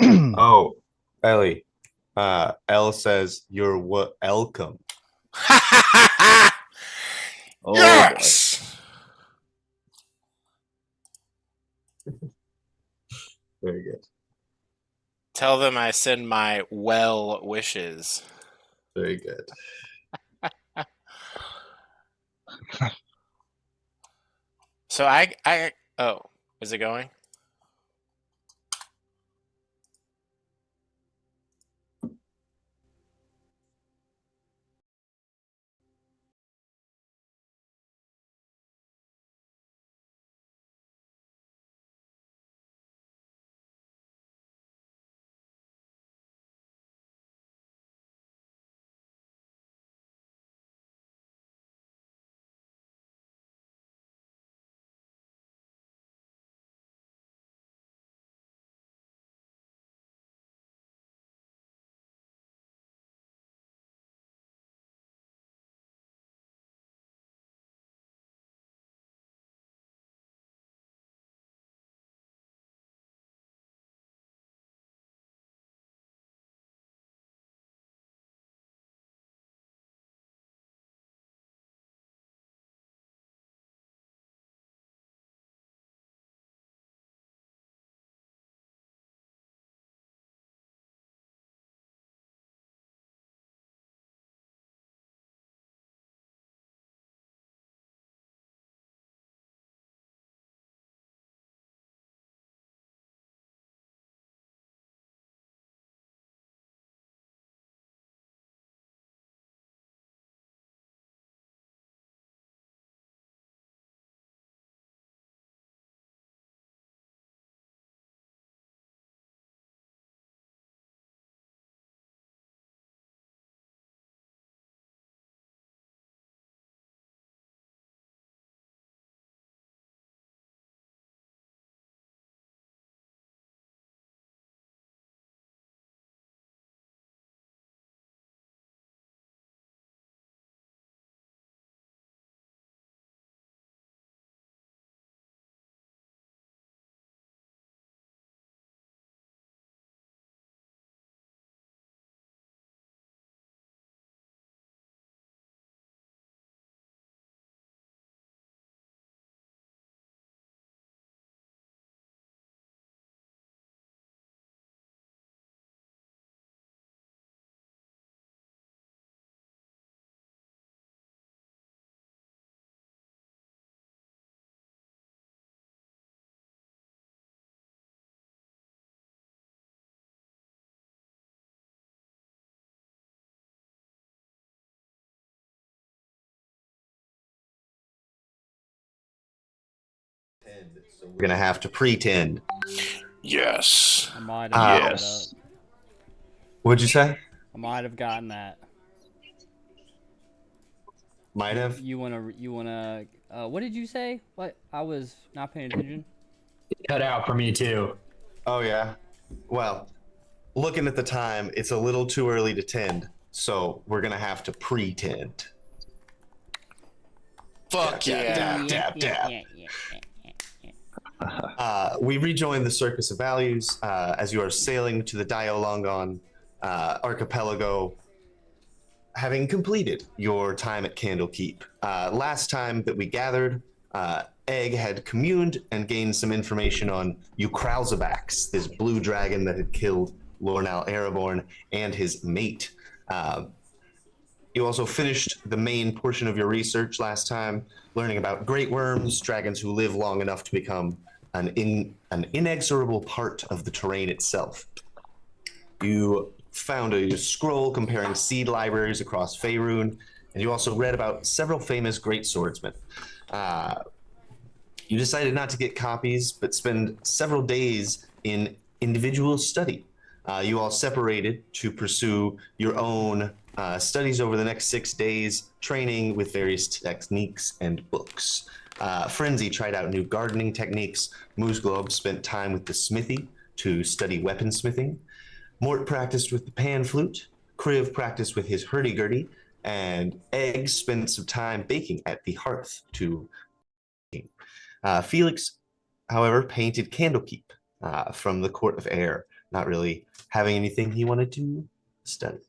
Oh, Ellie. Elle says you're welcome. Oh boy. Yes. Very good. Tell them I send my well wishes. Very good. So oh, is it going? So we're gonna have to pretend. Yes. I might have messed that Yes. up. What'd you say? I might have gotten that. Might have. You wanna? What did you say? What? I was not paying attention. Cut out for me too. Oh yeah. Well, looking at the time, it's a little too early to tend, so we're gonna have to pretend. Fuck Dab, yeah. dab, dab. We rejoin the Circus of Values as you are sailing to the Diolongon archipelago, having completed your time at Candlekeep. Last time that we gathered, Egg had communed and gained some information on Ukralzabax, this blue dragon that had killed Lornal Ereborn and his mate. You also finished the main portion of your research last time, learning about great worms, dragons who live long enough to become an inexorable part of the terrain itself. You found a scroll comparing seed libraries across Faerun, and you also read about several famous great swordsmen. You decided not to get copies, but spend several days in individual study. You all separated to pursue your own studies over the next 6 days, training with various techniques and books. Frenzy tried out new gardening techniques. Moose Globe spent time with the smithy to study weaponsmithing. Mort practiced with the pan flute. Kriv practiced with his hurdy-gurdy. And Egg spent some time baking at the hearth to Felix, however, painted Candlekeep from the Court of Air, not really having anything he wanted to study.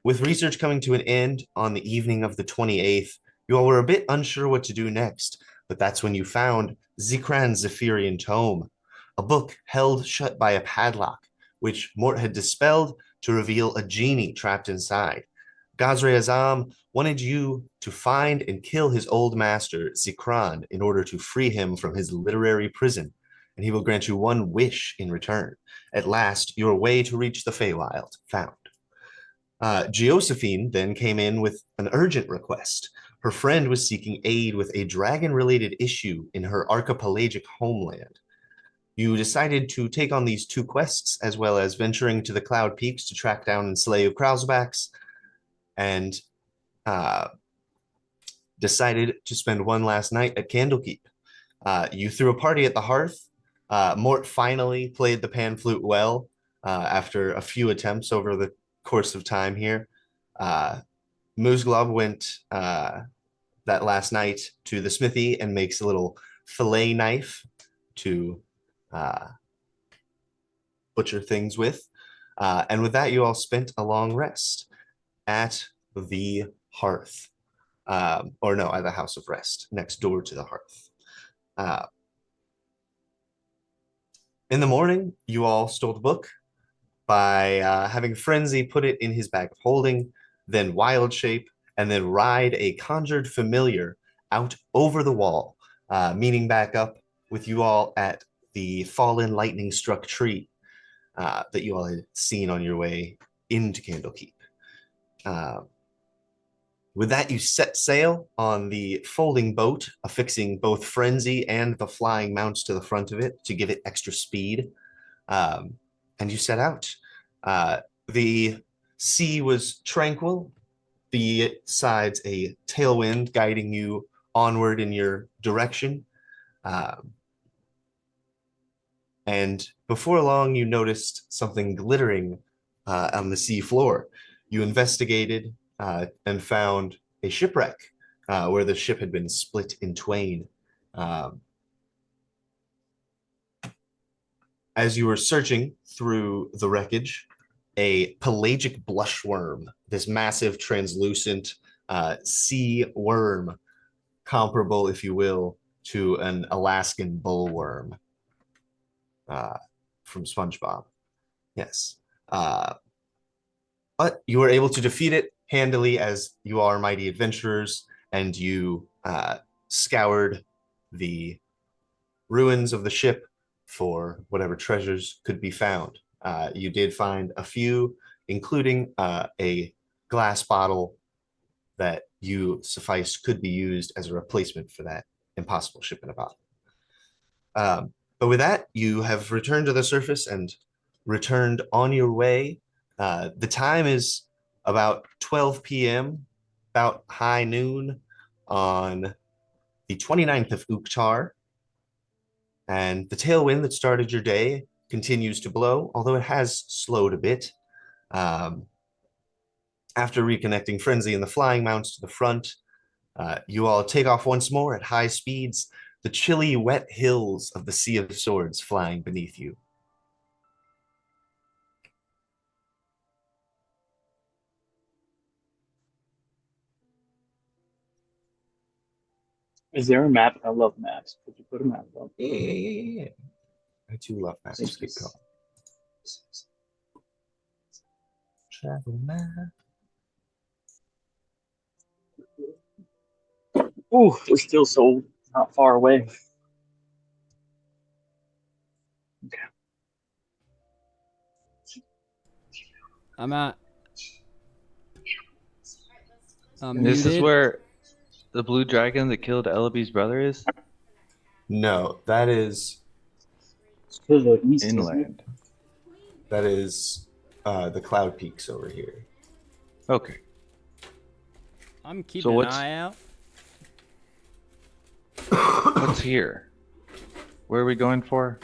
With research coming to an end on the evening of the 28th, you all were a bit unsure what to do next, but that's when you found Zikran's Zephyrian Tome, a book held shut by a padlock, which Mort had dispelled to reveal a genie trapped inside. Ghazre Azam wanted you to find and kill his old master, Zikran, in order to free him from his literary prison, and he will grant you one wish in return. At last, your way to reach the Feywild found. Josephine then came in with an urgent request. Her friend was seeking aid with a dragon-related issue in her archipelagic homeland. You decided to take on these two quests, as well as venturing to the Cloud Peaks to track down and slay Krauserbacks, and decided to spend one last night at Candlekeep. You threw a party at the hearth. Mort finally played the pan flute well after a few attempts over the course of time here. Moosglob went that last night to the smithy and makes a little fillet knife to butcher things with. And with that, you all spent a long rest at the hearth. Or no, at the House of Rest, next door to the hearth. In the morning, you all stole the book by having Frenzy put it in his bag of holding, then Wild Shape, and then ride a conjured familiar out over the wall, meeting back up with you all at the fallen lightning-struck tree that you all had seen on your way into Candlekeep. With that, you set sail on the folding boat, affixing both Frenzy and the flying mounts to the front of it to give it extra speed. And you set out. The sea was tranquil, besides a tailwind guiding you onward in your direction. And before long, you noticed something glittering on the sea floor. You investigated and found a shipwreck where the ship had been split in twain. As you were searching through the wreckage, a pelagic blushworm, this massive translucent sea worm, comparable, if you will, to an Alaskan bullworm from SpongeBob. Yes. But you were able to defeat it handily, as you are mighty adventurers, and you scoured the ruins of the ship for whatever treasures could be found. You did find a few, including a glass bottle that you sufficed could be used as a replacement for that impossible ship in a bottle. But with that, you have returned to the surface and returned on your way. The time is about 12 p.m., about high noon on the 29th of Uktar. And the tailwind that started your day continues to blow, although it has slowed a bit. After reconnecting Frenzy and the flying mounts to the front, you all take off once more at high speeds, the chilly, wet hills of the Sea of Swords flying beneath you. Is there a map? I love maps. Could you put a map up? Yeah. I too love maps. Thank Keep you. going. Travel map. Ooh, we're still so not far away. I'm at. And this is Muted. where the blue dragon that killed Ellaby's brother is? No, that is It's to the east, isn't it? Inland. the Cloud Peaks over here. Okay. I'm keeping So an what's- eye out. What's here? Where are we going for?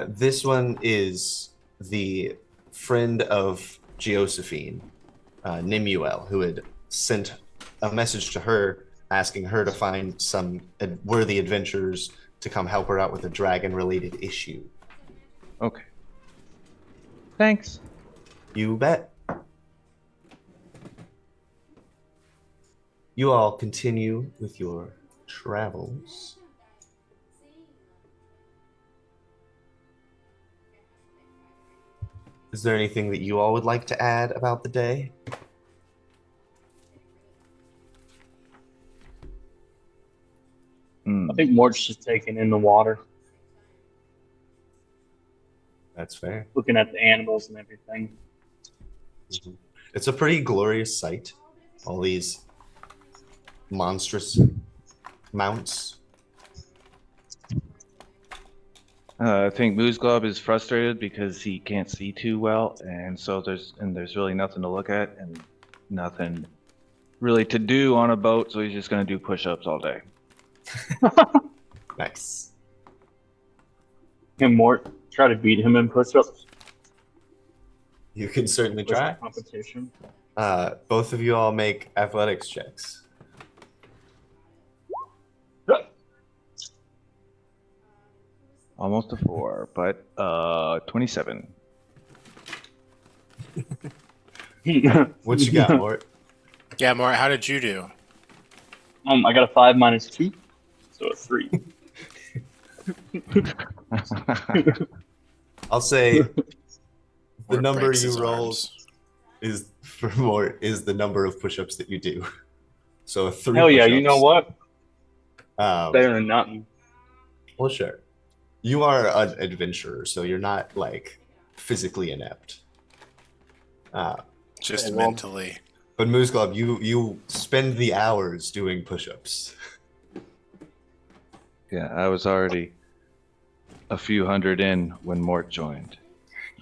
This one is the friend of Josephine, Nimuel, who had sent a message to her asking her to find some worthy adventurers to come help her out with a dragon-related issue. Okay. Thanks. You bet. You all continue with your travels. Is there anything that you all would like to add about the day? I think Mort's just taking in the water, That's fair. looking at the animals and everything. Mhm. It's a pretty glorious sight. All these monstrous mounts. I think Moose Glob is frustrated because he can't see too well, and so there's really nothing to look at and nothing really to do on a boat, so he's just gonna do push-ups all day. Nice. And Mort, try to beat him in push-ups. You can certainly What's try. the competition? Both of you all make athletics checks. Almost a 4, but 27. What you got, Mort? Yeah, Mort, how did you do? I got a 5 minus 2, so a 3. I'll say the Mort number breaks you his roll arms. is for Mort is the number of push-ups that you do. So a 3 Hell yeah, push-ups. you know what? Um, Better than nothing. well, sure. You are an adventurer, so you're not like physically inept. Just Yeah, well- mentally. But Moose Glove, you spend the hours doing push-ups. Yeah, I was already a few hundred in when Mort joined.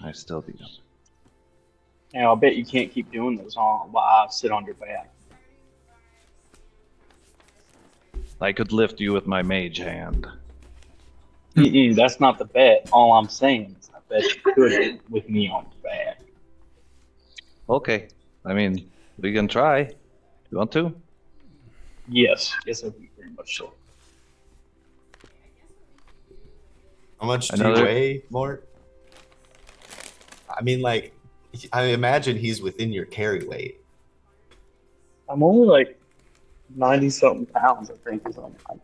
I still do. And I'll bet you can't keep doing those while I sit on your back. I could lift you with my mage hand. That's not the bet. All I'm saying is I bet you could with me on your back. Okay, I mean, we can try. You want to? Yes, I think very much so. How much do Another- you weigh, Mort? I mean, like, I imagine he's within your carry weight. I'm only like 90-something pounds, I think, is on my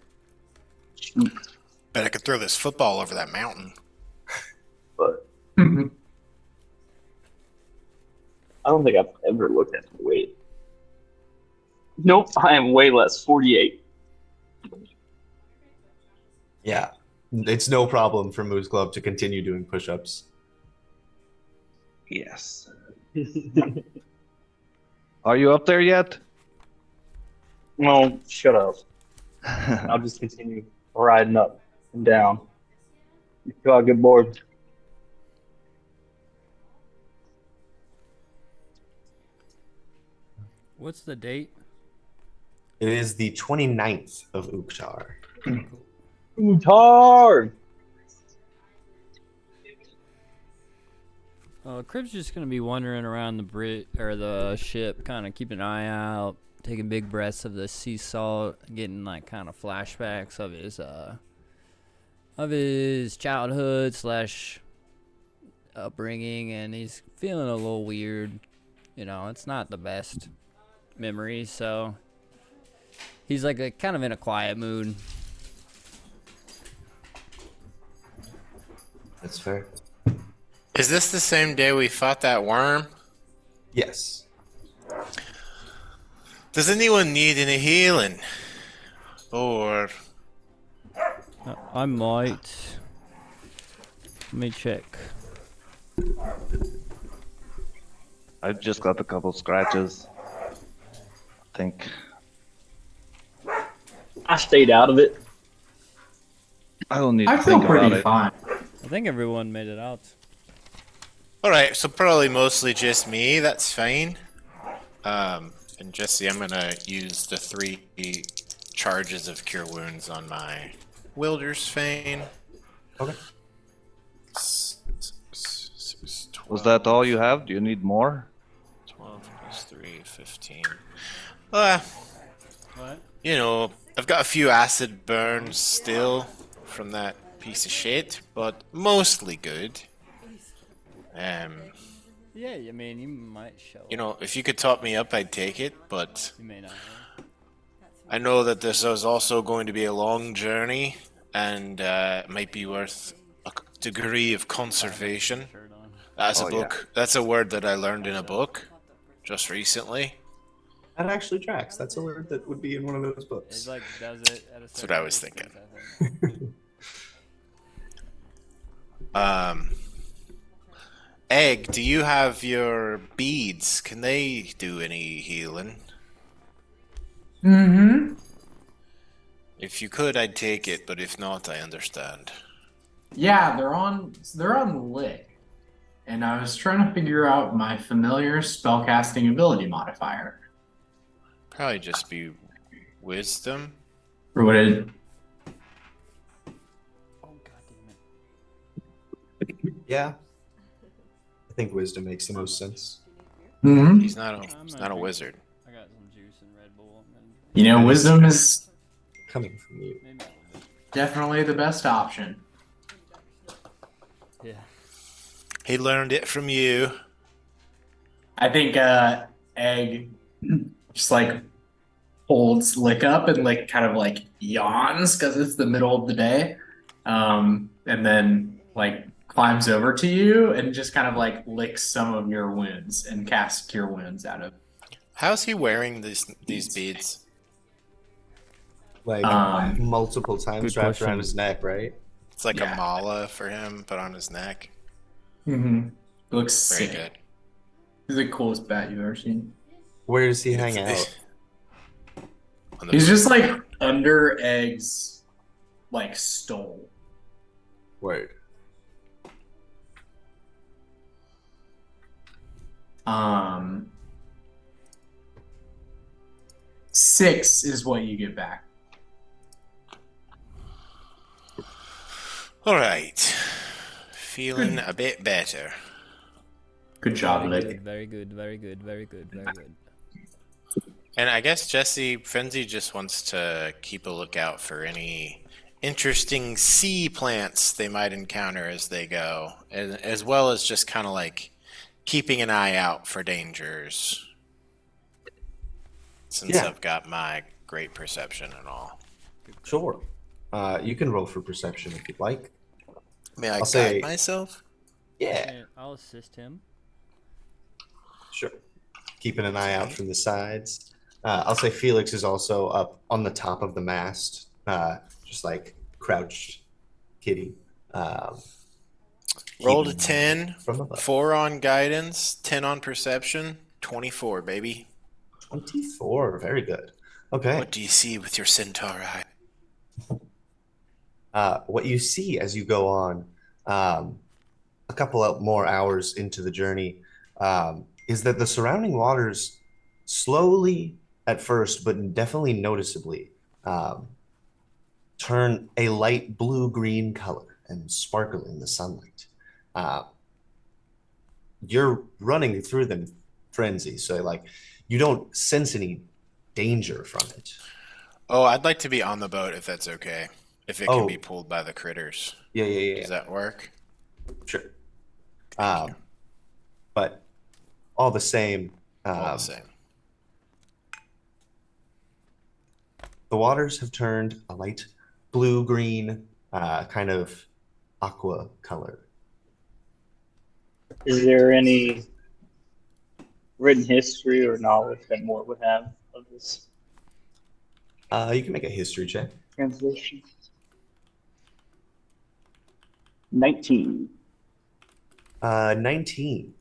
shoot. Bet I could throw this football over that mountain. But I don't think I've ever looked at my weight. Nope, I am way less, 48. Yeah. It's no problem for Moose Glove to continue doing push-ups. Yes. Are you up there yet? No, shut up. I'll just continue riding up and down until I get bored. What's the date? It is the 29th of Uktar. Ooh, hard. Crib's just gonna be wandering around the the ship, kind of keeping an eye out, taking big breaths of the sea salt, getting like kind of flashbacks of his childhood / upbringing, and he's feeling a little weird. You know, it's not the best memories, so he's like kind of in a quiet mood. That's fair. Is this the same day we fought that worm? Yes. Does anyone need any healing? Or I might. Let me check. I've just got a couple scratches. I think. I stayed out of it. I don't need I to feel think about pretty it. fine. I think everyone made it out. alright, so probably mostly just me, that's fine. And Jesse, I'm gonna use the 3 charges of cure wounds on my Wilder's Fane. Okay. Was that all you have? Do you need more? 12 plus 3, 15. What? You know, I've got a few acid burns still from that piece of shit, but mostly good. Yeah, I mean, you might show. You know, if you could top me up, I'd take it, but You may not. I know that this is also going to be a long journey, and it might be worth a degree of conservation. Shirt on. That's a Oh, yeah. book. That's a word that I learned in a book just recently. That actually tracks. That's a word that would be in one of those It books. like does it at a That's what I certain was distance, thinking. I think. Egg, do you have your beads? Can they do any healing? Mm-hmm. If you could, I'd take it, but if not, I understand. Yeah, they're on lick. And I was trying to figure out my familiar spellcasting ability modifier. Probably just be wisdom. Or would it Oh god damn it! Yeah. I think wisdom makes the most sense. Mhm. He's not a wizard. I got some juice and Red Bull. You know, That is- wisdom is Coming from you. Maybe I will. definitely the best option. Yeah. He learned it from you. I think Egg just like holds Lick up and like kind of like yawns because it's the middle of the day. And then like climbs over to you and just kind of like licks some of your wounds and casts cure wounds out of. How's he wearing these beads? Like multiple times Good wrapped around question. his neck, right? It's like Yeah. a mala for him, but on his neck. Mm-hmm. Looks Very sick. good. He's the coolest bat you've ever seen. Where does he hang It's- out? on the He's boot. just like under Egg's like stole. Word. Um, 6 is what you get back. All right. Feeling a bit better. Good job, Very Lick. good, very good, very good, very good, very good. And I guess Frenzy just wants to keep a lookout for any interesting sea plants they might encounter as they go, and as well as just kind of like keeping an eye out for dangers. Since Yeah. I've got my great perception and all. Sure. You can roll for perception if you'd like. May I I'll guide say- myself? Yeah, And I'll assist him. sure. Keeping an eye out from the sides. I'll say Felix is also up on the top of the mast, just like crouched kitty. Rolled a keeping 10, from above. 4 on guidance, 10 on perception, 24, baby. 24. Very good. Okay. What do you see with your centaur eye? What you see as you go on, a couple of more hours into the journey, is that the surrounding waters slowly at first, but definitely noticeably, turn a light blue-green color and sparkle in the sunlight. You're running through them frenzy, so like you don't sense any danger from it. Oh, I'd like to be on the boat if that's okay. If it Oh. can be pulled by the critters. Yeah. Does that work? Sure. But all the same, All the same. the waters have turned a light blue-green, kind of aqua color. Is there any written history or knowledge that Mort would have of this You can make a history check. translation? 19. 19.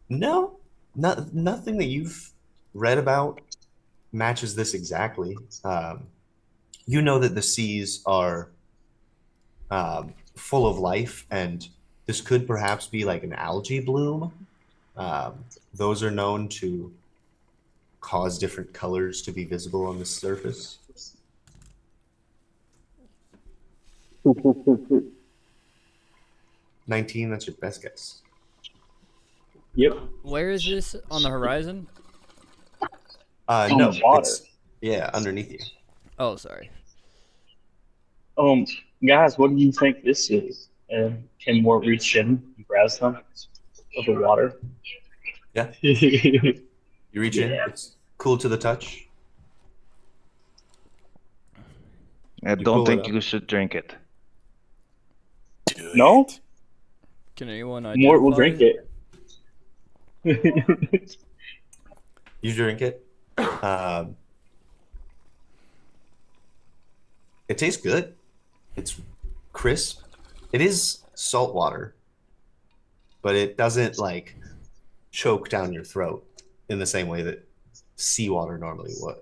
No, nothing that you've read about matches this exactly. You know that the seas are full of life, and this could perhaps be like an algae bloom. Those are known to cause different colors to be visible on the surface. 19, that's your best guess. Yep. Where is this on the horizon? On No, the water. yeah, underneath you. Oh, sorry. Guys, what do you think this is? And Tim Moore reached in and grabs some of the water. Yeah. Yeah. You reach in. It's cool to the touch. I You don't pull it think up. you should drink it. Do No? it. Can anyone Mort will identify? drink it. You drink it. It tastes good. It's crisp. It is salt water, but it doesn't like choke down your throat in the same way that seawater normally would.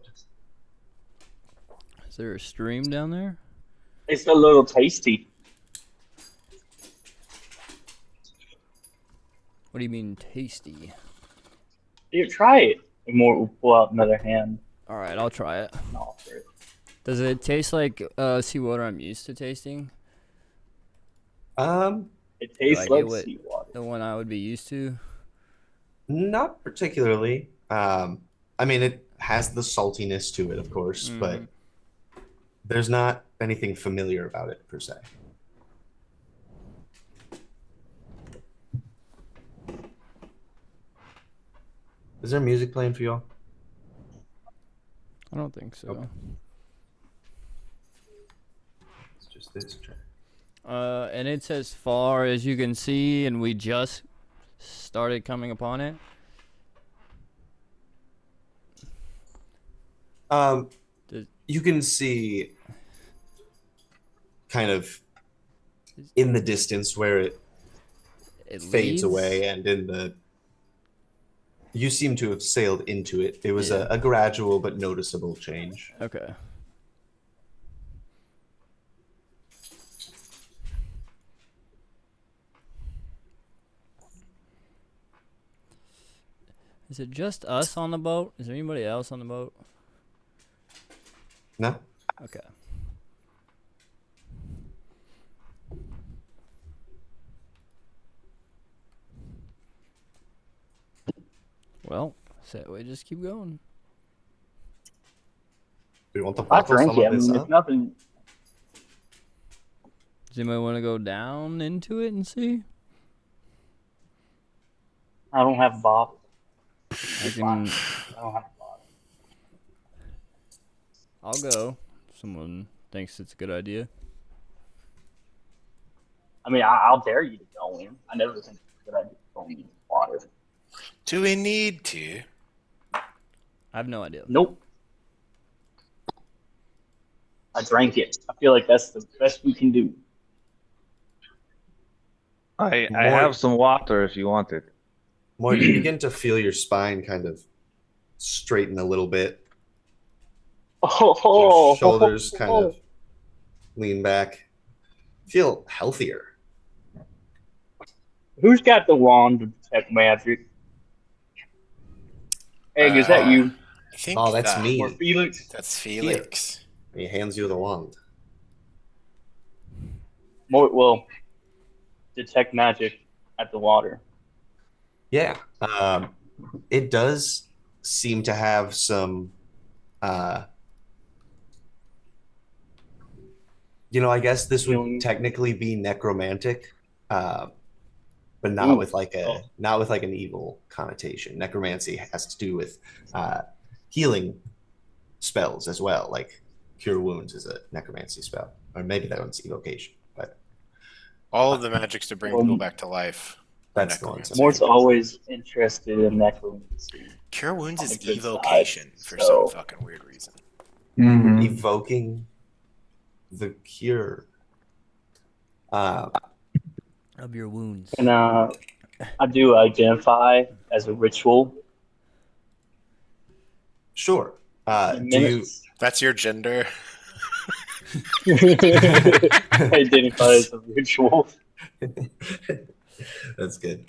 Is there a stream down there? It's a little tasty. What do you mean tasty? You try it. And Mort will pull out another hand All right, I'll try it. and offer it. Does it taste like seawater I'm used to tasting? It tastes idea like what- seawater. The one I would be used to? Not particularly. I mean, it has the saltiness to it, of course, but there's not anything familiar about it per se. Is there music playing for y'all? I don't think so. Okay. It's just this track. And it's as far as you can see, and we just started coming upon it. Does- You can see kind of in the distance where it It fades leads? away, and in the you seem to have sailed into it. It was Yeah. a gradual but noticeable change. Okay. Is it just us on the boat? Is there anybody else on the boat? No? Okay. Well, so we just keep going. Do you want to I bottle drink some it. I of this mean, up? if nothing, Does anybody want to go down into it and see? I don't have Bob. I can. I don't have Bob. I'll go. Someone thinks it's a good idea. I mean, I'll dare you to go in. I never think it's a good idea to go in water. Do we need to? I have no idea. Nope. I drank it. I feel like that's the best we can do. I More- have some water if you want it. More, you begin to feel your spine kind of straighten a little bit. Oh, Your shoulders kind of lean back. Feel healthier. Who's got the wand to detect magic? Egg, is that you? I think Oh, that's me. Or Felix? That's Felix. He hands you the wand. Mort will detect magic at the water. Yeah. It does seem to have some I guess this would Healing. technically be necromantic, but not Ooh. with like an evil connotation. Necromancy has to do with healing spells as well. Like cure wounds is a necromancy spell, or maybe that one's evocation, but All of the magics to bring people back to life. that's the one. Necromancy. Mort's always interested in necromancy. Cure wounds is On the good evocation side, for so- some fucking weird reason. Evoking the cure. Of your wounds. And I do identify as a ritual. Sure. In Do you? minutes. That's your gender. I identify as a ritual. That's good.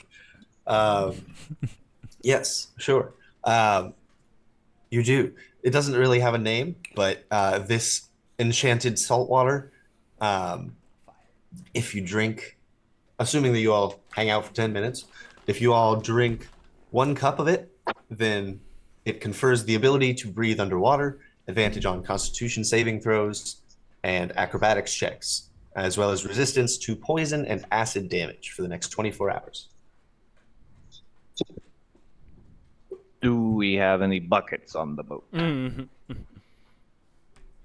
Yes, sure. You do. It doesn't really have a name, but this enchanted salt water, if you drink, assuming that you all hang out for 10 minutes, if you all drink 1 cup of it, then it confers the ability to breathe underwater, advantage on constitution saving throws, and acrobatics checks as well as resistance to poison and acid damage for the next 24 hours. Do we have any buckets on the boat?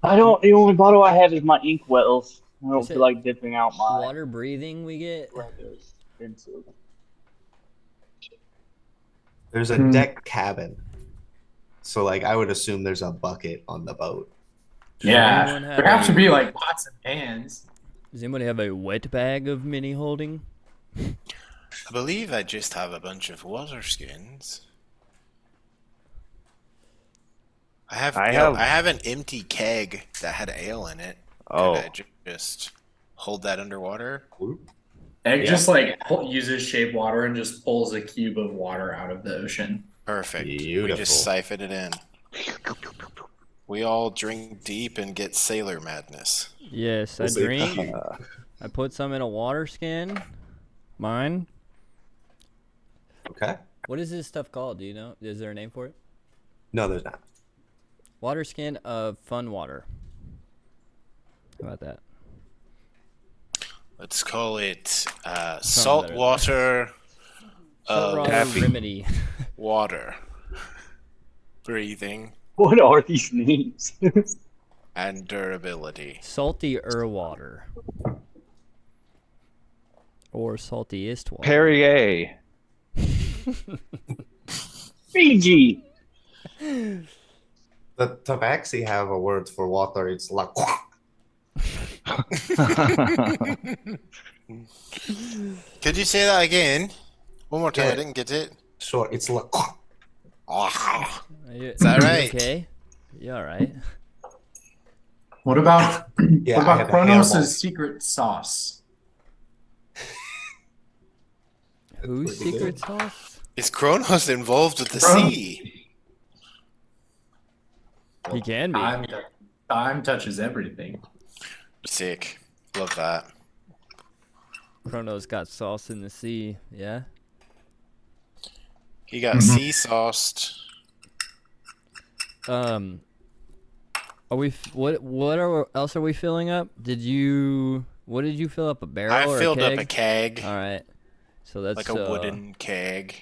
I don't. The only bottle I have is my ink wells. I don't Is feel it like dipping out my Water breathing we get. rather expensive. There's a deck cabin. So, like, I would assume there's a bucket on the boat. Yeah, anyone have there have to a- be like pots and pans. Does anybody have a wet bag of mini holding? I believe I just have a bunch of water skins. I have an empty keg that had ale in it. Oh. Could I just hold that underwater? Egg Yeah. just like uses shape water and just pulls a cube of water out of the ocean. Perfect. We Beautiful. just siphon it in. We all drink deep and get sailor madness. Yes, I We'll see. drink. I put some in a water skin. Mine. Okay. What is this stuff called? Do you know? Is there a name for it? No, there's not. Water skin of fun water. How about that? Let's call it Sounds better. saltwater Salt of remedy. water. Breathing What are these names? and durability. Salty water. Or saltiest water. Perrier. Fiji. The Tabaxi have a word for water. It's la. Could you say that again? One more time. Yeah. I didn't get it. Sure, it's la. Ah. Is that right? Okay. Yeah, all right. What about Yeah, what I about have a Kronos' hairball. secret sauce? Whose pretty secret good. sauce? Is Kronos involved with the Kronos. sea? He can be. Time touches everything. Sick. Love that. Chrono's got sauce in the sea. Yeah. He got sea sauced. Are we? What else are we filling up? What did you fill up, a barrel I or filled a keg? up a keg, All right. So that's like a wooden keg.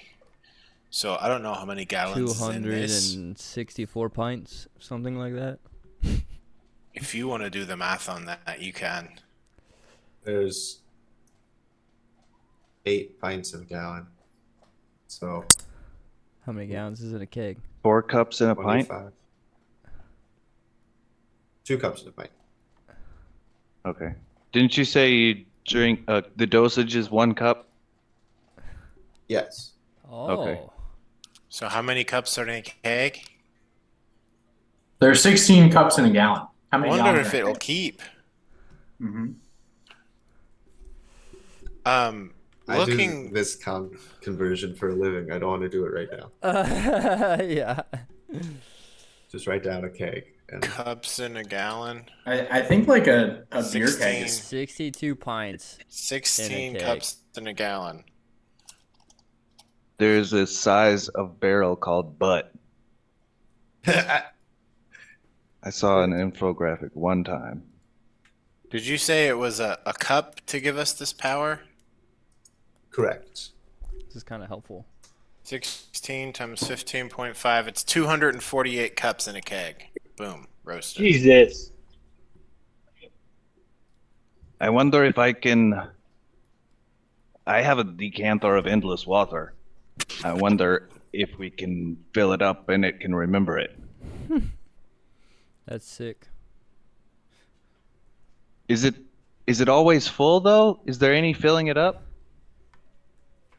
So I don't know how many gallons is in this. 264 pints, something like that. If you want to do the math on that, you can. There's 8 pints of gallon. So How many gallons is in a keg? 4 cups in a pint. 25. 2 cups in a pint. Okay. Didn't you say you drink the dosage is 1 cup? Yes. Oh. Okay. So how many cups are in a keg? There's 16 cups in a gallon. How I many wonder gallons if are it'll keep. Mm-hmm. I Looking. do this conversion for a living. I don't want to do it right now. Yeah. Just write down a keg. And Cups in a gallon. I think like a beer 16. keg is 62 pints. 16 keg. cups in a gallon. There's a size of barrel called butt. I saw an infographic one time. Did you say it was a cup to give us this power? Correct. This is kind of helpful. 16 times 15.5. It's 248 cups in a keg. Boom. Roasted. Jesus. I wonder if I can. I have a decanter of endless water. I wonder if we can fill it up and it can remember it. That's sick. Is it always full though? Is there any filling it up?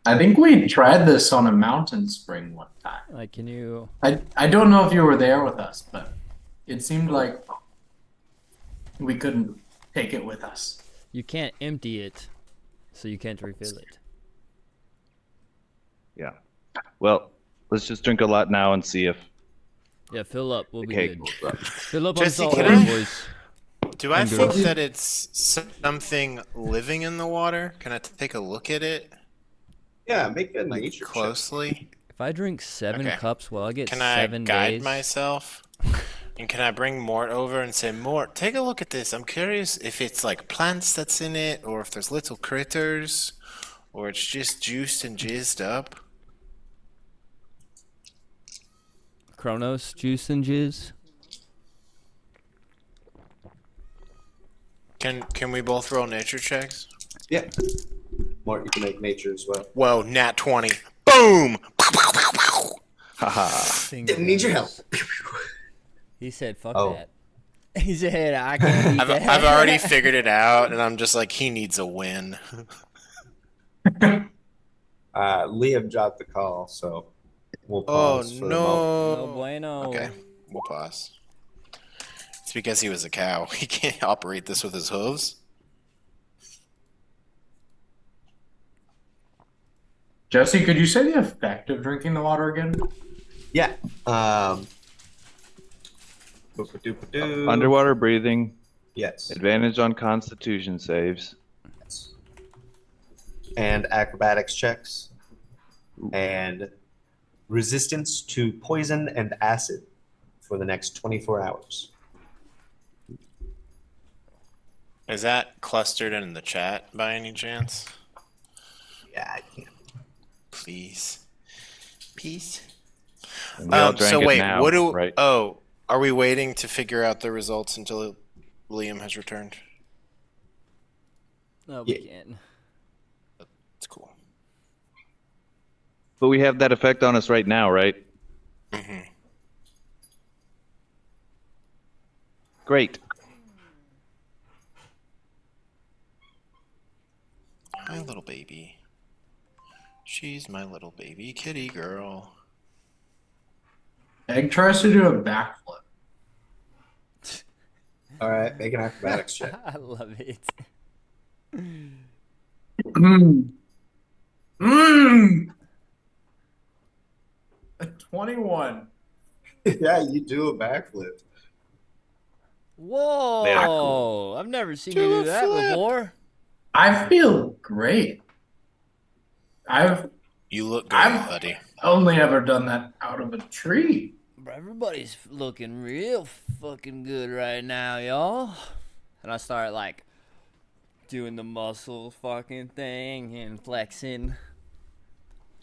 I think we tried this on a mountain spring one time. Like, can you? I don't know if you were there with us, but it seemed like we couldn't take it with us. You can't empty it, so you can't refill it. Yeah. Well, let's just drink a lot now and see if Yeah, fill up. We'll be cake good. goes up. Fill up Jesse, on salt can water, I- boys. Do I And think girls. that it's something living in the water? Can I take a look at it Yeah, make a like nature check. closely? If I drink 7 Okay. cups, well, I get Can I 7 guide days. myself? And can I bring Mort over and say, Mort, take a look at this. I'm curious if it's like plants that's in it, or if there's little critters, or it's just juiced and jizzed up. Kronos, juice and jizz. Can we both roll nature checks? Yeah. Mort, you can make nature as well. Whoa, nat 20. Boom! Haha. Didn't need your help. He said, "Fuck Oh. that." He said, "I can't eat that." I've already figured it out, and I'm just like, he needs a win. Liam dropped the call, so we'll pause for the moment. No bueno. Okay, we'll pause. It's because he was a cow. He can't operate this with his hooves. Jesse, could you say the effect of drinking the water again? Yeah. Boop-a-doop-a-doo. Underwater breathing, Yes. advantage on Constitution saves. And acrobatics checks. And resistance to poison and acid for the next 24 hours. Is that clustered in the chat by any chance? Yeah, I can't. Please. Peace. And we all drank So it wait, now, what do? right? Oh, are we waiting to figure out the results until Liam has returned? No, we Yeah. can't. It's cool. But we have that effect on us right now, right? Mm-hmm. Great. My little baby. She's my little baby kitty girl. Egg tries to do a backflip. All right, make an acrobatics check. I love it. Mmm. Mmm. A 21. Yeah, you do a backflip. Whoa! I've never seen Do you a do that flip. before. I feel great. I've You look great, I've- buddy. only ever done that out of a tree. Bro, everybody's looking real fucking good right now, y'all. And I start like doing the muscle fucking thing and flexing.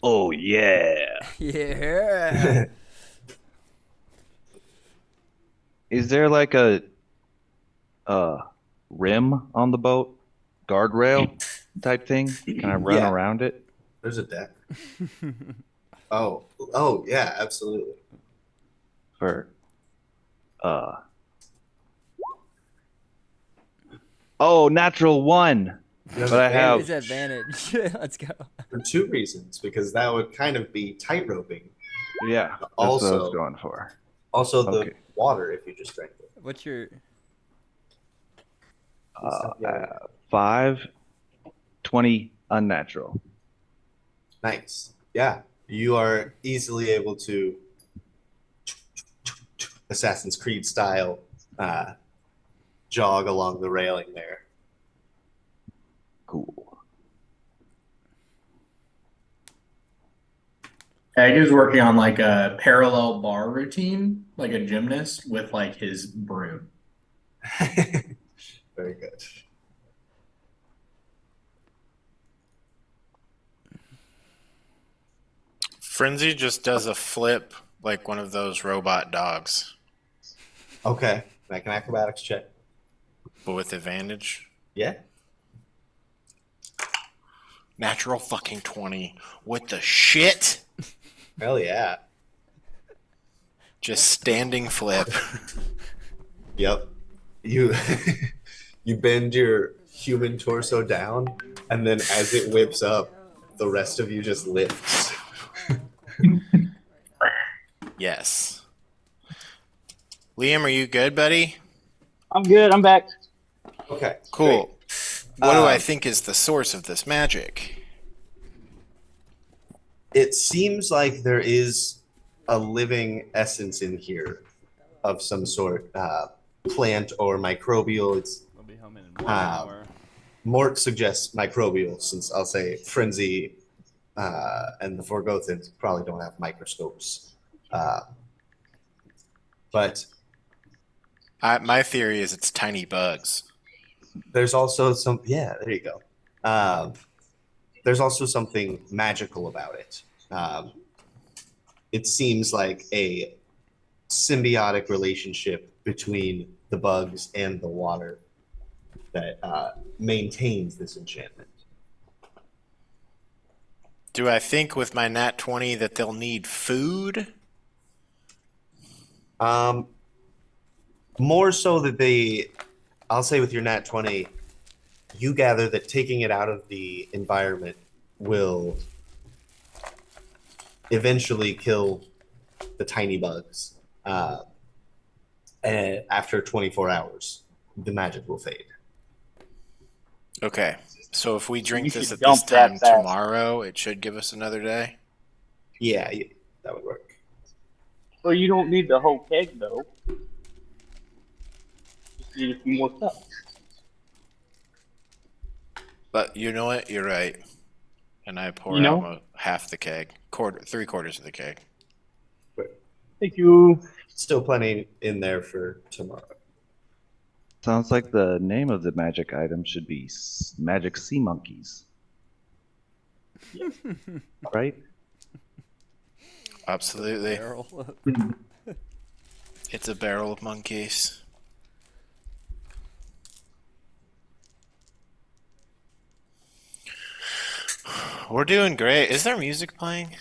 Oh, yeah. Yeah. Is there like a rim on the boat? Guardrail type thing? Can I run Yeah. around it? There's a deck. Oh, yeah, absolutely. For oh, natural one. You But I have- It's advantage. Let's go. for two reasons, because that would kind of be tight-roping. Yeah, that's what I was Also- going for. Also, the Okay. water if you just drank it. What's your 5, 20 unnatural. Nice. Yeah, you are easily able to Assassin's Creed style jog along the railing there. Cool. Egg is working on like a parallel bar routine, like a gymnast with like his broom. Very good. Frenzy just does a flip like one of those robot dogs, Okay, make an acrobatics check. but with advantage. Yeah. Natural fucking 20. What the shit? Hell yeah. Just standing flip. Yep. You you bend your human torso down, and then as it whips up, the rest of you just lifts. Yes. Liam, are you good, buddy? I'm good. I'm back. Okay. Cool. great. What do I Um, think is the source of this magic? It seems like there is a living essence in here of some sort, plant or microbial. It's I'll be home in 1 Ah. hour. Mort suggests microbial, since I'll say Frenzy and the Forgothans probably don't have microscopes. But My theory is it's tiny bugs. There's also some. Yeah, there you go. There's also something magical about it. It seems like a symbiotic relationship between the bugs and the water that maintains this enchantment. Do I think with my nat 20 that they'll need food? More so that I'll say with your nat 20, you gather that taking it out of the environment will eventually kill the tiny bugs. And after 24 hours, the magic will fade. Okay. So if we You drink this should at this dump that time fast. tomorrow, it should give us another day. Yeah, that would work. Well, you don't need the whole keg though. Just need a few more cups. But you know what? You're right. And I pour You out know? half the keg, three quarters of the keg. Thank you. Still plenty in there for tomorrow. Sounds like the name of the magic item should be Magic Sea Monkeys. Right? Absolutely. Barrel. It's a barrel of monkeys. We're doing great. Is there music playing?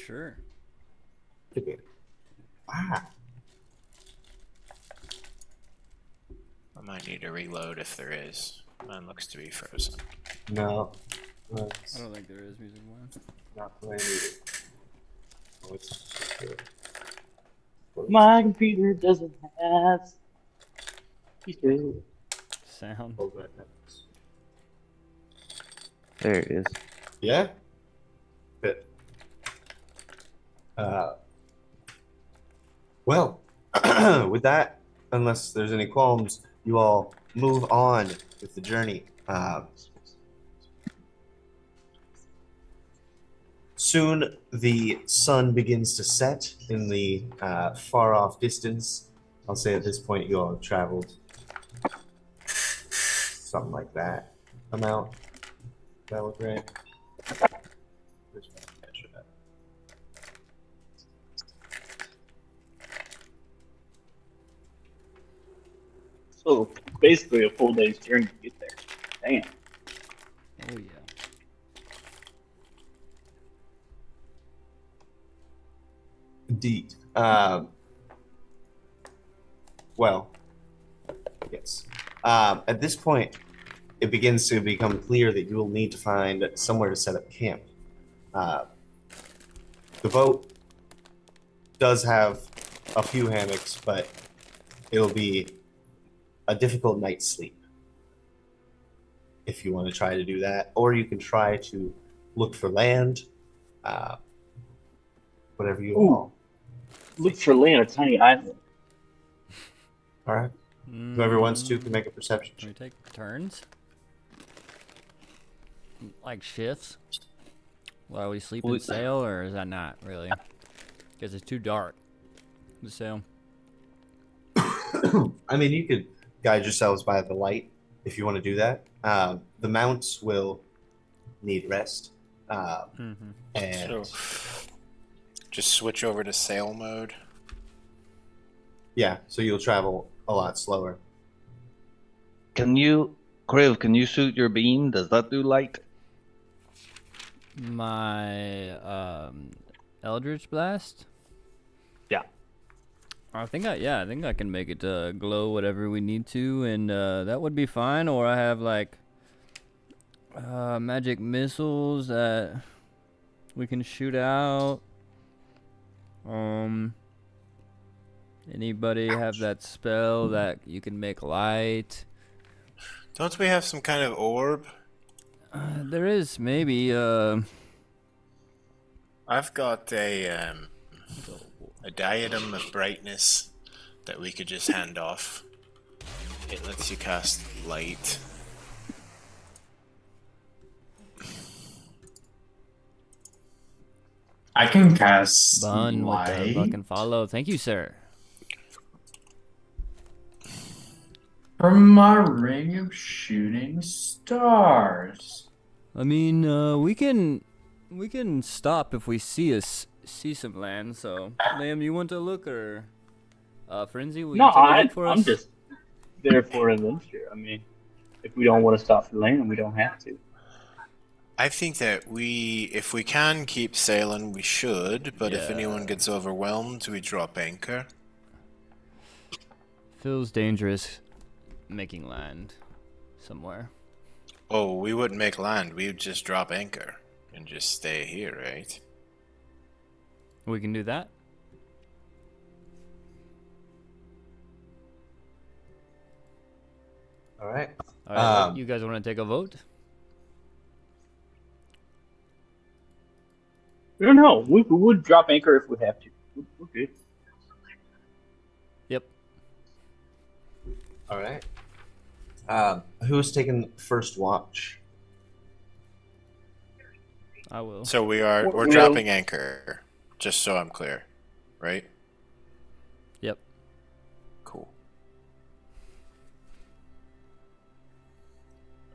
Sure. Wow. I might need to reload if there is. Mine looks to be frozen. No. I don't think there is music one. Not playing either. Oh, it's good. My computer doesn't have. Speakers. Sound. Hold that next. There it is. Yeah? Good. Well, with that, unless there's any qualms, you all move on with the journey. Soon the sun begins to set in the far off distance. I'll say at this point you all have traveled something like that amount. That look right? Where's my measure at? So basically a full day's journey to get there. Damn. Oh yeah. Indeed. Well, yes. At this point, it begins to become clear that you will need to find somewhere to set up camp. The boat does have a few hammocks, but it'll be a difficult night's sleep if you want to try to do that. Or you can try to look for land, whatever you Ooh. want. Look for land, a tiny island. All right. Whoever wants to can make a perception Can we check. take turns? Like shifts? While we sleep and sail, or is that not really? Because it's too dark to sail. I mean, you could guide yourselves by the light if you want to do that. The mounts will need rest, and So just switch over to sail mode. yeah, so you'll travel a lot slower. Kriv, can you shoot your beam? Does that do light? My Eldritch Blast? Yeah. I think I can make it glow whatever we need to, and that would be fine. Or I have like magic missiles that we can shoot out. Anybody have that spell that you can make light? Don't we have some kind of orb? There is maybe I've got a diadem of brightness that we could just hand off. It lets you cast light. I can cast Bun with the light. fucking follow. Thank you, sir. From my ring of shooting stars. I mean, we can stop if we see some land. So, Liam, you want to look, or Frenzy, will No, you take a look for I'm us? just there for an adventure. I mean, if we don't want to stop for land, we don't have to. I think that if we can keep sailing, we should. But if Yeah. anyone gets overwhelmed, we drop anchor. Feels dangerous making land somewhere. Oh, we wouldn't make land. We would just drop anchor and just stay here, right? We can do that. All right. All right, you guys want to take a vote? No, we would drop anchor if we have to. We're good. Yep. All right. Who's taking first watch? I will. So we're Well- dropping anchor, just so I'm clear, right? Yep. Cool.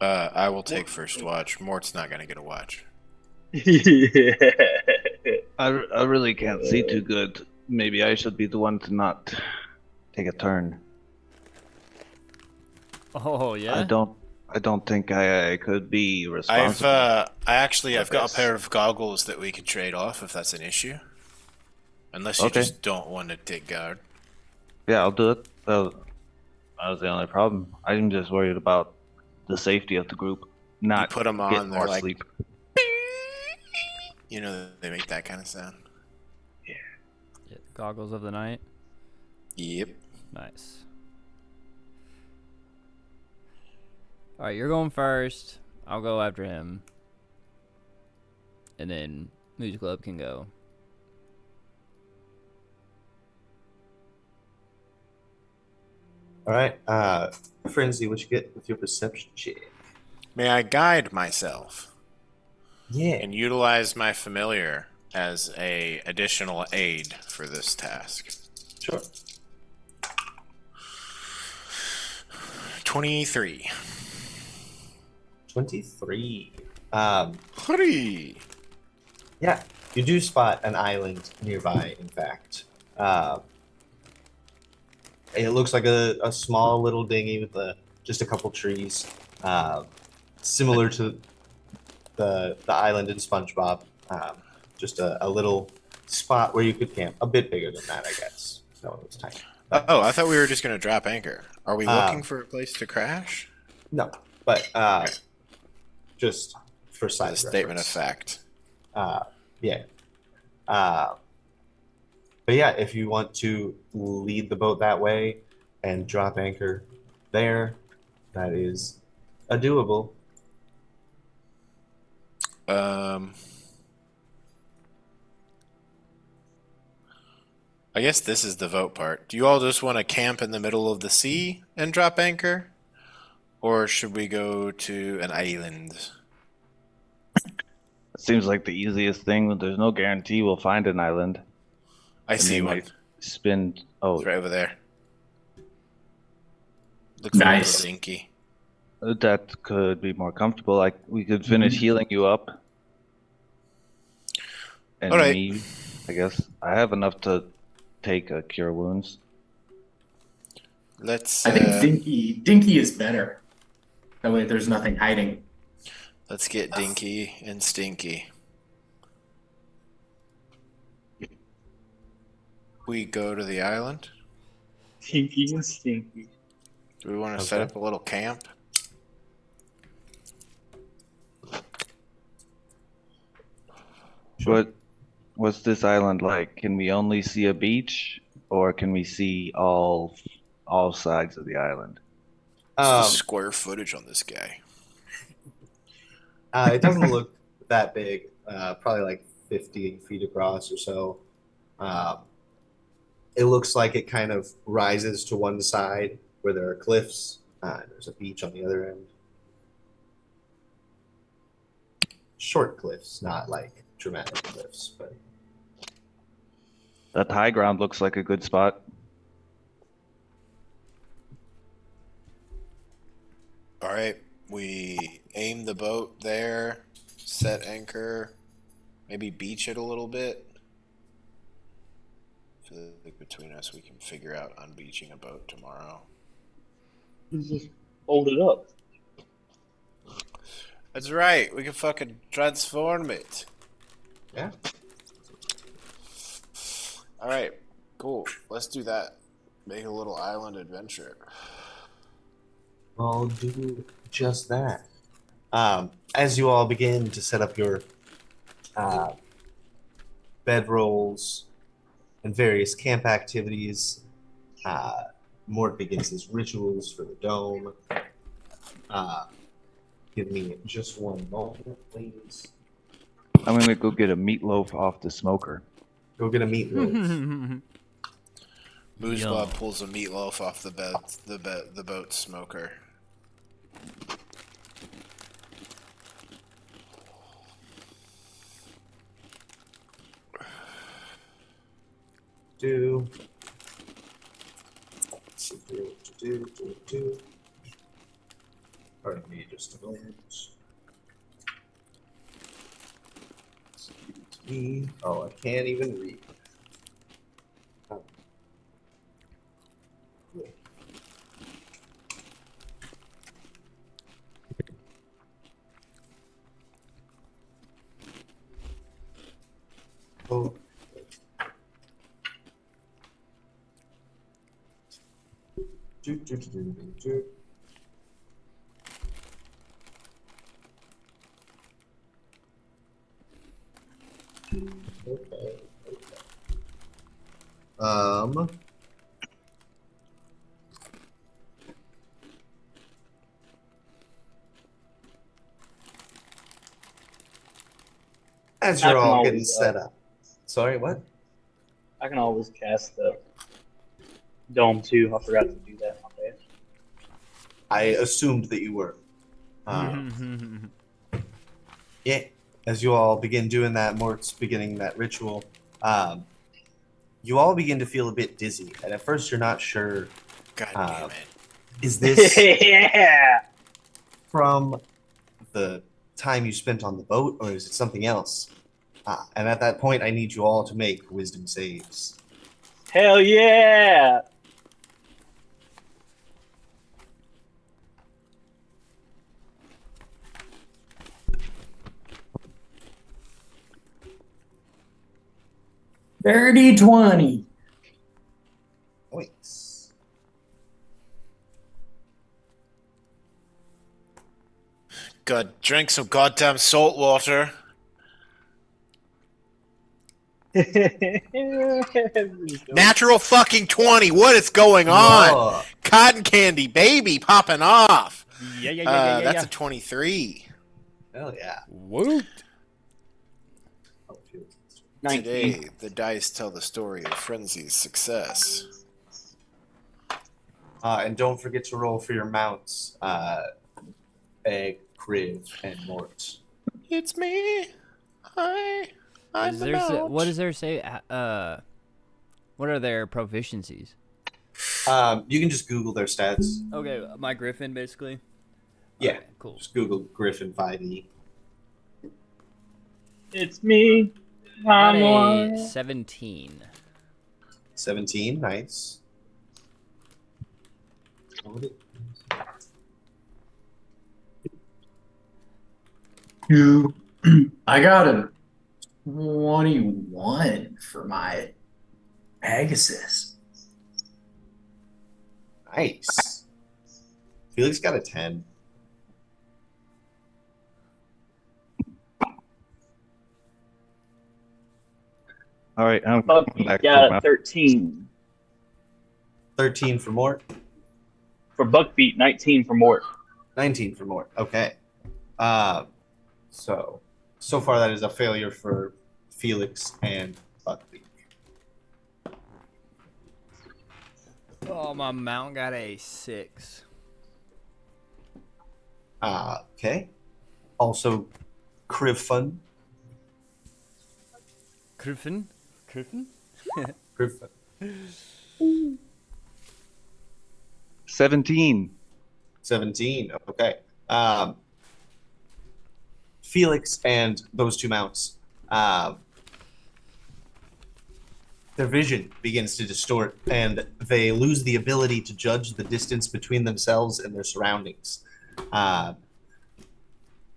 I will take first watch. Mort's not gonna get a watch. Yeah. I really can't see too good. Maybe I should be the one to not take a turn. Oh yeah. I don't think I could be responsible. I've got this. a pair of goggles that we could trade off if that's an issue. Unless you Okay. just don't want to take guard. Yeah, I'll do it. That was the only problem. I'm just worried about the safety of the group, not put 'em on, getting they're more like- sleep. You know they make that kind of sound. Yeah, goggles of the night. Yep. Nice. All right, you're going first. I'll go after him, and then Music Club can go. All right. Frenzy, what you get with your perception check? May I guide myself Yeah. and utilize my familiar as a additional aid for this task? Sure. 23. 23. Hurry! Yeah, you do spot an island nearby, in fact. It looks like a small little dinghy with just a couple trees, similar to the island in SpongeBob. Just a little spot where you could camp. A bit bigger than that, I guess. No, it was tiny. Oh, I thought we were just going to drop anchor. Are we Um, looking for a place to crash? No, but just for As side a statement of reference. fact. Yeah. But yeah, if you want to lead the boat that way and drop anchor there, that is a doable. I guess this is the vote part. Do you all just want to camp in the middle of the sea and drop anchor? Or should we go to an island? It seems like the easiest thing. There's no guarantee we'll find an island. I And see they one. might spin. Oh, It's right over there. Looks like Nice. a little dinky. that could be more comfortable. Like we could finish healing you up. And All right. me, I guess I have enough to take a cure wounds. Let's I think Dinky is better. That way there's nothing hiding. let's get dinky and stinky. We go to the island. Tinky and stinky. Do we want to set Okay. up a little camp? What's this island like? Can we only see a beach, or can we see all sides of the island? What's the Um, square footage on this guy? it doesn't look that big, probably like 50 feet across or so. It looks like it kind of rises to one side where there are cliffs. There's a beach on the other end. Short cliffs, not like dramatic cliffs, but That high ground looks like a good spot. All right, we aim the boat there, set anchor, maybe beach it a little bit. I feel like between us, we can figure out unbeaching a boat tomorrow. Just hold it up. That's right. We can fucking transform it. Yeah. All right, cool. Let's do that. Make a little island adventure. I'll do just that. As you all begin to set up your bedrolls and various camp activities, Mort begins his rituals for the dome. Give me just one moment, please. I'm gonna go get a meatloaf off the smoker. Go get a meatloaf. Moose Yum. Bob pulls a meatloaf off the boat smoker. Do. Pardon me just a moment. Excuse me. Oh, I can't even read. Oh. Oh. Do. Okay. As I you're can all always, getting set up. Sorry, what? I can always cast the dome too. I forgot to do that. My bad. I assumed that you were. Yeah. As you all begin doing that, Mort's beginning that ritual. You all begin to feel a bit dizzy, and at first you're not sure. God damn it. Is this Yeah. from the time you spent on the boat, or is it something else? And at that point, I need you all to make wisdom saves. Hell yeah. Dirty 20. Points. God, drink some goddamn salt water. Natural fucking 20. What is going on? Yeah. Cotton candy, baby, popping off. Yeah. That's a 23. Hell yeah. Woot. Oh, phew. 19. Today, the dice tell the story of Frenzy's success. And don't forget to roll for your mounts, Egg, Kriv, and Mort. It's me. I'm Is the there mount. what does there say? What are their proficiencies? You can just Google their stats. Okay, my Griffin basically. Yeah. Okay, cool. Just Google Griffin 5e. It's me. Got I'm a one. 17. 17, nice. I got a 21 for my Pegasus. Nice. Felix got a 10. All right, I'm Bucky back got to a my 13 13 for Mort. for Buckbeat, 19 for Mort. 19 for Mort. Okay. So far that is a failure for Felix and Buckbeak. Oh, my mount got a 6. Okay. Also, Krivfun. Griffin? 17. 17. 17. Okay. Felix and those two mounts, their vision begins to distort, and they lose the ability to judge the distance between themselves and their surroundings.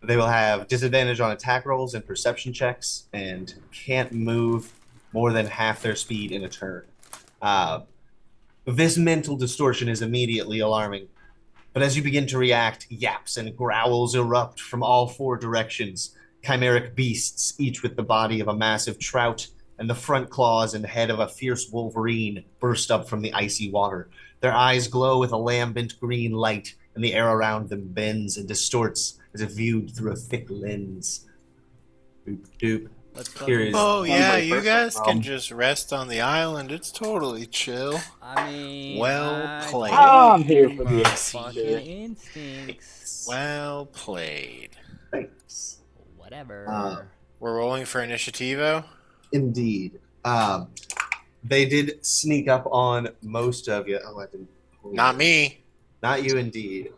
They will have disadvantage on attack rolls and perception checks, and can't move more than half their speed in a turn. This mental distortion is immediately alarming, but as you begin to react, yaps and growls erupt from all four directions. Chimeric beasts, each with the body of a massive trout and the front claws and head of a fierce wolverine, burst up from the icy water. Their eyes glow with a lambent green light, and the air around them bends and distorts as if viewed through a thick lens. Doop doop. Let's Here fucking is- go. Oh yeah, like you first guys round. can just rest on the island. It's totally chill. I mean, Well I played. I'm here for my the fucking shit. instincts. Well played. Thanks. Whatever. We're rolling for initiativo. Indeed. They did sneak up on most of you. Oh, I didn't. Not me. Not you, indeed.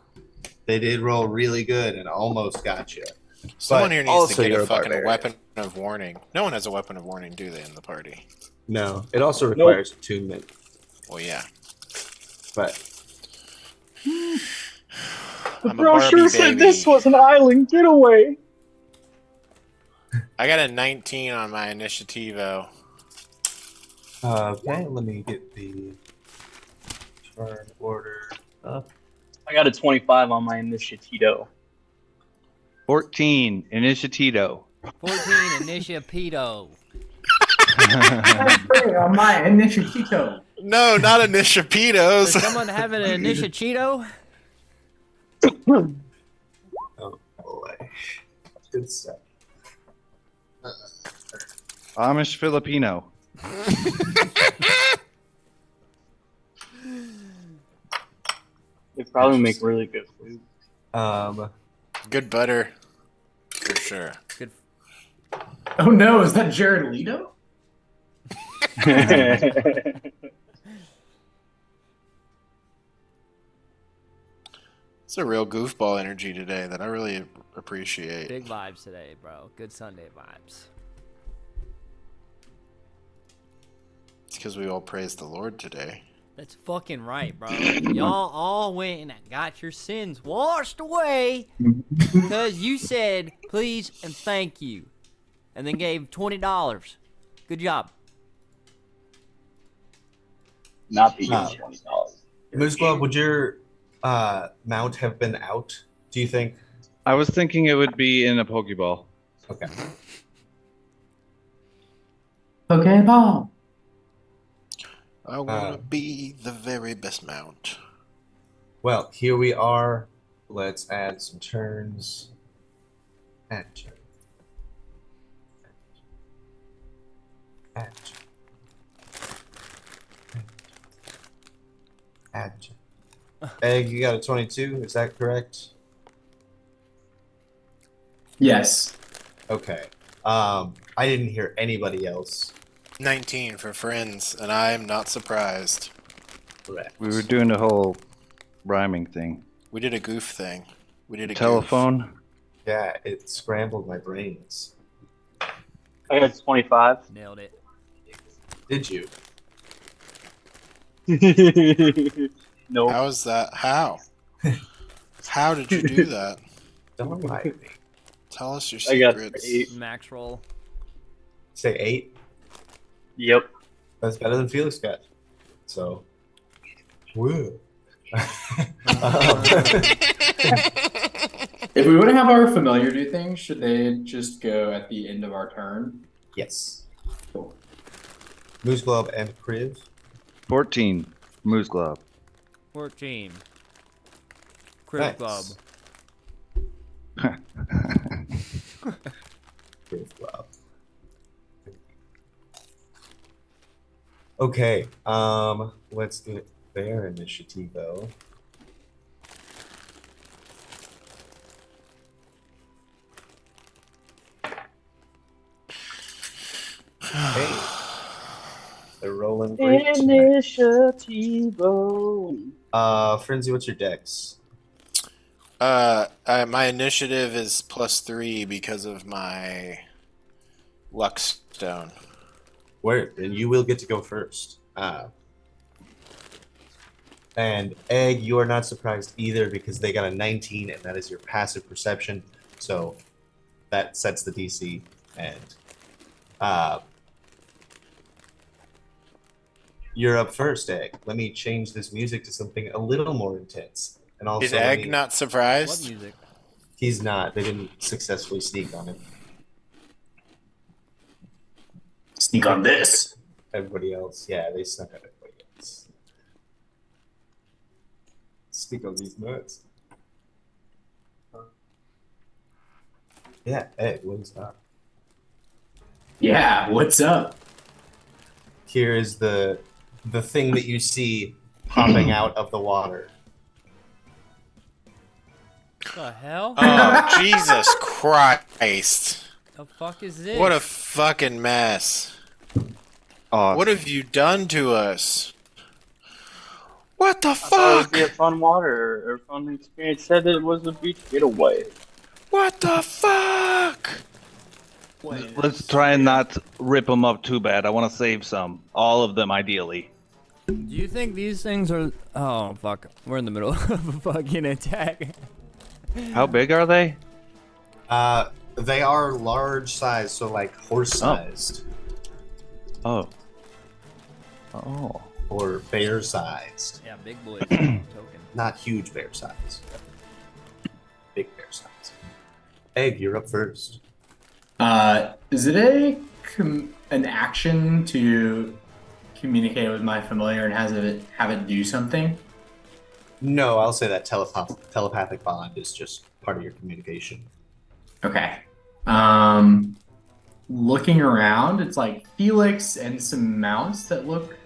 They did roll really good and almost got you. Someone But here needs to also get you're a a fucking barbarian. weapon of warning. No one has a weapon of warning, do they, in the party? No, it also requires attunement. Well, yeah. But The I'm a brochure Barbie said baby. this was an island getaway. I got a 19 on my initiativo. okay, let me get the turn order up. I got a 25 on my initiativo. 14, Initiativo. 14 Initiapedo. On my initiative. No, not Does initiativitos. someone have an Initiachito? Oh boy, good stuff. Amish Filipino. They probably make really good food. Good butter. For sure. Good. Oh no, is that Jared Leto? It's a real goofball energy today that I really appreciate. Big vibes today, bro. Good Sunday vibes. It's because we all praise the Lord today. That's fucking right, bro. Y'all all went and got your sins washed away because you said please and thank you, and then gave $20. Good job. Not the Wow. $20. Moose Glove, would your mount have been out? Do you think? I was thinking it would be in a Pokeball. Okay. Okay, ball. I want to be the very best mount. Well, here we are. Let's add some turns. Add turn. Add turn. Add turn. Egg, you got a 22. Is that correct? Yes. Okay. I didn't hear anybody else. 19 for friends, and I'm not surprised. Correct. We were doing the whole rhyming thing. We did a goof thing. We did a Telephone. Yeah, it scrambled my brains. I got 25. Nailed it. Did you? Goof. Nope. How is that? How? How did you do that? Don't lie to me. Tell us your I got secrets. 8. Max roll. Say 8. Yep. That's better than Felix got. So, woo. If we want to have our familiar do things, should they just go at the end of our turn? Yes. Cool. Moose Glove and Kriv. 14, Moose Glove. 14. Crib Nice. Club. Kriv Glove. Okay. Let's get their initiative though. Hey. They're rolling great. Initiativo. Frenzy, what's your dex? My initiative is +3 because of my luck stone. Word, and you will get to go first. And Egg, you are not surprised either because they got a 19, and that is your passive perception. So that sets the DC. And you're up first, Egg. Let me change this music to something a little more intense. And also, Is Egg not What surprised? music? He's not. They didn't successfully sneak on him. Sneak on this. Everybody else, yeah, they snuck on everybody else. Sneak on these nuts. Yeah, Egg, what is up? Yeah, what's up? Here is the thing that you see popping out of the water. The hell? Oh, Jesus Christ. The fuck is this? What a fucking mess. Awesome. What have you done to us? What the I thought it would fuck? be a fun water or fun experience. Said that it was a beach getaway. What the fuck? Let's try and not rip them up too bad. I want to save some. All of them, ideally. Do you think these things are... Oh, fuck. We're in the middle of a fucking attack. How big are they? They are large size, so like horse sized Oh. Oh. or bear sized. Yeah, big boy. Token. Not huge bear size. Big bear size. Egg, you're up first. Is it an action to communicate with my familiar and have it do something? No, I'll say that telepathic bond is just part of your communication. Okay. Looking around, it's like Felix and some mouse that look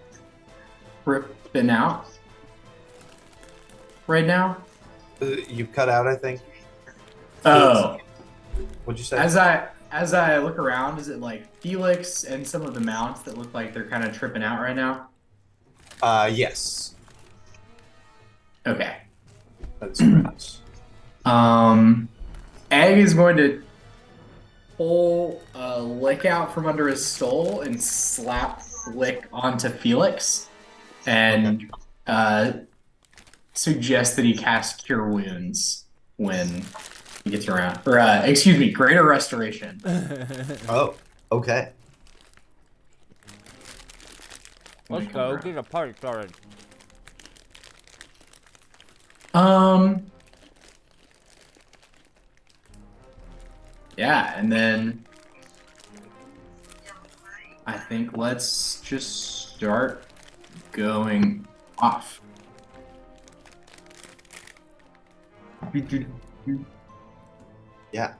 ripping out right now. You cut out, I think. Oh, What'd you say? as I look around, is it like Felix and some of the mounts that look like they're kind of tripping out right now? Yes. Okay. That's correct. Egg is going to pull a lick out from under his skull and slap lick onto Felix, and suggest that he cast Cure Wounds when he gets around. Or excuse me, Greater Restoration. Oh, okay. Let's go. Get a party started. Yeah, and then I think let's just start going off. Yeah.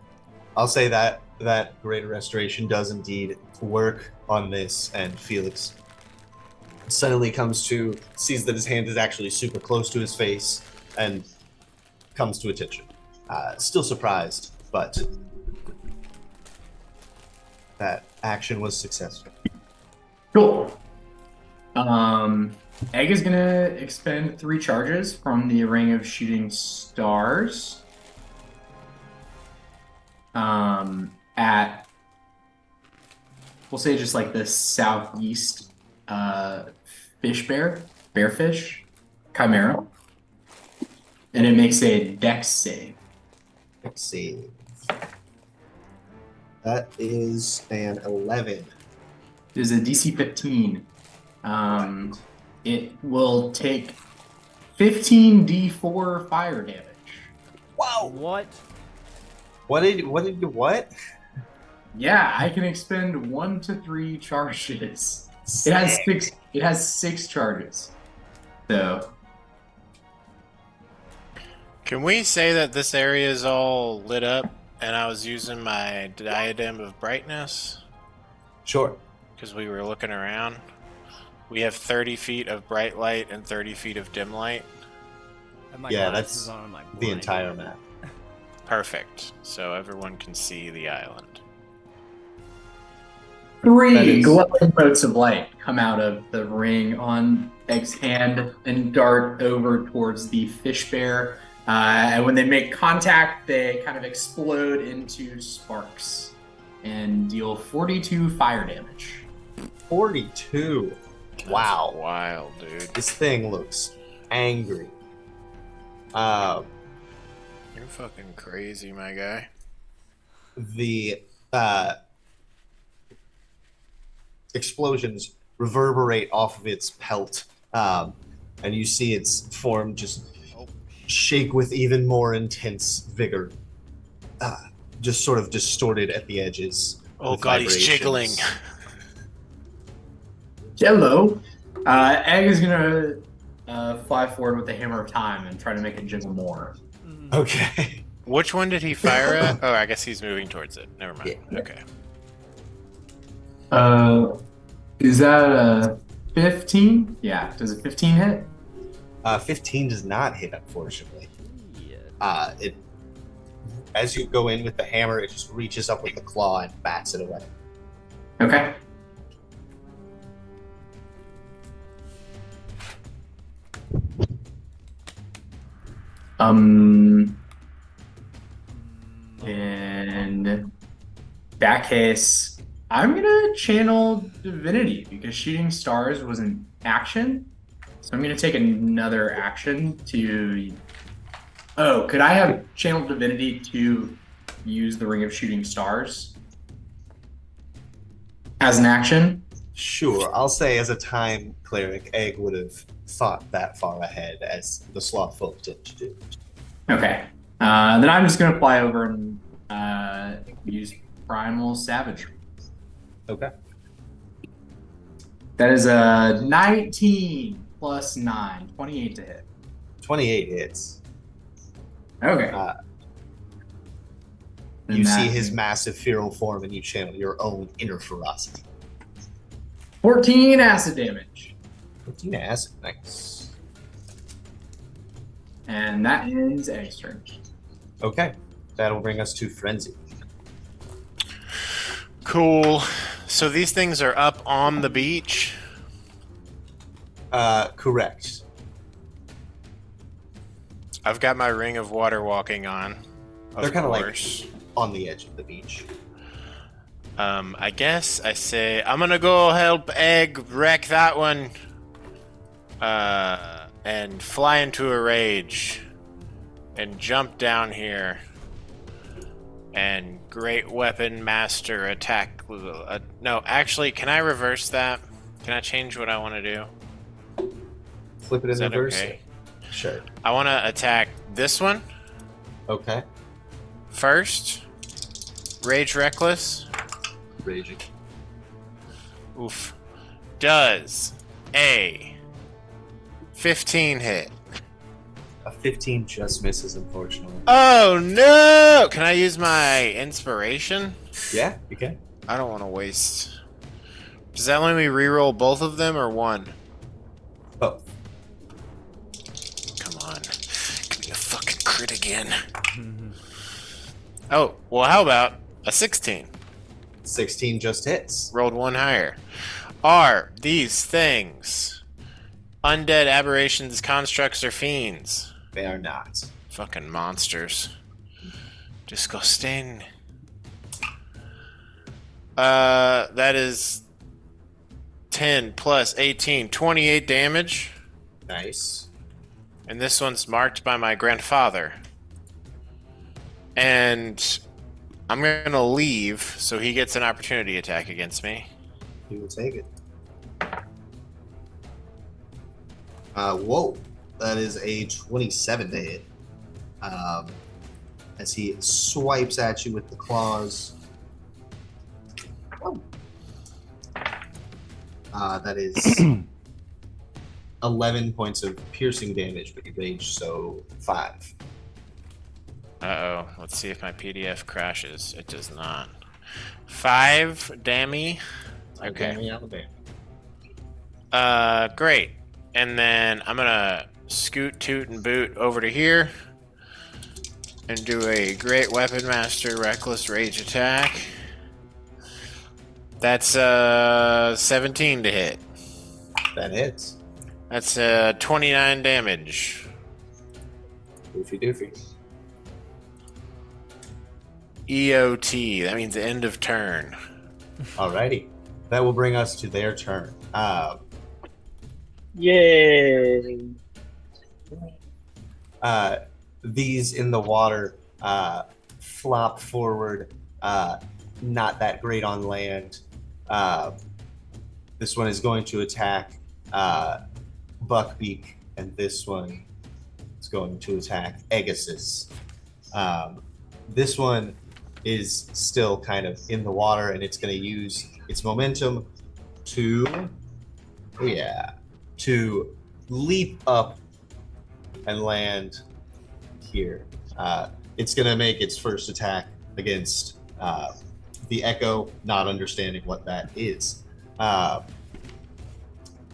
I'll say that greater restoration does indeed work on this, and Felix suddenly sees that his hand is actually super close to his face and comes to attention. Still surprised, but that action was successful. Cool. Egg is gonna expend 3 charges from the Ring of Shooting Stars. At, we'll say, just like the southeast bearfish chimera, and it makes a dex save. Let's see. That is an 11. It is a DC 15. It will take 15d4 fire damage. Wow. What? What? Yeah, I can expend 1 to 3 charges. It has Sick. 6. It has 6 charges. So Can we say that this area is all lit up and I was using my diadem of brightness? Sure. Because we were looking around. We have 30 feet of bright light and 30 feet of dim light. And my Yeah, glasses that's on, I'm, like, the blind. entire map. Perfect. So everyone can see the island. 3 That is- glowing motes of light come out of the ring on Egg's hand and dart over towards the fish bear And when they make contact, they kind of explode into sparks and deal 42 fire damage. 42. That's Wow. wild, dude. This thing looks angry. You're fucking crazy, my guy. The explosions reverberate off of its pelt, and you see its form just shake with even more intense vigor, just sort of distorted at the edges. Oh with god, he's jiggling. vibrations. Yellow. Egg is gonna fly forward with the hammer of time and try to make it jiggle more. Okay. Which one did he fire at? Oh, I guess he's moving towards it. Never mind. Yeah. Okay. Is that a 15? Yeah. Does a 15 hit? 15 does not hit, unfortunately. Yeah. It, as you go in with the hammer, it just reaches up with the claw and bats it away. Okay. In that case, I'm gonna channel divinity because shooting stars was an action. So I'm gonna take another action to. Oh, could I have channel divinity to use the ring of shooting stars as an action? Sure, I'll say as a time cleric, Egg would have thought that far ahead as the sloth folk tend to do. Okay. Then I'm just gonna fly over and use primal savagery. Okay. That is a 19 plus 9, 28 to hit. 28 hits. Okay. You see his massive feral form and you channel your own inner ferocity. 14 acid damage. 15 acid, nice. And that ends Egg's turn. Okay, that'll bring us to Frenzy. Cool. So these things are up on the beach. Correct. I've got my ring of water walking on. They're kind of like course. on the edge of the beach. I guess I say I'm gonna go help Egg wreck that one. And fly into a rage. And jump down here. And great weapon master attack. No, actually, can I reverse that? Can I change what I want to do? Flip it Is in that reverse. okay? Sure. I want to attack this one Okay. first. Rage Reckless. Raging. Oof. Does a 15 hit? A 15 just misses, unfortunately. Oh no! Can I use my inspiration? Yeah, you can. I don't want to waste. Does that let me reroll both of them or one? Oh, Come on. Give me a fucking crit again. Oh, well, how about a 16? 16 just hits. Rolled one higher. Are these things undead aberrations, constructs, or fiends? They are not. Fucking monsters. Disgusting. That is 10 plus 18, 28 damage. Nice. And this one's marked by my grandfather. And I'm gonna leave so he gets an opportunity attack against me. He will take it. Whoa. That is a 27 to hit. As he swipes at you with the claws. Oh. That is 11 points of piercing damage, but you rage, so 5. Uh-oh. Let's see if my PDF crashes. It does not. 5 dammy. Okay. Great. And then I'm gonna scoot, toot, and boot over to here and do a Great Weapon Master Reckless Rage attack. That's 17 to hit. That hits. That's 29 damage. Doofy doofy. EOT. That means end of turn. Alrighty. That will bring us to their turn. Yay! These in the water flop forward. Not that great on land. This one is going to attack Buckbeak, and this one is going to attack Agassiz. This one is still kind of in the water, and it's going to use its momentum to leap up and land here. It's going to make its first attack against the Echo, not understanding what that is. The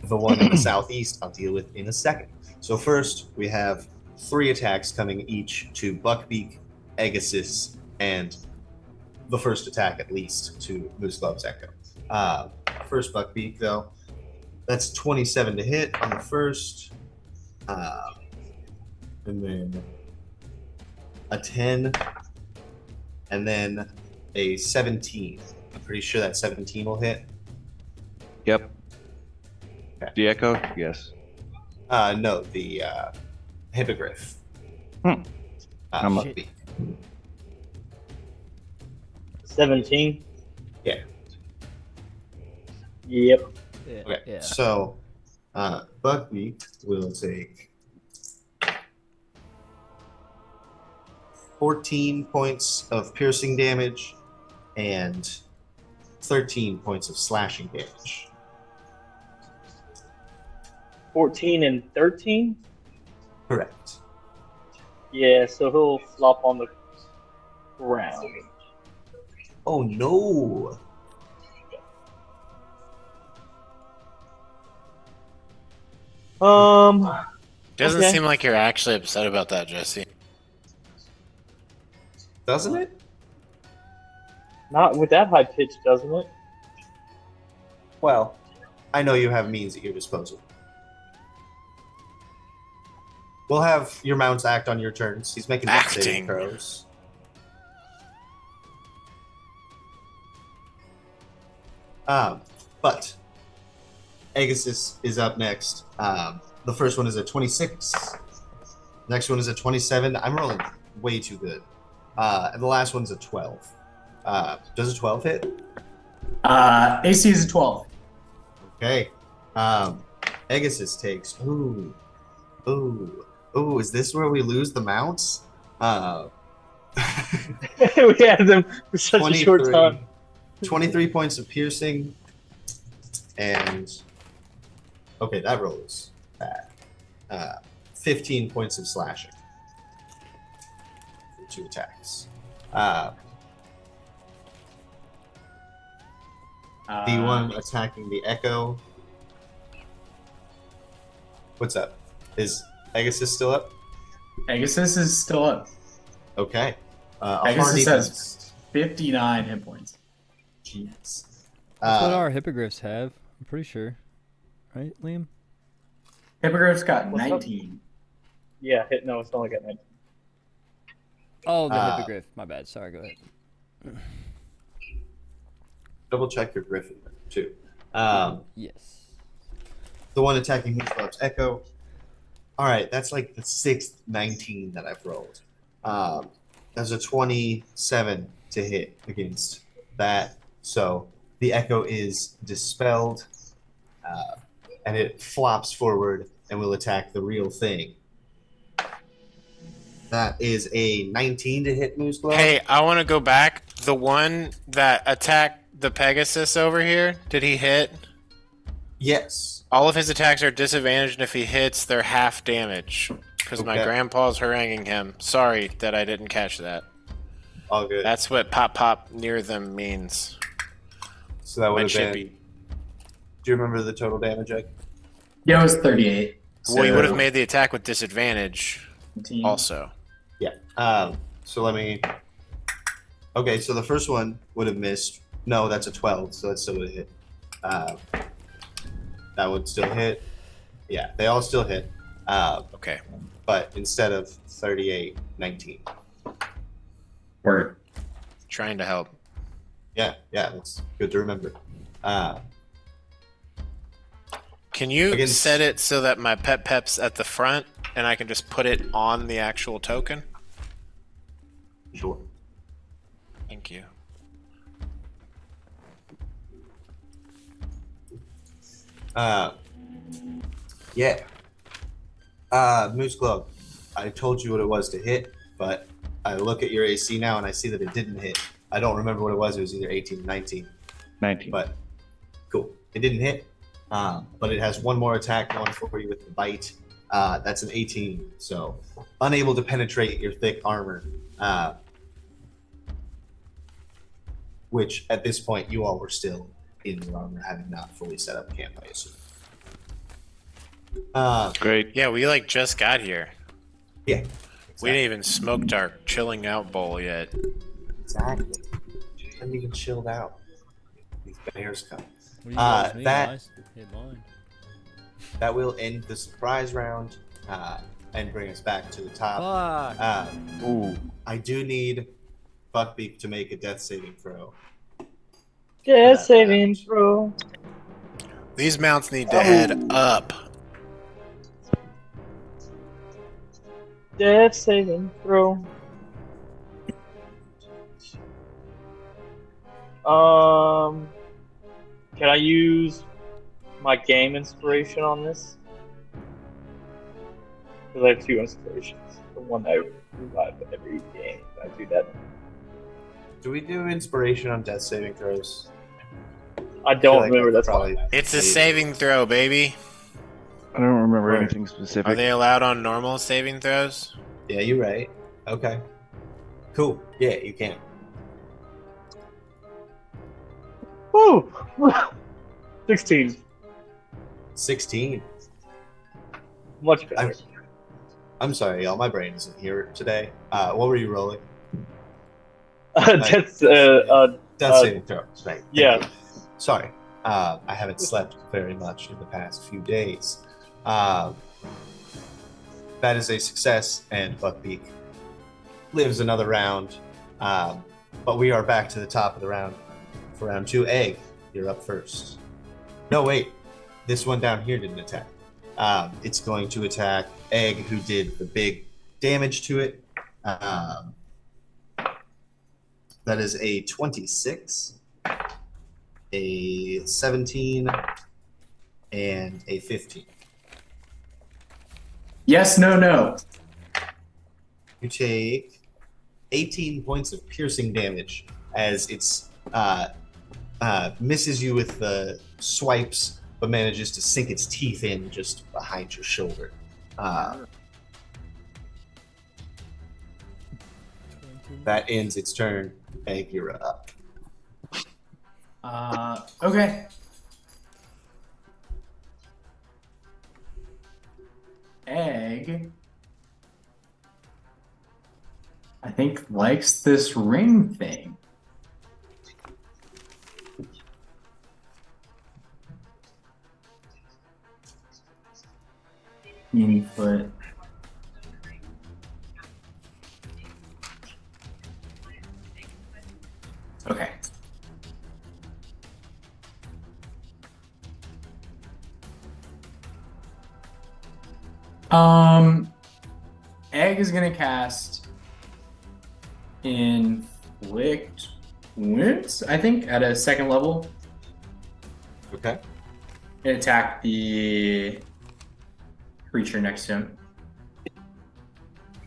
one in the southeast I'll deal with in a second. So first, we have 3 attacks coming each to Buckbeak, Agassiz, and the first attack at least to Moose Glove's Echo. First Buckbeak, though, that's 27 to hit on the first, and then a 10, and then a 17. I'm pretty sure that 17 will hit. Yep. Okay. The Echo? Yes. No, the Hippogriff. Buckbeak. 17. Yeah. Yep. Yeah. Okay, Yeah. so Buckbeak will take 14 points of piercing damage and 13 points of slashing damage. 14 and 13. Correct. Yeah, so he'll flop on the ground. Oh no! Doesn't Okay. seem like you're actually upset about that, Jesse. Doesn't it? Not with that high pitch, doesn't it? Well, I know you have means at your disposal. We'll have your mounts act on your turns. He's making dex saving Acting. throws. But Agassiz is up next. The first one is a 26. Next one is a 27. I'm rolling way too good. And the last one's a 12. Does a 12 hit? AC is a 12. Okay. Agassiz takes. Ooh. Is this where we lose the mounts? We had them for such a short time. 23 points of piercing. And okay, that rolls bad. 15 points of slashing for 2 attacks. The one attacking the Echo. What's up? Is Agassiz still up? Agassiz is still up. Okay. A Agassiz hardy has 59 hit points. Jeez. That's what our hippogriffs have. I'm pretty sure. Right, Liam? Hippogriff's got What's up? 19. Yeah, no, it's only got 19. Oh, the hippogriff. My bad. Sorry, go ahead. Double check your Griffin too. Yes. The one attacking Moose Echo. All right, that's like the 6th 19 that I've rolled. That's a 27 to hit against that. So the Echo is dispelled, and it flops forward and will attack the real thing. That is a 19 to hit Moose Glove. Hey, I want to go back. The one that attacked the Pegasus over here, did he hit? Yes. All of his attacks are disadvantaged, and if he hits, they're half damage. Because my Okay. grandpa's haranguing him. Sorry that I didn't catch that. All good. That's what pop pop near them means. So that would That have should been. be. Do you remember the total damage? Ike? Yeah, it was 38. Well, you So- would have made the attack with disadvantage 17. also. Yeah. So let me. Okay, so the first one would have missed. No, that's a 12, so that still would have hit. That would still hit. Yeah, they all still hit. Okay. But instead of 38, 19. Word. Trying to help. Yeah, that's good to remember. Can you Against- set it so that my pep's at the front and I can just put it on the actual token? Sure. Thank you. Yeah. Moose Glove, I told you what it was to hit, but I look at your AC now and I see that it didn't hit. I don't remember what it was. It was either 18 or 19. 19. But cool. It didn't hit. But it has one more attack going for you with the bite. That's an 18. So unable to penetrate your thick armor. Which at this point you all were still in your armor, having not fully set up camp, I assume. Great. Yeah, we just got here. Yeah. We didn't even smoked our chilling out bowl yet. Exactly. Haven't even chilled out. These bears come. What do you guys mean, that- guys? Hit mine. That will end the surprise round and bring us back to the top. Fuck. Ooh. I do need Buckbeak to make a death saving throw. Death saving throw. These mounts need to head up. Death saving throw. Can I use my game inspiration on this? Because I have 2 inspirations. The one I revive every game. I do that. Do we do inspiration on death saving throws? I don't remember. That's probably. why. It's a saving throw, baby. I don't remember Right. anything specific. Are they allowed on normal saving throws? Yeah, you're right. Okay. Cool. Yeah, you can. Woo! 16. 16. Much better. I'm sorry, y'all. My brain isn't here today. What were you rolling? That's Death saving throws. Right. Thank yeah. you. Sorry. I haven't slept very much in the past few days. That is a success, and Buckbeak lives another round. But we are back to the top of the round for round 2. Egg, you're up first. No, wait. This one down here didn't attack. It's going to attack Egg, who did the big damage to it. That is a 26, a 17, and a 15. Yes, no. You take 18 points of piercing damage as it's misses you with the swipes, but manages to sink its teeth in just behind your shoulder. That ends its turn. Egg, you're up. Okay. Egg, I think, likes this ring thing. Foot. Okay. Egg is gonna cast Inflict Wounds, I think, at a 2nd level. Okay. And attack the creature next to him.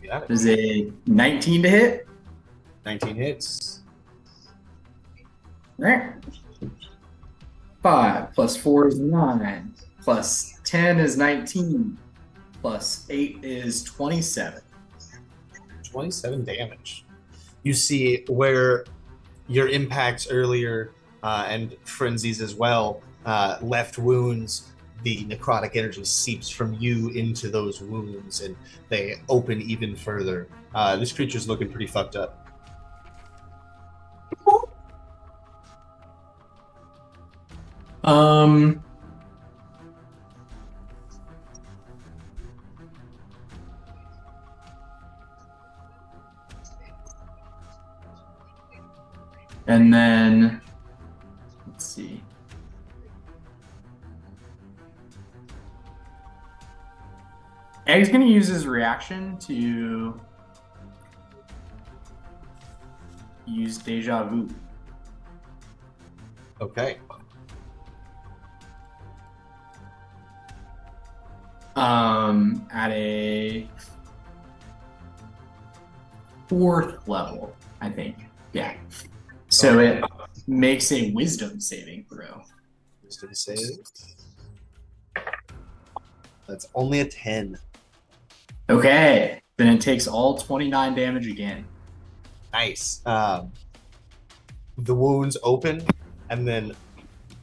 You got it. Is a 19 to hit. 19 hits. 5 plus 4 is 9. Plus 10 is 19. Plus 8 is 27. 27 damage. You see where your impacts earlier and frenzies as well left wounds. The necrotic energy seeps from you into those wounds and they open even further. This creature's looking pretty fucked up. Egg's gonna use his reaction to use Deja Vu. Okay. At a 4th level, I think. Yeah. So Okay. it makes a wisdom saving throw. Wisdom save. That's only a 10. Okay. Then it takes all 29 damage again. Nice. The wounds open and then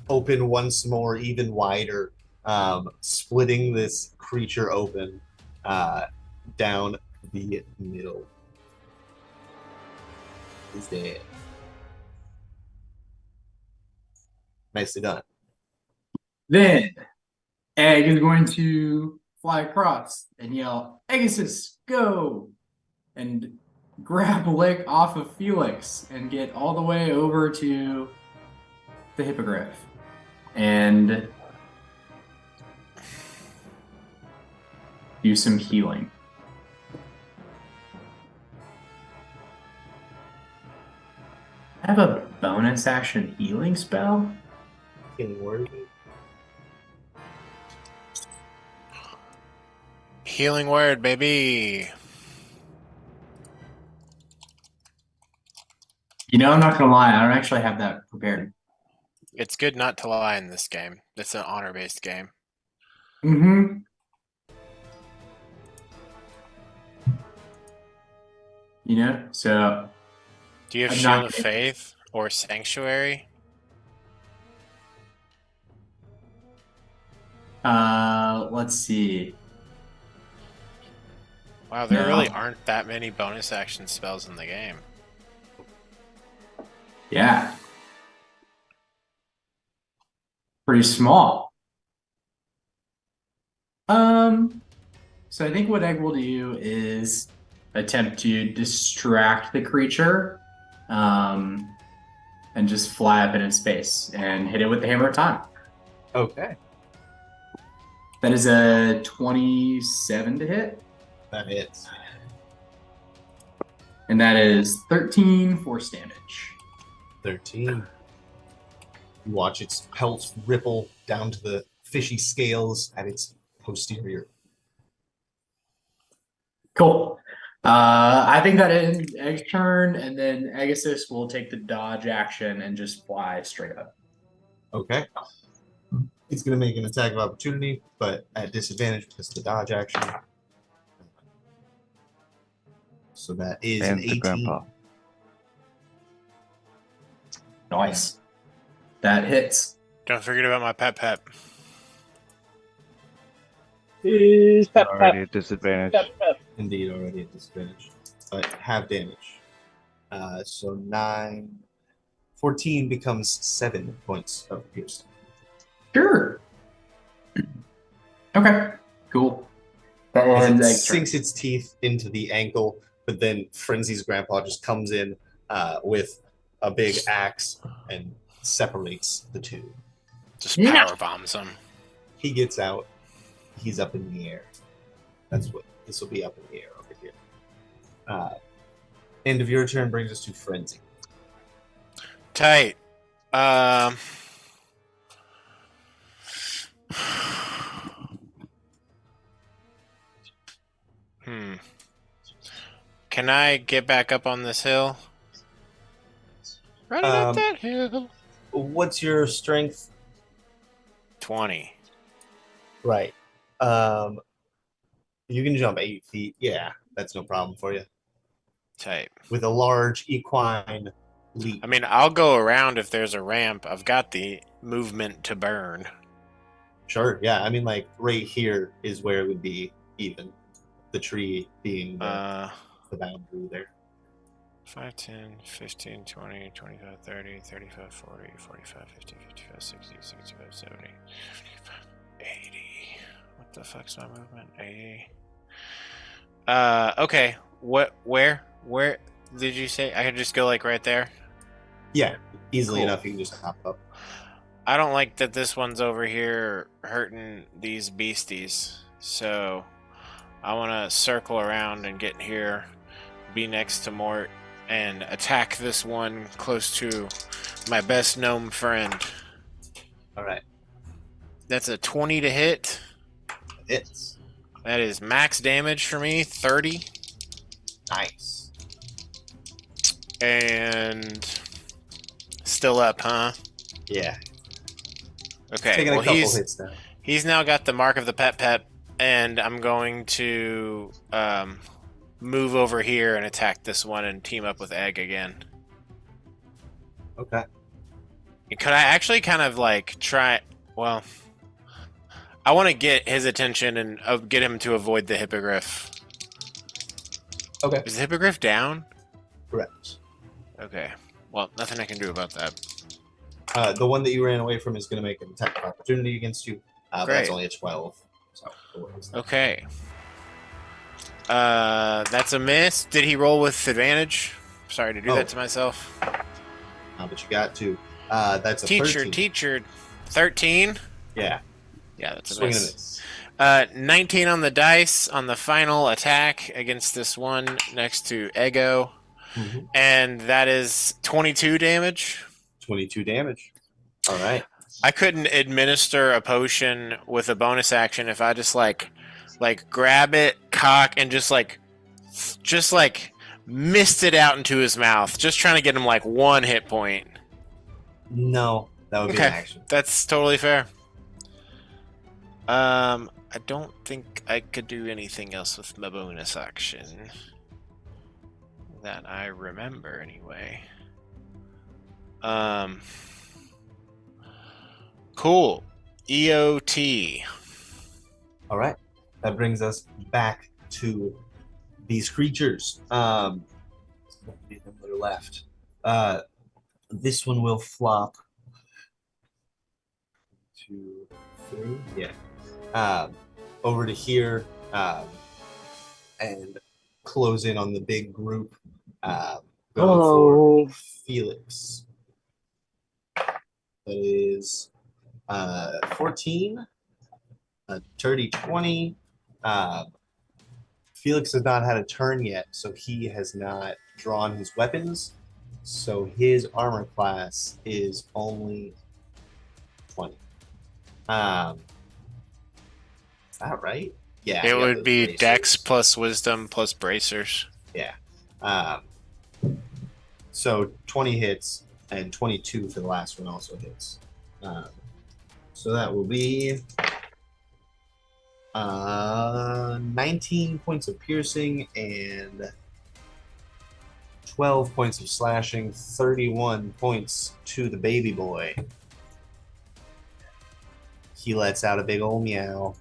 open once more, even wider, splitting this creature open down the middle. He's dead. Nicely done. Then Egg is going to fly across and yell, Pegasus, go! And grab a lick off of Felix and get all the way over to the hippogriff. And do some healing. I have a bonus action healing spell? Healing word. Healing word, baby. You know, I'm not gonna lie, I don't actually have that prepared. It's good not to lie in this game. It's an honor-based game. Mm-hmm. You know, so Do you have I'm Shield not of gonna- Faith or Sanctuary? let's see. Wow, there No. really aren't that many bonus action spells in the game. Yeah. Pretty small. So I think what Egg will do is attempt to distract the creature, and just fly up in its space and hit it with the hammer of time. Okay. That is a 27 to hit, That hits. and that is 13 force damage. 13. You watch its pelt ripple down to the fishy scales at its posterior. Cool. I think that ends Egg's turn, and then Agassiz will take the dodge action and just fly straight up. Okay. It's going to make an attack of opportunity, but at disadvantage because of the dodge action. So that is And an the 18. grandpa. Nice. That hits. Don't forget about my pet. Is pep, Already pep, at disadvantage. pep, pep. Indeed, already at disadvantage. But have damage. So 9. 14 becomes 7 points of piercing. Sure. Okay. Cool. That As ends it Egg's turn. sinks its teeth into the ankle, but then Frenzy's grandpa just comes in with a big axe and separates the two. Just No. power bombs them. He gets out. He's up in the air. That's what this will be, up in the air over here. End of your turn brings us to Frenzy. Tight. Can I get back up on this hill? Running up that hill. What's your strength? 20. Right. You can jump 8 feet. Yeah, that's no problem for you. Tight. With a large equine leap. I mean, I'll go around if there's a ramp. I've got the movement to burn. Sure, yeah. I mean, like, right here is where it would be even. The tree being the boundary there. 5, 10, 15, 20, 25, 30, 35, 40, 45, 50, 55, 60, 65, 70, 75, 80. What the fuck's my movement? 80. Okay. Where did you say? I could just go, like, right there? Yeah, easily Cool. enough. You can just hop up. I don't like that this one's over here hurting these beasties. So I want to circle around and get here, be next to Mort, and attack this one close to my best gnome friend. All right. That's a 20 to hit. Hits. That is max damage for me, 30. Nice. And still up, huh? Yeah. Okay, Taking well a couple hits now. he's now got the mark of the pet, and I'm going to move over here and attack this one and team up with Egg again. Okay. Could I actually kind of like try? Well, I want to get his attention and get him to avoid the hippogriff. Okay. Is the hippogriff down? Correct. Okay. Well, nothing I can do about that. The one that you ran away from is going to make an attack of opportunity against you. But that's Great. only a 12. So, Okay. That's a miss. Did he roll with advantage? Sorry to do that to myself. But you got to. That's a 13. Teacher. 13? Yeah. Yeah, that's a Swing and a miss. miss. 19 on the dice on the final attack against this one next to Ego. Mm-hmm. And that is 22 damage. 22 damage. All right. I couldn't administer a potion with a bonus action if I just like grab it, cock, and just like missed it out into his mouth, just trying to get him like 1 hit point. No, that would be an action. That's totally fair. I don't think I could do anything else with my bonus action that I remember anyway. Cool. EOT. All right. That brings us back to these creatures. That are left. This one will flop. 2, 3. Yeah. Over to here. And close in on the big group. Going for Felix. That is 14. A dirty 20. Felix has not had a turn yet, so he has not drawn his weapons. So his armor class is only 20. Is that right? Yeah. It would be bracers. Dex plus Wisdom plus Bracers. Yeah. So 20 hits and 22 for the last one also hits. So that will be 19 points of piercing and 12 points of slashing, 31 points to the baby boy. He lets out a big old meow.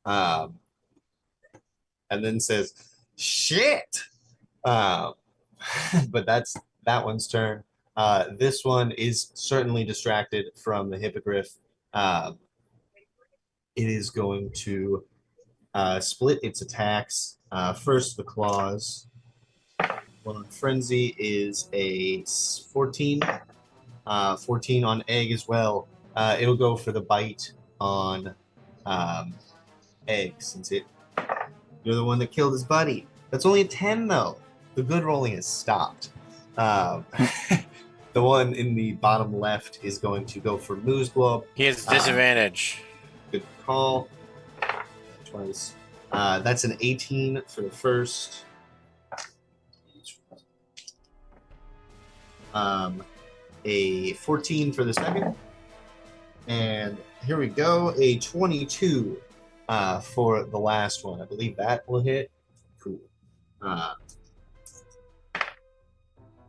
And then says, shit! But that's that one's turn. This one is certainly distracted from the hippogriff. It is going to split its attacks. First, the claws. One on Frenzy is a 14. 14 on Egg as well. It'll go for the bite on Egg, since you're the one that killed his buddy. That's only a 10, though. The good rolling has stopped. The one in the bottom left is going to go for Moose Globe. He has disadvantage. Good call. Twice. That's an 18 for the first. A 14 for the second. And here we go. A 22 for the last one. I believe that will hit. Cool.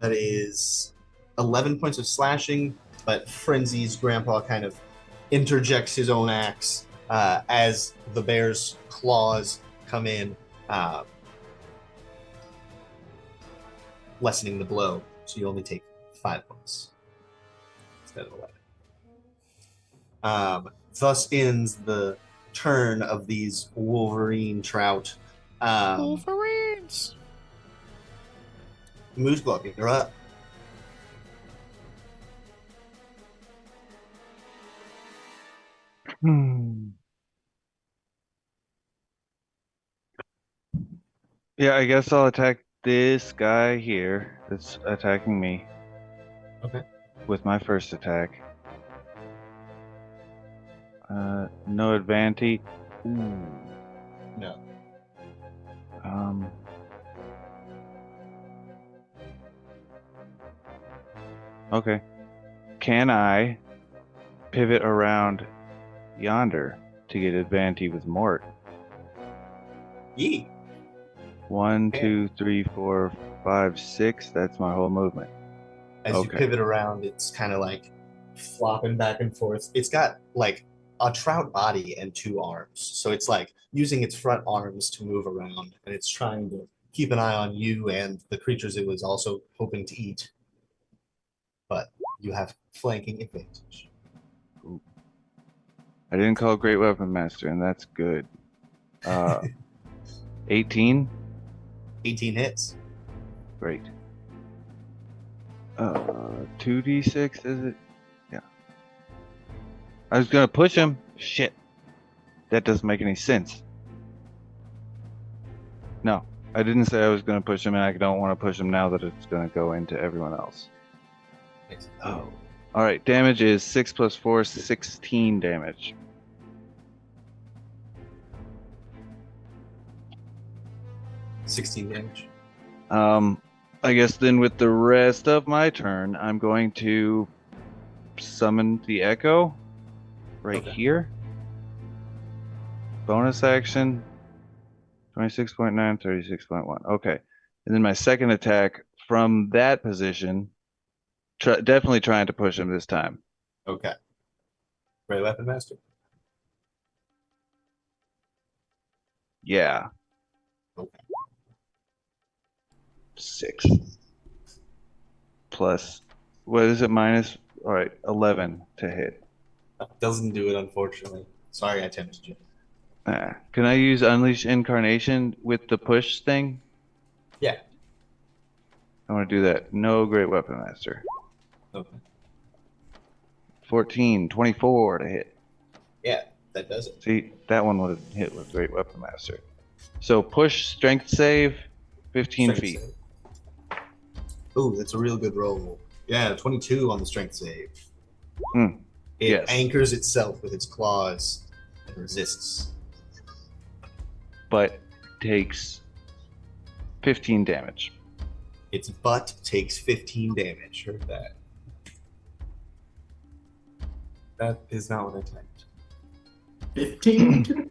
That is 11 points of slashing, but Frenzy's grandpa kind of interjects his own axe as the bear's claws come in, lessening the blow. So you only take 5 points instead of 11. Thus ends the turn of these Wolverine trout. Wolverines! Moose Glove, you're up. Hmm. Yeah, I guess I'll attack this guy here that's attacking me Okay. with my first attack. No advantage. Ooh. No. Um. Okay. Can I pivot around yonder to get advantage with Mort? Yee. 1, Okay. 2, 3, 4, 5, 6. That's my whole movement. As you Okay. pivot around, it's kind of like flopping back and forth. It's got like a trout body and 2 arms. So it's like using its front arms to move around, and it's trying to keep an eye on you and the creatures it was also hoping to eat. But you have flanking advantage. I didn't call Great Weapon Master, and that's good. 18. 18 hits. Great. 2d6, is it? Yeah. I was gonna push him. Shit. That doesn't make any sense. No, I didn't say I was gonna push him, and I don't want to push him now that it's gonna go into everyone else. Oh. Alright, damage is 6 plus 4, 16 damage. $16 damage. I guess then with the rest of my turn, I'm going to summon the Echo right Okay. here. Bonus action 26.9, 36.1. Okay. And then my second attack from that position, definitely trying to push him this time. Okay. Great Weapon Master. Yeah. Okay. 6 plus, what is it, minus? All right, 11 to hit. Doesn't do it, unfortunately. Sorry I tempted you. Can I use Unleash Incarnation with the push thing? Yeah. I want to do that. No Great Weapon Master. Okay. 14, 24 to hit. Yeah, that does it. See, that one would have hit with Great Weapon Master. So push, strength save, 15 Strength feet. save. Ooh, that's a real good roll. Yeah, 22 on the strength save. Hmm. It Yes. anchors itself with its claws and resists. But takes 15 damage. Its butt takes 15 damage. Heard that. That is not what I typed. 15.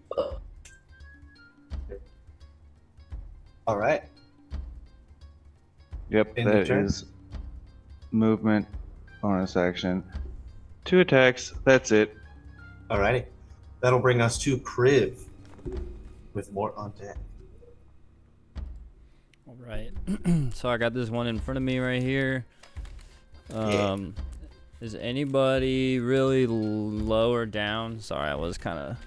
All right. Yep, End of that turn. is movement, bonus action. 2 attacks, that's it. Alrighty. That'll bring us to Kriv with more on deck. All right. So I got this one in front of me right here. Is anybody really low or down? Sorry, I was kind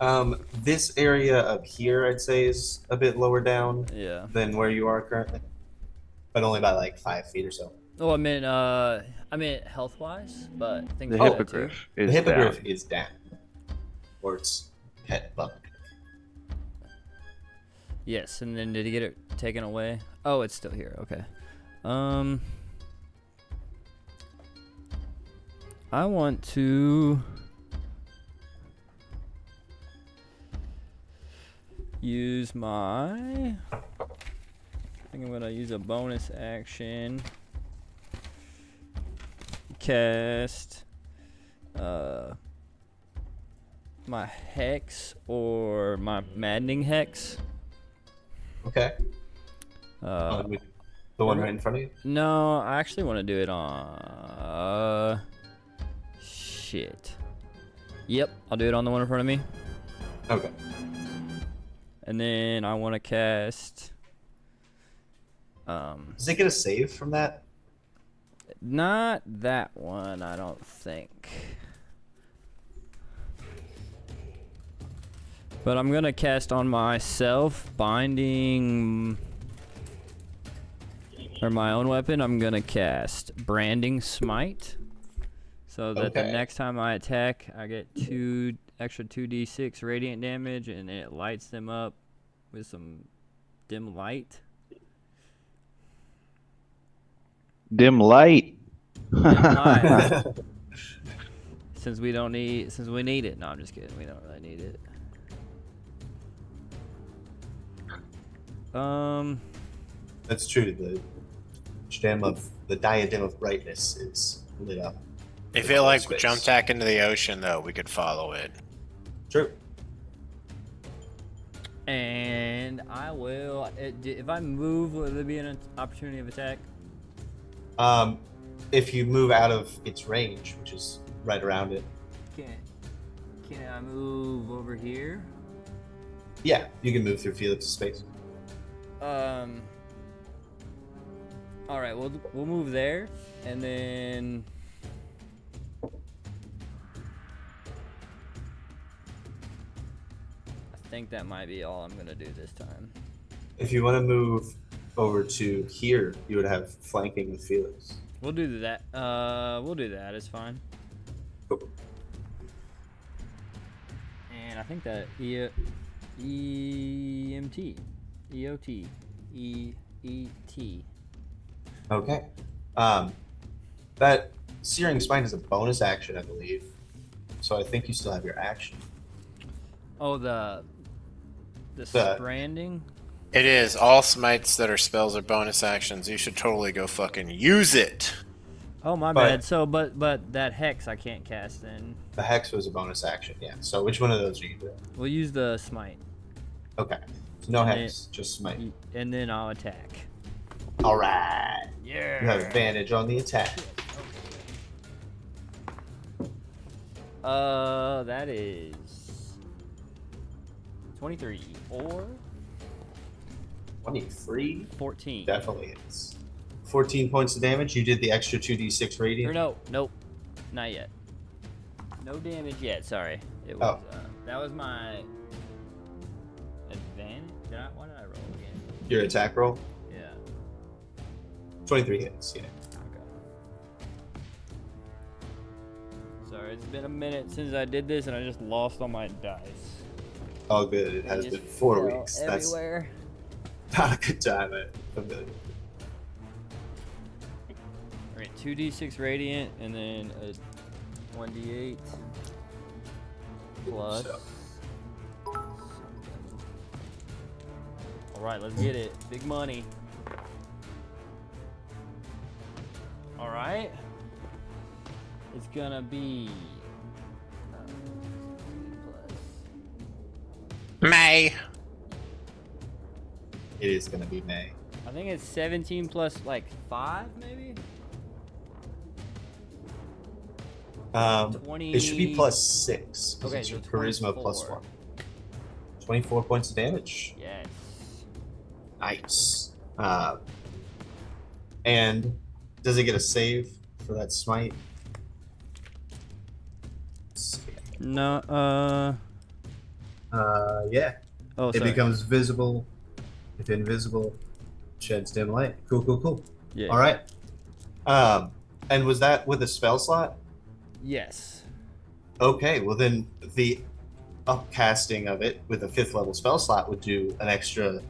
of. This area up here, I'd say, is a bit lower down Yeah. than where you are currently, but only by like 5 feet or so. Oh, I meant health wise, but I think The that too. hippogriff is The hippogriff down. is down, or its pet bug. Yes, and then did he get it taken away? Oh, it's still here. Okay. I want to use my. I think I'm gonna use a bonus action. Cast my hex or my maddening hex. Okay. Uh, The one right in front of you? No, I actually want to do it on. Shit. Yep, I'll do it on the one in front of me. Okay. And then I want to cast. Does it get a save from that? Not that one, I don't think. But I'm gonna cast on myself, binding, or my own weapon. I'm gonna cast branding smite, so that the Okay. next time I attack, I get 2 extra 2d6 radiant damage, and it lights them up with some dim light. Dim light. Dim light. Since we need it. No, I'm just kidding. We don't really need it. That's true. The diadem of brightness is lit up. If in it all like space. jumped back into the ocean, though, we could follow it. True. And I will. If I move, will there be an opportunity of attack? If you move out of its range, which is right around it, Can I move over here? yeah, you can move through Felix's space. All right, we'll move there, and then I think that might be all I'm gonna do this time. If you want to move over to here, you would have flanking with Felix. We'll do that. We'll do that. It's fine. Cool. And I think that EET. Okay. That Searing Smite is a bonus action, I believe. So I think you still have your action. Oh, the The- branding. It is. All smites that are spells or bonus actions. You should totally go fucking use it. Oh, my But- bad. So, but that hex I can't cast then. The Hex was a bonus action, yeah. So which one of those are you doing? We'll use the smite, Okay. So no And Hex, just Smite. and then I'll attack. Alright. Yeah. You have advantage on the attack. That is 23 or 23? 14. Definitely is. 14 points of damage. You did the extra 2d6 Or radiant. nope, not yet. No damage yet. Sorry, it was. That was my advantage. Why did I roll again? Your attack roll. Yeah. 23 hits, yeah. Okay. Sorry, it's been a minute since I did this, and I just lost all my dice. All good. It has They been just 4 fell weeks. everywhere. That's not a good time at Familiar. All right, 2d6 radiant, and then a 1d8 plus. So, All right, let's get it. Big money. All right. It's gonna be plus. May. it is going to be May. I think it's 17 plus like 5, maybe. 20. It should be plus 6. 'cause Okay, it's so your charisma plus 24. 1. 24 points of damage. Yes. Nice. And does it get a save for that smite? Let's see. No. Yeah. Oh, It sorry. becomes visible. If invisible, sheds dim light. Cool. Yeah. All right. And was that with a spell slot? Yes. Okay, well then the upcasting of it with a 5th level spell slot would do an extra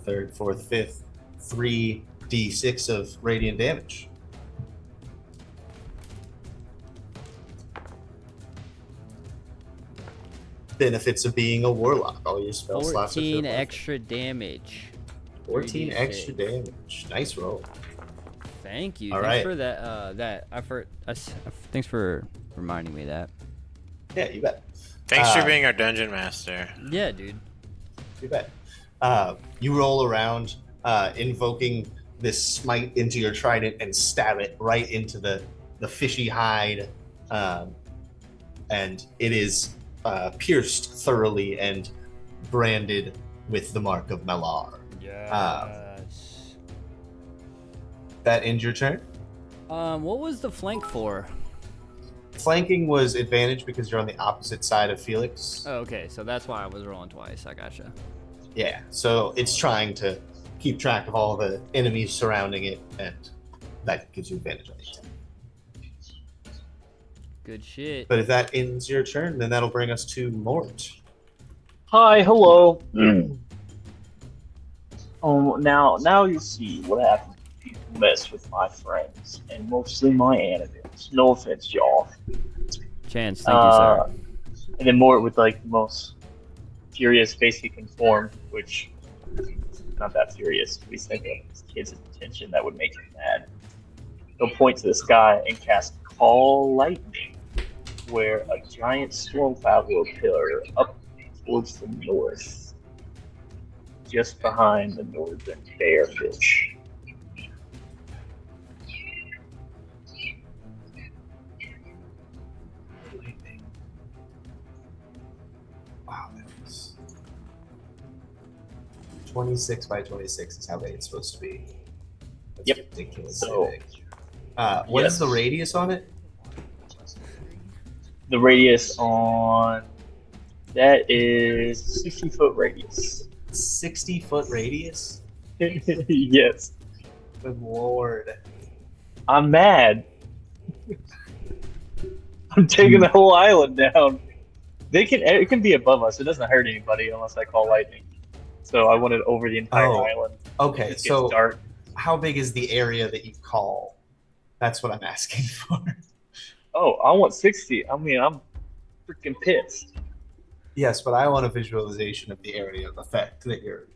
3rd, 4th, 5th, 3d6 of radiant damage. Benefits of being a warlock. All your spell slots are 14 filled with it. extra damage. 14 3d6. extra damage. Nice roll. Thank you. All Thanks right. for that. Thanks for reminding me of that. Yeah, you bet. Thanks for being our dungeon master. Yeah, dude. You bet. You roll around, invoking this smite into your trident and stab it right into the fishy hide, and it is pierced thoroughly and branded with the mark of Malar. Yes. That ends your turn. What was the flank for? Flanking was advantage because you're on the opposite side of Felix. Oh, okay, so that's why I was rolling twice. I gotcha. Yeah, so it's trying to keep track of all the enemies surrounding it, and that gives you advantage on the attack. Good shit. But if that ends your turn, then that'll bring us to Mort. Hi, hello. Now you see what happens when you mess with my friends, and mostly my enemies. No offense, y'all. Chance, thank you, sir. And then Mort with like the most furious face he can form, which not that furious. At least I think this kid's attention that would make him mad. He'll point to the sky and cast Call Lightning, where a giant storm cloud will appear up towards the north, just behind the northern bearfish. Wow, that was 26 by 26 is how big it's supposed to be. That's Yep. ridiculous. So, What is yes. the radius on it? The radius on that is 60-foot radius. 60-foot radius? Yes. Good lord. I'm mad. I'm taking the whole island down. It can be above us. It doesn't hurt anybody unless I call lightning. So I want it over the entire Oh, island. Okay, It so gets dark. how big is the area that you call? That's what I'm asking for. Oh, I want 60. I mean, I'm freaking pissed. Yes, but I want a visualization of the area of effect that you're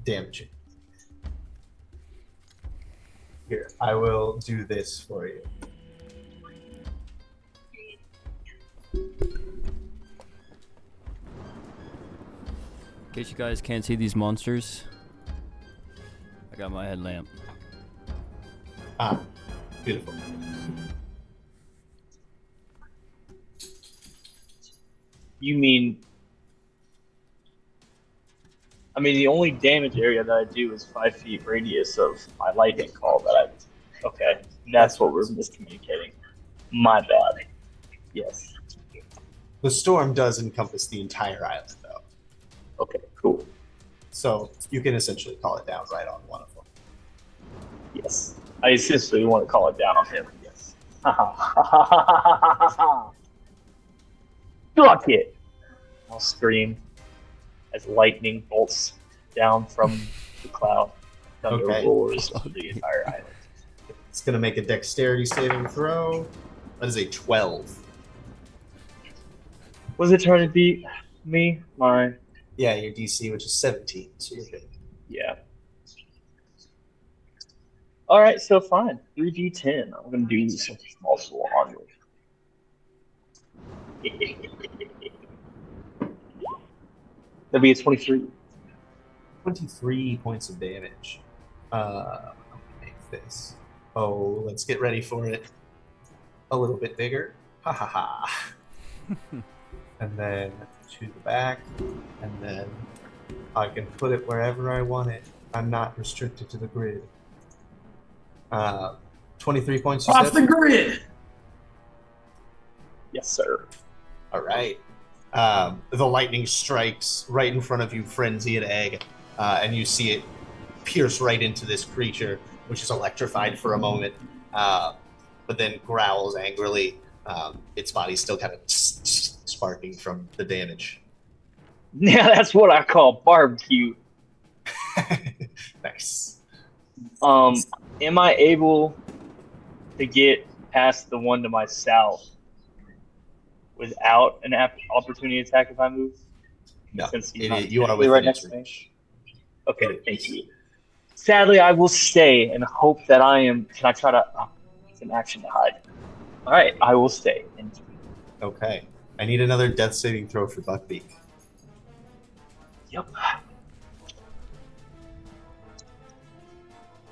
damaging. Here, I will do this for you. In case you guys can't see these monsters, I got my headlamp. Ah, beautiful. You mean? I mean, the only damage area that I do is 5 feet radius of my lightning call that I. Okay, that's what we're miscommunicating. My bad. Yes. The storm does encompass the entire island, though. Okay, cool. So you can essentially call it down right on one of them. Yes. I essentially want to call it down on him. Yes. Fuck it! I'll scream as lightning bolts down from the cloud. Thunder Okay. roars through the entire island. It's going to make a dexterity saving throw. That is a 12. Was it trying to beat me? My Yeah, your DC, which is 17, so you're good. yeah. All right, so fine. 3d10. I'm gonna do something multiple on you. That'd be a 23. 23 points of damage. I'm gonna make this. Oh, let's get ready for it. A little bit bigger. Ha ha ha. And then to the back. And then I can put it wherever I want it. I'm not restricted to the grid. 23 points. Off the grid. Yes, sir. All right. The lightning strikes right in front of you, Frenzy and Egg, and you see it pierce right into this creature, which is electrified for a moment, but then growls angrily. Its body's still kind of sparking from the damage. Yeah, that's what I call barbecue. Nice. Am I able to get past the one to my south without an opportunity attack if I move? No, Since he's not you are technically within right its next to me. reach. Okay, thank you. Sadly, I will stay and hope that I am. Can I try to? It's an action to hide. All right, I will stay. Okay. I need another death saving throw for Buckbeak. Yep.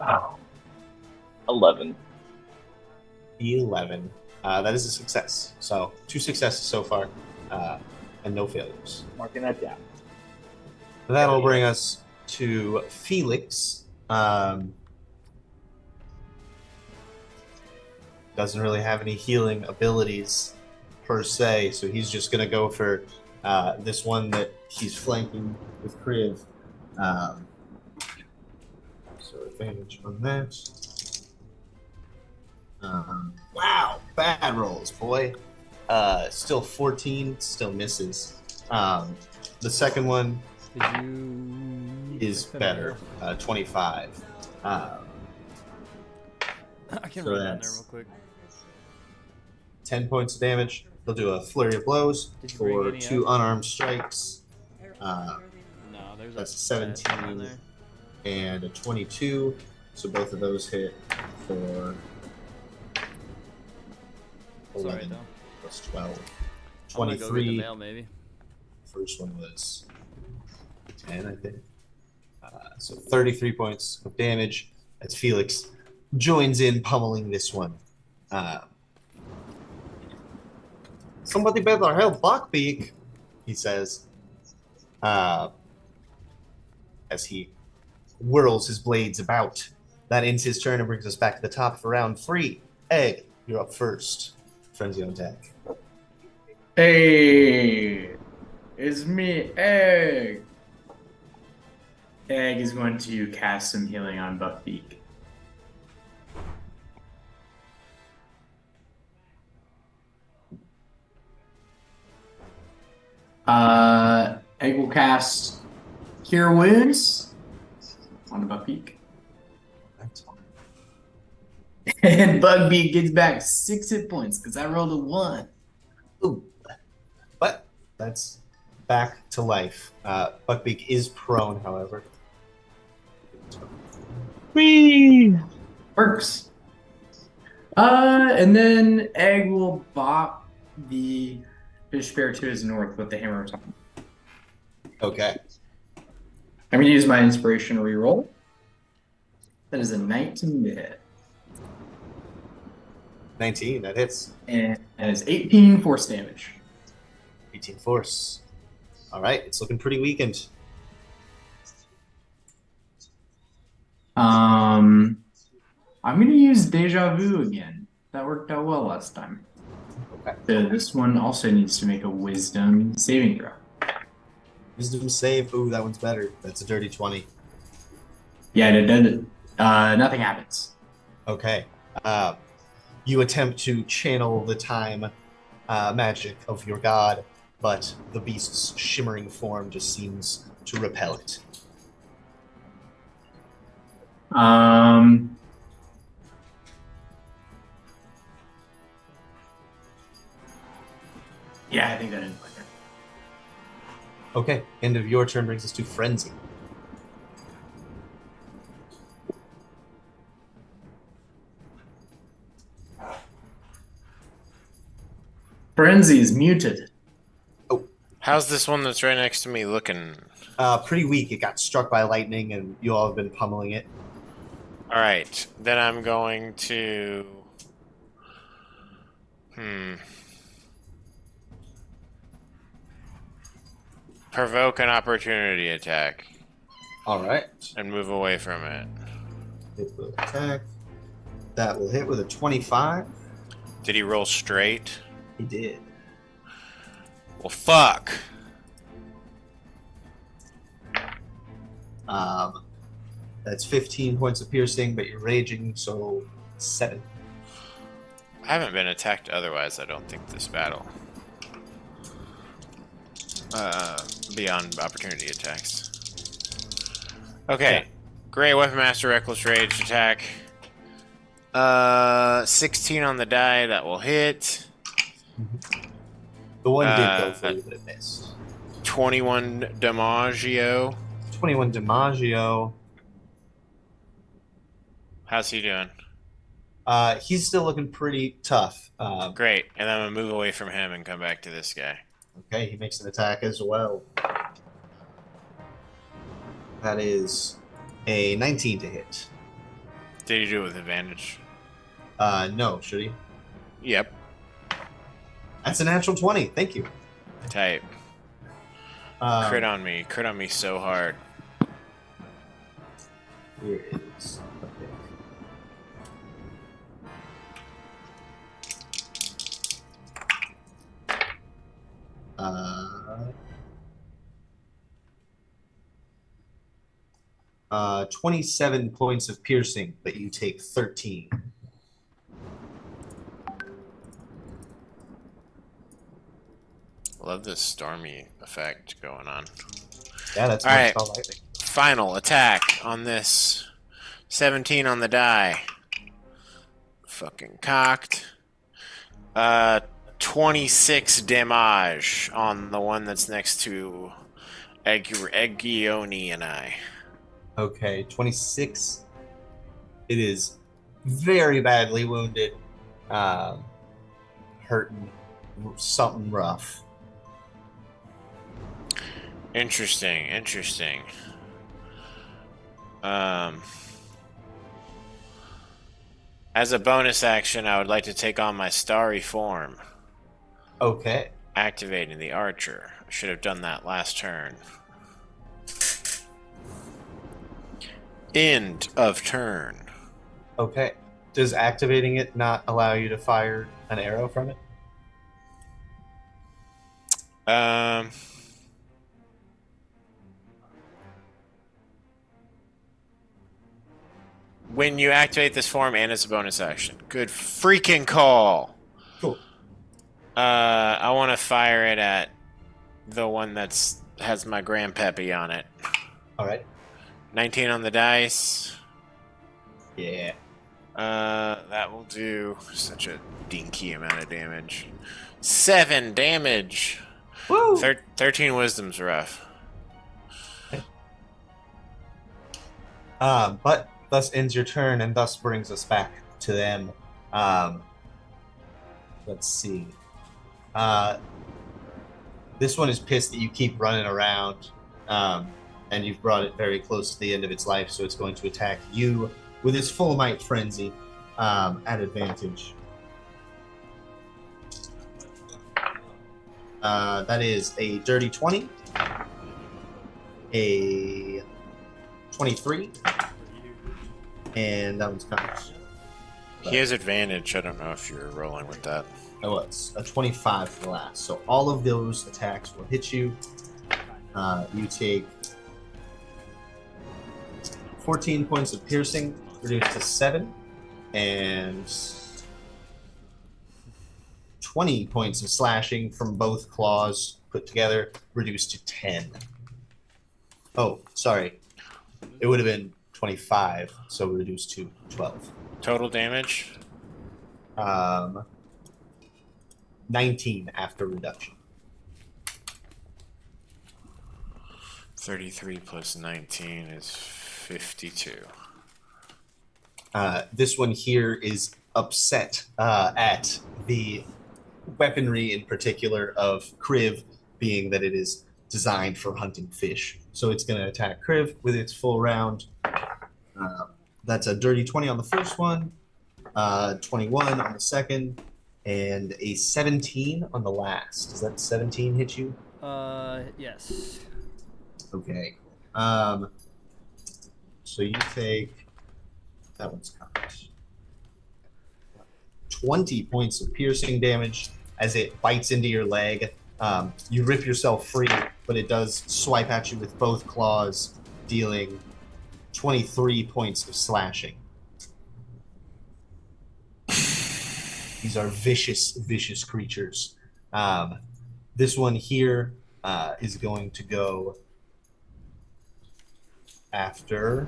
Wow. 11. 11. That is a success. So 2 successes so far, and no failures. Marking that down. That'll bring us to Felix. Doesn't really have any healing abilities per se, so he's just going to go for this one that he's flanking with Kriv. So advantage on that. Wow, bad rolls, boy. Still 14, still misses. The second one Did you is check that better, out? 25. I can So run down there that's- real quick. 10 points of damage. He'll do a flurry of blows Did you bring for any 2 up? unarmed strikes. No, there's That's a 17. basket down there. And a 22. So both of those hit for It's 11 alright though. plus 12. I'm gonna go get the 23. mail maybe. First one was 10, I think. So 33 points of damage as Felix joins in pummeling this one. Somebody better help Buckbeak, he says, as he whirls his blades about. That ends his turn and brings us back to the top for round 3. Egg, you're up first. Frenzy on attack. Hey, it's me, Egg. Egg is going to cast some healing on Buckbeak. Egg will cast Cure Wounds on Buckbeak. And Buckbeak gets back 6 hit points because I rolled a 1. Ooh. But that's back to life. Buckbeak is prone, however. Whee! Works. And then Egg will bop the fish bear to his north with the hammer of time. Okay. I'm going to use my inspiration reroll. That is a 19 to hit. 19, that hits. And that is 18 force damage. 18 force. All right, it's looking pretty weakened. I'm going to use Deja Vu again. That worked out well last time. Okay. So this one also needs to make a wisdom saving throw. Wisdom save. Ooh, that one's better. That's a dirty 20. Yeah, it did. Nothing happens. Okay. You attempt to channel the time magic of your god, but the beast's shimmering form just seems to repel it. Yeah, I think that is better. Okay, end of your turn brings us to Frenzy. Frenzy is muted. How's this one that's right next to me looking? Pretty weak. It got struck by lightning, and you all have been pummeling it. All right, then I'm going to. Provoke an opportunity attack All right. and move away from it. Hit with attack. That will hit with a 25. Did he roll straight? He did. Well, fuck. That's 15 points of piercing, but you're raging, so 7. I haven't been attacked otherwise, I don't think, this battle. Beyond opportunity attacks. Okay. Yeah. Great Weapon Master Reckless Rage attack. 16 on the die, that will hit. The one did go for you, but it missed. 21 Damaggio. 21 DiMaggio. How's he doing? He's still looking pretty tough. Great. And then I'm going to move away from him and come back to this guy. Okay, he makes an attack as well. That is a 19 to hit. Did he do it with advantage? No, should he? Yep. That's a natural 20. Thank you. Type. Crit on me. Crit on me so hard. Here is. Okay. 27 points of piercing, but you take 13. Love this stormy effect going on. Yeah, that's All why right. it's called lightning. Final attack on this. 17 on the die. Fucking cocked. 26 damage on the one that's next to Eggioni and I. Okay, 26. It is very badly wounded. Hurting something rough. Interesting. As a bonus action, I would like to take on my starry form, Okay. activating the archer. I should have done that last turn. End of turn. Okay. Does activating it not allow you to fire an arrow from it? When you activate this form and it's a bonus action. Good freaking call. Cool. I want to fire it at the one has my grandpappy on it. All right. 19 on the dice. Yeah. That will do such a dinky amount of damage. 7 damage. Woo! 13 wisdom's rough. But thus ends your turn, and thus brings us back to them. Let's see. This one is pissed that you keep running around, and you've brought it very close to the end of its life, so it's going to attack you with its full might frenzy at advantage. That is a dirty 20, a 23, and that one's cocked. He has advantage. I don't know if you're rolling with that. Oh, it's a 25 for the last. So all of those attacks will hit you. You take 14 points of piercing, reduced to 7, and 20 points of slashing from both claws put together, reduced to 10. Oh, sorry. It would have been 25, so reduced to 12. Total damage? 19 after reduction. 33 plus 19 is 52. This one here is upset at the weaponry in particular of Kriv, being that it is designed for hunting fish. So it's going to attack Kriv with its full round. That's a dirty 20 on the first one, 21 on the second, and a 17 on the last. Does that 17 hit you? Yes. Okay. So you take... That one's cocked. 20 points of piercing damage as it bites into your leg. You rip yourself free, but it does swipe at you with both claws, dealing 23 points of slashing. These are vicious, vicious creatures. This one here is going to go after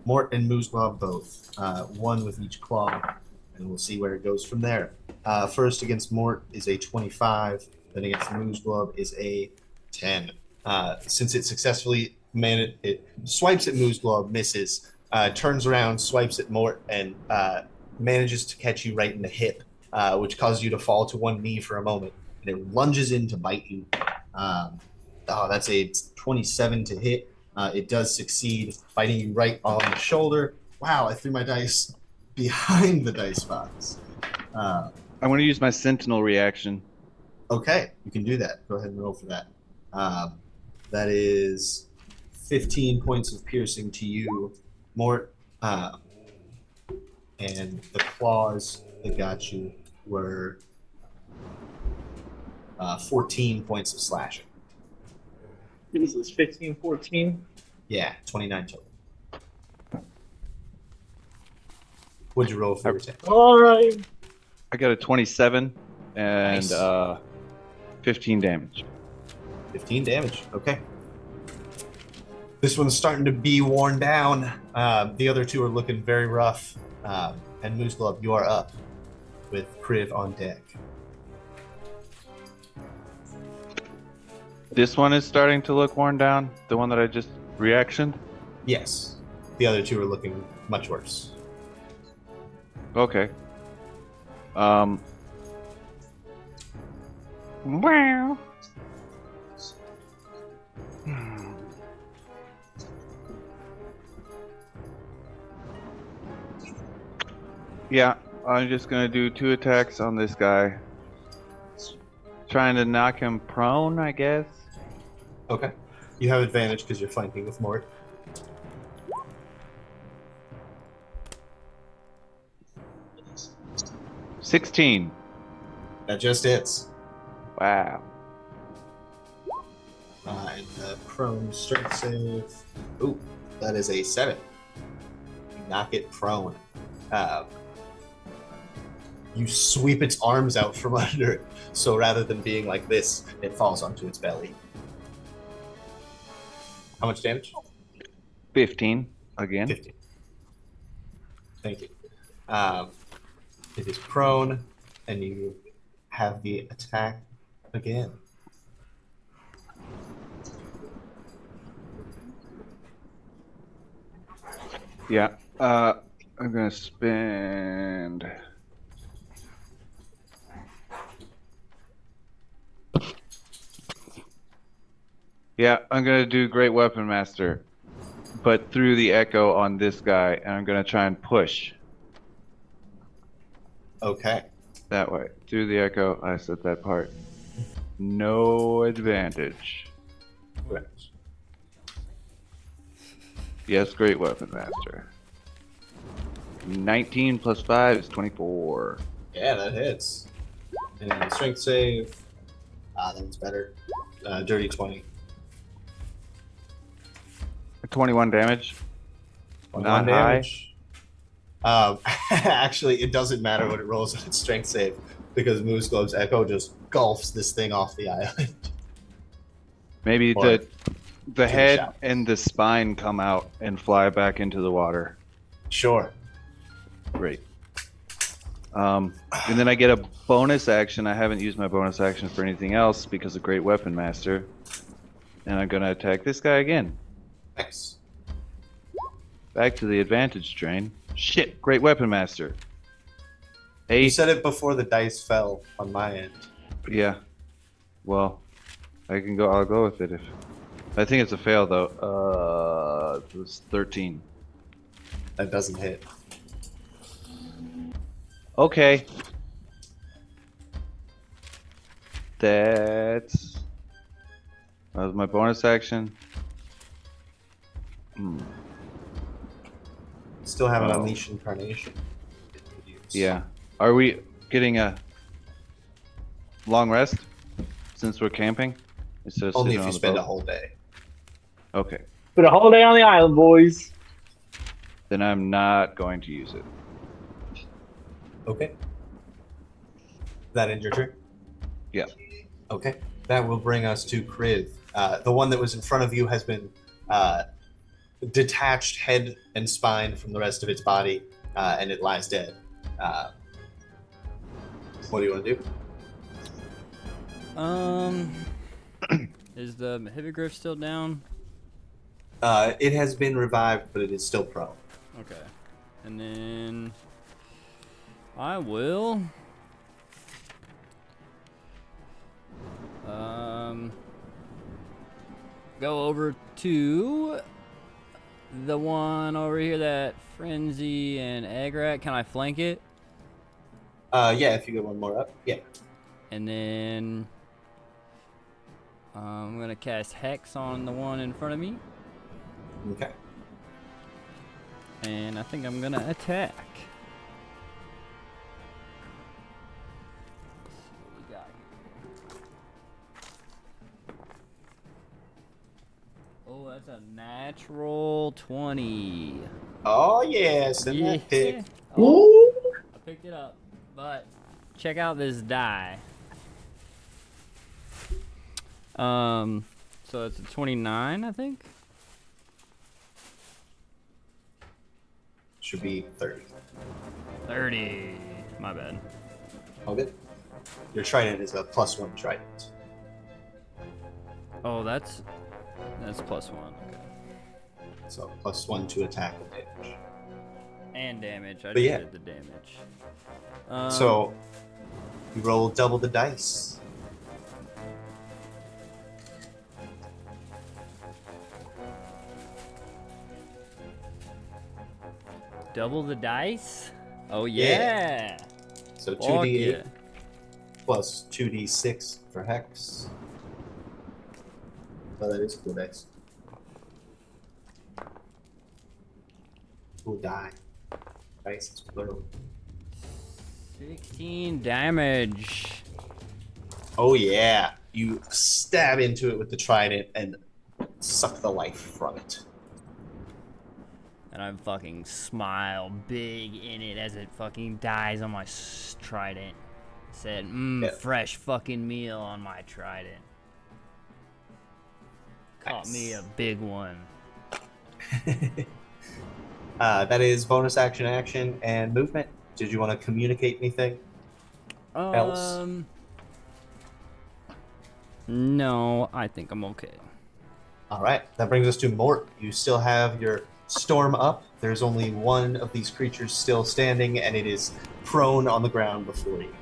Mort and Mooseglob both. One with each claw, and we'll see where it goes from there. First against Mort is a 25, then against Mooseglob is a 10. Since it successfully it swipes at Mooseglob, misses, turns around, swipes at Mort, and manages to catch you right in the hip, which causes you to fall to one knee for a moment, and it lunges in to bite you. That's a 27 to hit. It does succeed, biting you right on the shoulder. Wow, I threw my dice behind the dice box. I want to use my Sentinel reaction. Okay, you can do that. Go ahead and roll for that. That is 15 points of piercing to you, Mort. And the claws that got you were 14 points of slashing. This is 15, 14. Yeah, 29 total. What'd you roll for your attack? All right. I got a 27. and Nice. 15 damage. 15 damage. Okay. This one's starting to be worn down. The other two are looking very rough. And Moose Glove, you are up with Kriv on deck. This one is starting to look worn down. The one that I just reactioned. Yes. The other two are looking much worse. Okay. Wow. Yeah, I'm just gonna do 2 attacks on this guy. Trying to knock him prone, I guess. Okay. You have advantage because you're flanking with Mort. $16. That just hits. Wow. And the prone strength save. Ooh, that is a 7. You knock it prone. You sweep its arms out from under it. So rather than being like this, it falls onto its belly. How much damage? 15 again. 15. Thank you. It is prone, and you have the attack again. Yeah. I'm gonna spend. Yeah, I'm gonna do Great Weapon Master, but through the echo on this guy, and I'm gonna try and push Okay. that way. Through the echo, I said that part. No advantage. Correct. Yes, Great Weapon Master. 19 plus 5 is 24. Yeah, that hits. And strength save. That's better. Dirty 20. 21 damage. 21 Not high. damage. Actually, it doesn't matter what it rolls on its strength save because Moose Glove's Echo just gulfs this thing off the island. Maybe Or the head shout. and the spine come out and fly back into the water. Sure. Great. And then I get a bonus action. I haven't used my bonus action for anything else because of Great Weapon Master. And I'm going to attack this guy again. Nice. Back to the advantage train. Shit, Great Weapon Master. You 8. said it before the dice fell on my end. Yeah. Well, I'll go with it if. I think it's a fail though. It was 13. That doesn't hit. Okay. That was my bonus action. Still have an Oh. Unleash Incarnation. that you could use. Yeah. Are we getting a long rest since we're camping? Instead of Only sitting if on you the spend boat? a whole day. Okay. Put a whole day on the island, boys. Then I'm not going to use it. Okay. That end your turn? Yeah. Okay. That will bring us to Kriv. The one that was in front of you has been detached head and spine from the rest of its body, and it lies dead. What do you want to do? Is the hippogriff still down? It has been revived, but it is still prone. Okay. And then I will go over to the one over here that Frenzy and Agrat. Can I flank it? Yeah, if you get one more up. Yeah. And then I'm gonna cast Hex on the one in front of me. Okay. And I think I'm gonna attack. Let's see what we got here. Oh, that's a natural 20. Oh, yeah. Send that pick. Oh, I picked it up, but check out this die. So it's a 29, I think. Should be 30. 30. My bad. All good. Your trident is a +1 trident. Oh, that's +1. Okay. So +1 to attack and damage. And damage. I But just yeah. did the damage. So you roll double the dice. Double the dice. Oh Yeah. yeah. So Fuck 2d8 yeah. plus 2d6 for hex. Oh, that is cool dice. Cool die. Dice is plural. 16 damage. Oh yeah. You stab into it with the trident and suck the life from it. And I fucking smile big in it as it fucking dies on my trident. Said, Yeah. fresh fucking meal on my trident. Caught me a big one. That is bonus action, and movement. Did you want to communicate anything? Else? No, I think I'm okay. All right, that brings us to Mort. You still have your storm up. There's only one of these creatures still standing, and it is prone on the ground before you.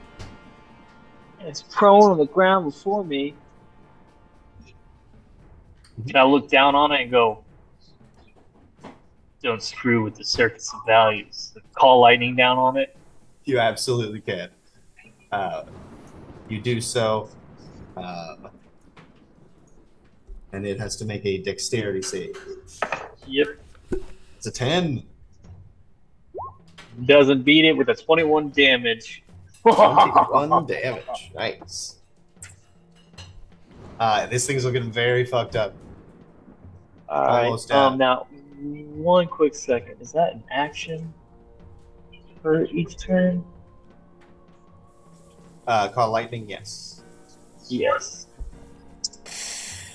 It's prone on the ground before me. Can I look down on it and go, don't screw with the circus of values? Call lightning down on it? You absolutely can. You do so, and it has to make a dexterity save. Yep. It's a 10. Doesn't beat it with a 21 damage. 21 damage. Nice. This thing's looking very fucked up. Almost Alright, down. now, one quick second. Is that an action for each turn? Call lightning, yes. Yes.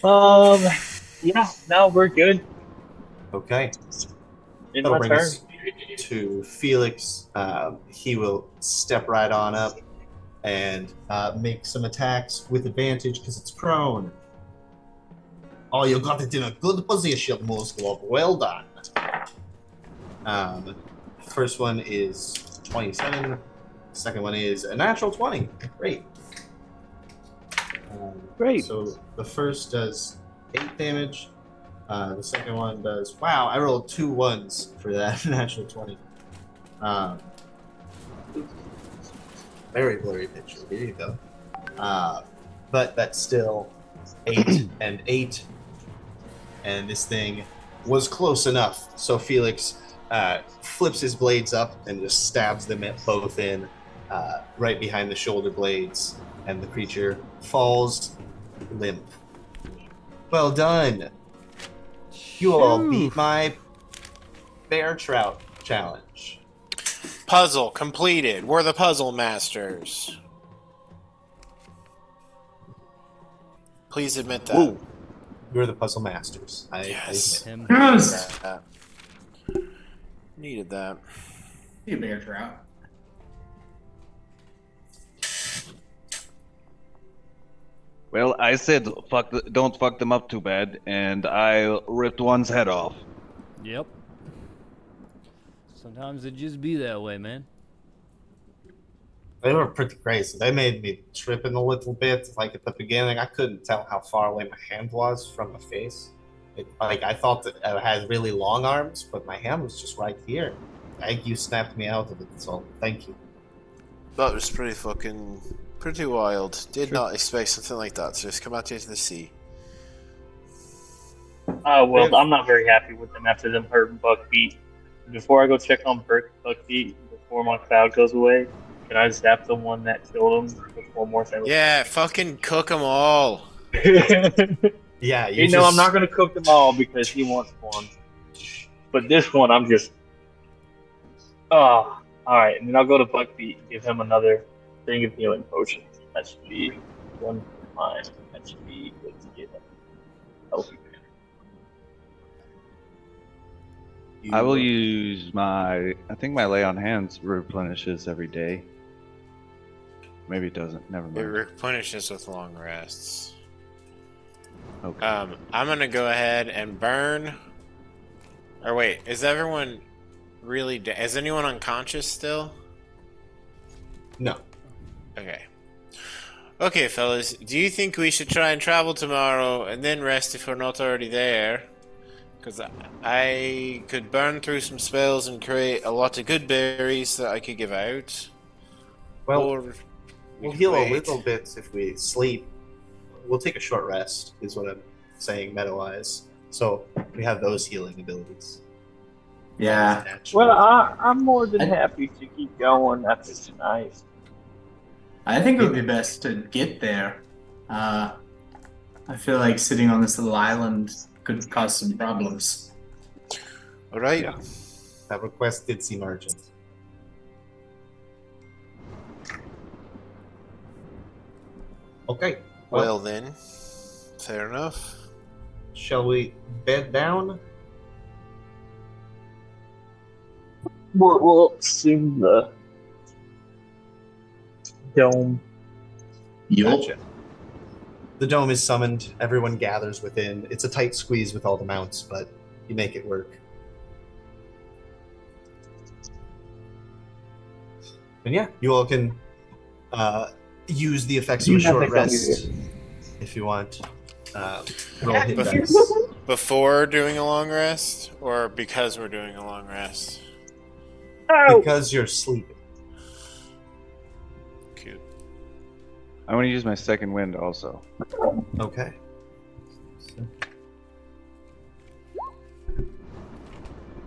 Yeah, no, we're good. Okay. In That'll my bring turn. us to Felix. He will step right on up and make some attacks with advantage because it's prone. Oh, you got it in a good position, Musglove. Well done. First one is 27. Second one is a natural 20. Great. Great. So the first does 8 damage. The second one does. Wow, I rolled 2 ones for that natural 20. Very blurry picture. Here you go. But that's still 8 and 8. And this thing was close enough. So Felix flips his blades up and just stabs them both in right behind the shoulder blades. And the creature falls limp. Well done. You all beat my bear trout challenge. Puzzle completed. We're the puzzle masters. Please admit that. Woo. You're the puzzle masters. I Yes. admit. Him. Yes. Needed that. You bear trout. Well, I said don't fuck them up too bad, and I ripped one's head off. Yep. Sometimes it just be that way, man. They were pretty crazy. They made me tripping a little bit. Like at the beginning, I couldn't tell how far away my hand was from the face. I thought that it had really long arms, but my hand was just right here. You snapped me out of it, so thank you. That was pretty wild. Did not expect something like that to just come out into the sea. Well, I'm not very happy with them after them hurting Buckbeat. Before I go check on Buckbeat, before my cloud goes away, can I zap the one that killed him with one more thing? Yeah, fucking cook them all. Yeah, You know, I'm not going to cook them all because he wants one. But this one, I'm just... Oh, alright. And then I'll go to Buckbeat and give him another Ring of Healing Potions. That should be one for mine. That should be good to get a healthy man. I will use my. I think my lay on hands replenishes every day. Maybe it doesn't. Never It mind. replenishes with long rests. Okay. I'm gonna go ahead and burn. Or wait, is everyone really? Is anyone unconscious still? No. Okay. Okay, fellas. Do you think we should try and travel tomorrow and then rest if we're not already there? Because I could burn through some spells and create a lot of good berries that I could give out. Well, Or we we'll could heal a wait. little bit if we sleep. We'll take a short rest, is what I'm saying meta-wise. So we have those healing abilities. Yeah. Well, I'm more than happy to keep going after tonight. I think it would be best to get there. I feel like sitting on this little island could cause some problems. All right. Yeah. That request did seem urgent. Okay. Well then, fair enough. Shall we bed down? We'll assume the dome. Gotcha. The dome is summoned. Everyone gathers within. It's a tight squeeze with all the mounts, but you make it work. And yeah, you all can use the effects of a short rest if you want. Roll hit dice. Before doing a long rest, or because we're doing a long rest? Because you're sleeping. Cute. I want to use my second wind also. Okay.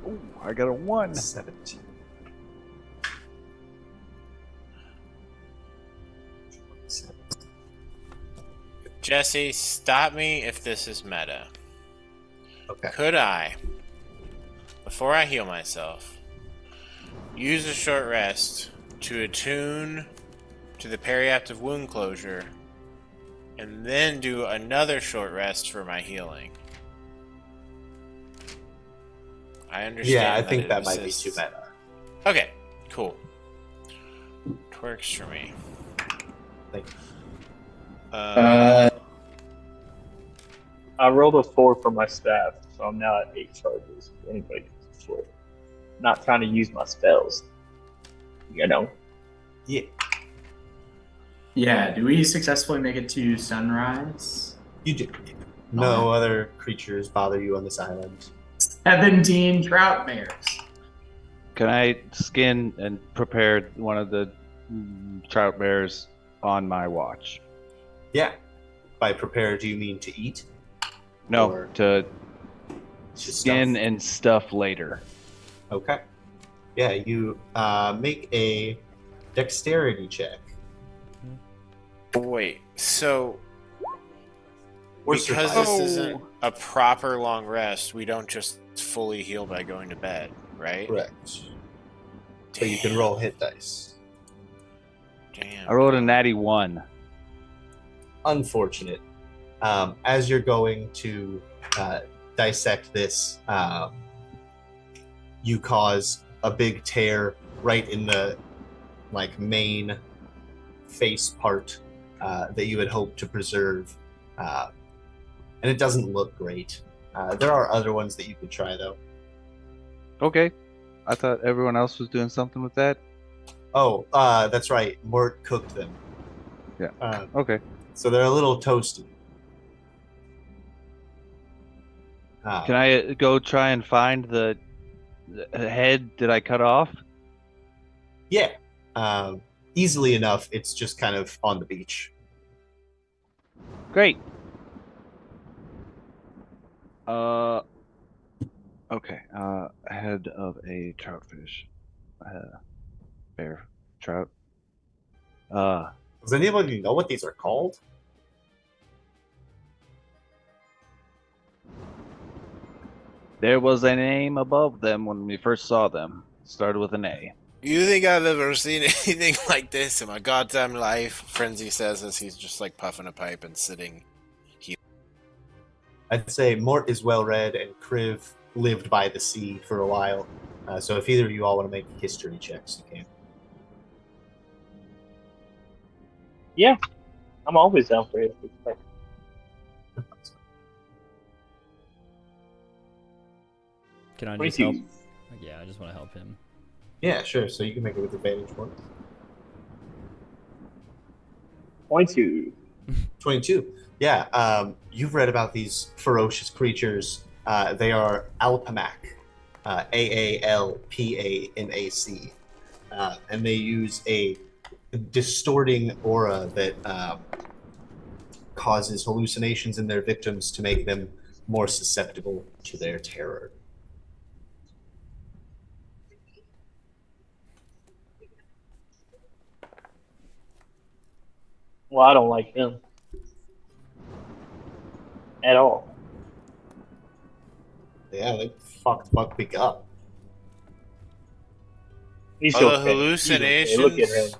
Ooh, I got a 1. 17. 27. Jesse, stop me if this is meta. Okay. Could I, before I heal myself, use a short rest to attune to the periaptive wound closure, and then do another short rest for my healing? I understand. Yeah, I think it that might be assists. too meta. Okay, cool. It works for me. Thank you. I rolled a 4 for my staff, so I'm now at 8 charges. If anybody gets short. Not trying to use my spells. You know. Yeah. Yeah, do we successfully make it to sunrise? You do. No other creatures bother you on this island. 17 trout bears. Can I skin and prepare one of the trout bears on my watch? Yeah. By prepare, do you mean to eat? No, Or to to skin stuff? and stuff later. Okay. Yeah, you make a dexterity check. Wait, so Or because survival. this isn't a proper long rest, we don't just fully heal by going to bed, right? Correct. So you can roll hit dice. Damn. I rolled a natty 1. Unfortunate. As you're going to dissect this, you cause a big tear right in the main face part that you had hoped to preserve, and it doesn't look great. There are other ones that you could try though. Okay. I thought everyone else was doing something with that. Oh, that's right. Mort cooked them. Yeah. Okay. So they're a little toasty. Can I go try and find the head that I cut off? Yeah. Easily enough. It's just kind of on the beach. Great. Okay. Head of a troutfish. Bear trout. Does anybody know what these are called? There was a name above them when we first saw them. Started with an A. You think I've ever seen anything like this in my goddamn life? Frenzy says as he's just like puffing a pipe and sitting. I'd say Mort is well read, and Kriv lived by the sea for a while. So if either of you all want to make history checks, you can. Yeah, I'm always down for it. Can I just help? 22. Yeah, I just want to help him. Yeah, sure. So you can make it with advantage one. 22. 22. Yeah, you've read about these ferocious creatures. They are Alpamac, Aalpamac, and they use a distorting aura that causes hallucinations in their victims to make them more susceptible to their terror. Well, I don't like him at all. Yeah, they fucked me up. He's Are the okay. He's okay. Look at him. hallucinations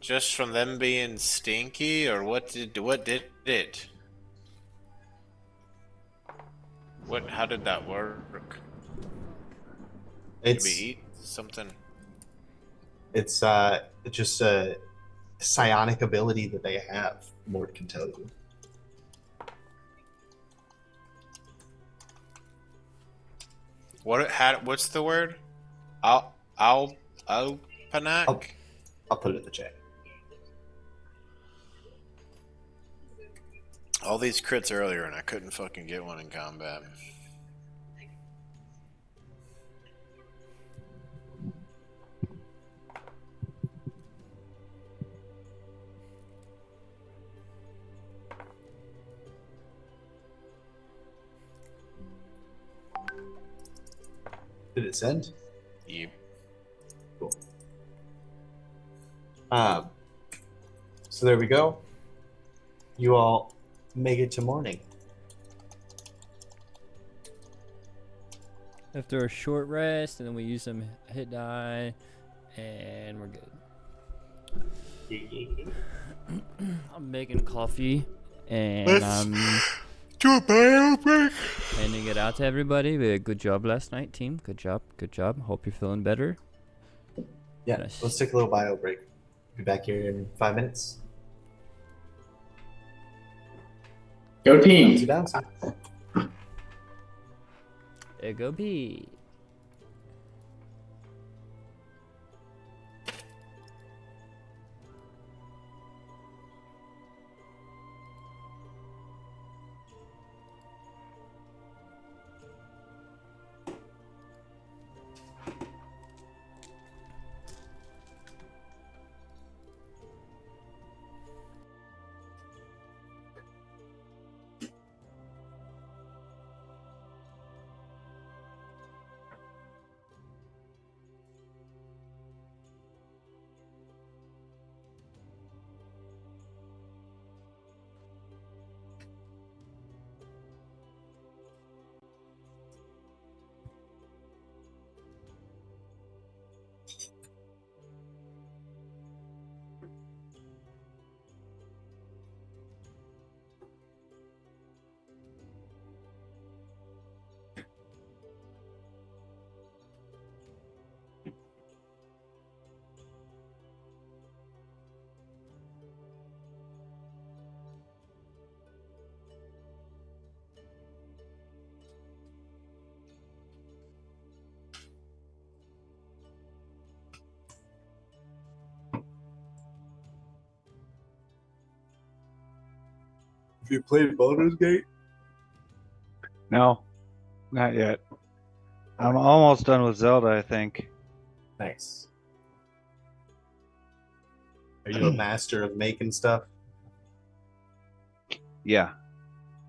just from them being stinky, or what did it? How did that work? Did we It's eat something? it's just a psionic ability that they have. Mort can tell you. What's the word? Alpanac? I'll put it in the chat. All these crits earlier, and I couldn't fucking get one in combat. Did it send? Yep. Cool. So there we go. You all make it to morning. After a short rest, and then we use some hit die, and we're good. I'm making coffee, and I'm Do a bio break. handing it out to everybody. We had good job last night, team. Good job. Good job. Hope you're feeling better. Yeah, Nice. let's take a little bio break. Be back here in 5 minutes. Go Bouncy, team. bouncy. There go P. Have you played Baldur's Gate? No, not yet. I'm almost done with Zelda, I think. Nice. Are you a master of making stuff? Yeah.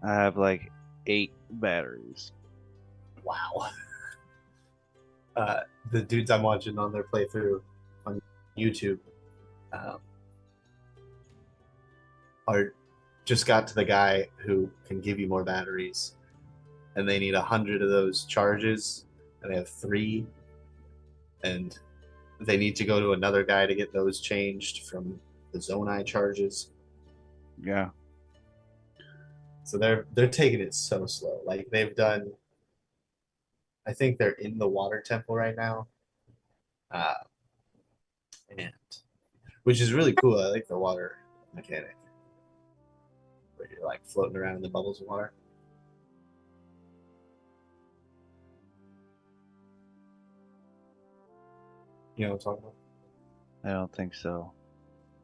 I have like 8 batteries. Wow. The dudes I'm watching on their playthrough on YouTube are just got to the guy who can give you more batteries, and they need 100 of those charges, and they have 3, and they need to go to another guy to get those changed from the Zonai charges. Yeah. So they're taking it so slow. Like they've done, I think they're in the water temple right now, and which is really cool. I like the water mechanic where you're like floating around in the bubbles of water. You know what I'm talking about? I don't think so.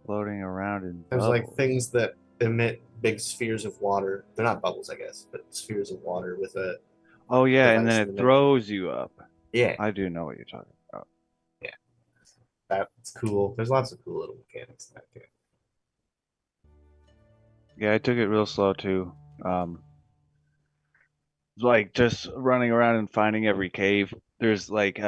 Floating around in There's bubbles. like things that emit big spheres of water. They're not bubbles, I guess, but spheres of water with a Oh yeah, and device then in the it middle. throws you up. Yeah, I do know what you're talking about. that's cool. There's lots of cool little mechanics in that game. Yeah, I took it real slow too. Like just running around and finding every cave. There's like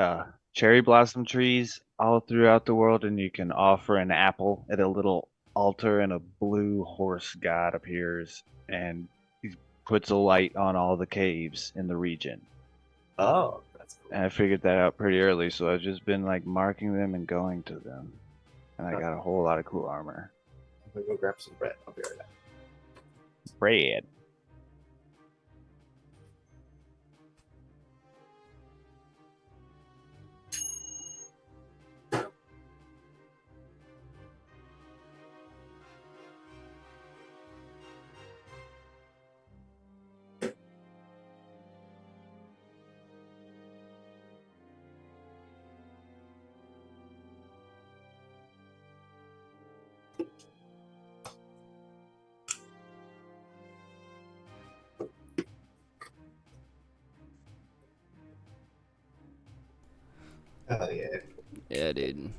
cherry blossom trees all throughout the world, and you can offer an apple at a little altar, and a blue horse god appears, and he puts a light on all the caves in the region. Oh, that's cool. And I figured that out pretty early, so I've just been like marking them and going to them. And I Huh. got a whole lot of cool armor. I'm gonna go grab some bread. I'll be right back. Bread. Oh yeah. Yeah, dude.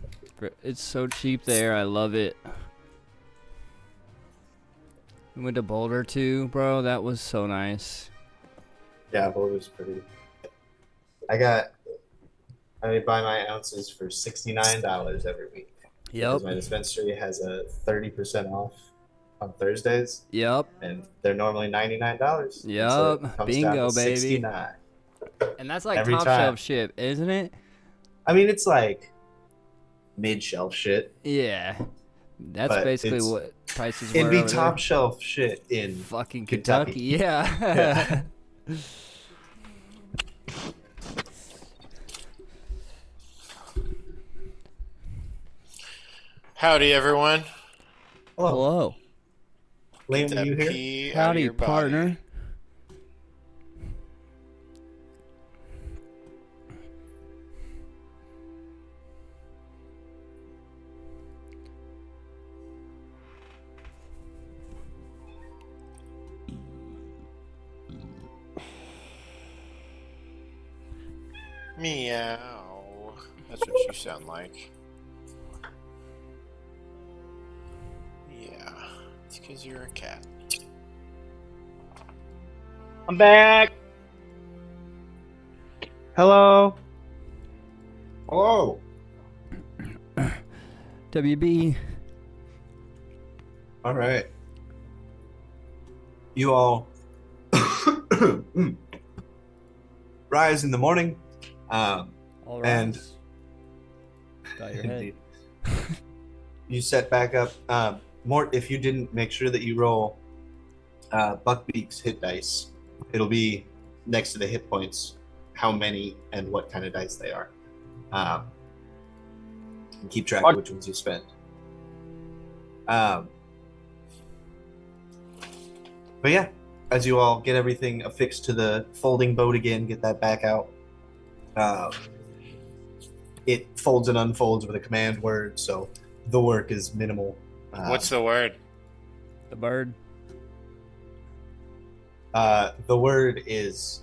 It's so cheap there. I love it. We went to Boulder too, bro. That was so nice. Yeah, Boulder's pretty. I buy my ounces for $69 every week. Yep. Because my dispensary has a 30% off on Thursdays, Yep. and they're normally $99. Yep. So it comes Bingo, down to baby. 69. And that's like Every top time. shelf shit, isn't it? I mean, it's like mid-shelf shit. Yeah. That's But basically it's- what prices were It'd be over top there. shelf shit in Fucking Kentucky. Kentucky. Yeah. Yeah. Howdy, everyone. Hello, Hello. Lane, Get were you that here? pee out of Howdy, your body. partner. Meow. That's what you sound like. Yeah, it's because you're a cat. I'm back. Hello. Hello. WB. All right. You all rise in the morning. All right. And- Got your head. Indeed. You set back up. Mort, if you didn't make sure that you roll Buckbeak's hit dice, it'll be next to the hit points, how many and what kind of dice they are. And keep track of which ones you spend. But yeah, as you all get everything affixed to the folding boat again, get that back out. It folds and unfolds with a command word, so the work is minimal. What's the word? The bird. The word is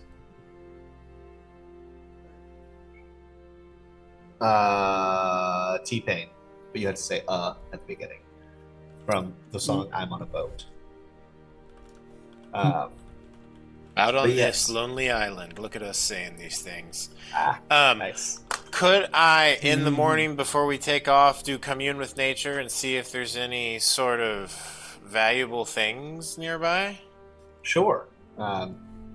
T-Pain, but you had to say at the beginning from the song "I'm on a Boat." Out on But this yes. lonely island. Look at us saying these things. Nice. Could I, in the morning before we take off, do commune with nature and see if there's any sort of valuable things nearby? Sure.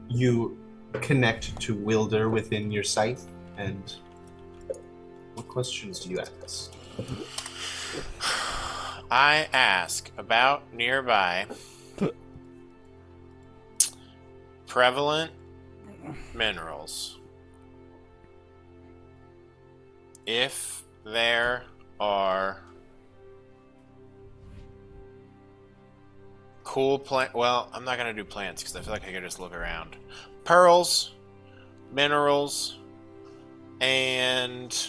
You connect to Wilder within your sight, and What questions do you ask? I ask about nearby prevalent minerals. If there are cool plant, well, I'm not gonna do plants because I feel like I could just look around. Pearls, minerals, and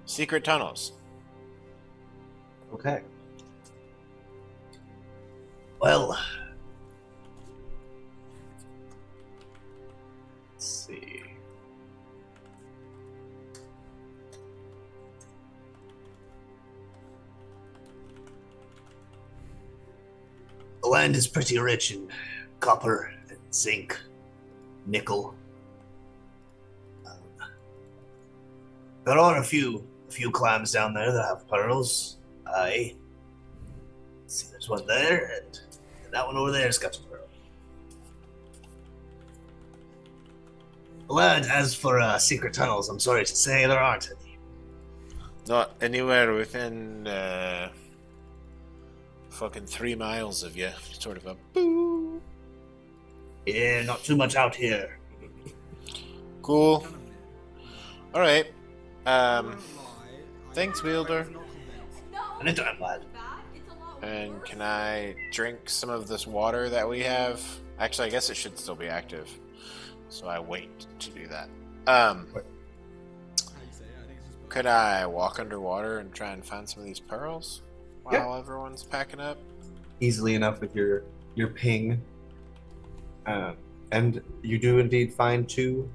secret tunnels. Okay. Well, let's see. The land is pretty rich in copper and zinc, nickel. There are a few clams down there that have pearls. Aye. See, there's one there, and that one over there's got a pearl. Well, as for secret tunnels, I'm sorry to say there aren't any. Not anywhere within fucking 3 miles of you. Sort of a boo. Yeah, not too much out here. Cool. All right. Thanks, Wielder. Anytime, lad. And can I drink some of this water that we have? Actually, I guess it should still be active. So I wait to do that. Could I walk underwater and try and find some of these pearls while everyone's packing up? Easily enough with your ping. And you do indeed find 2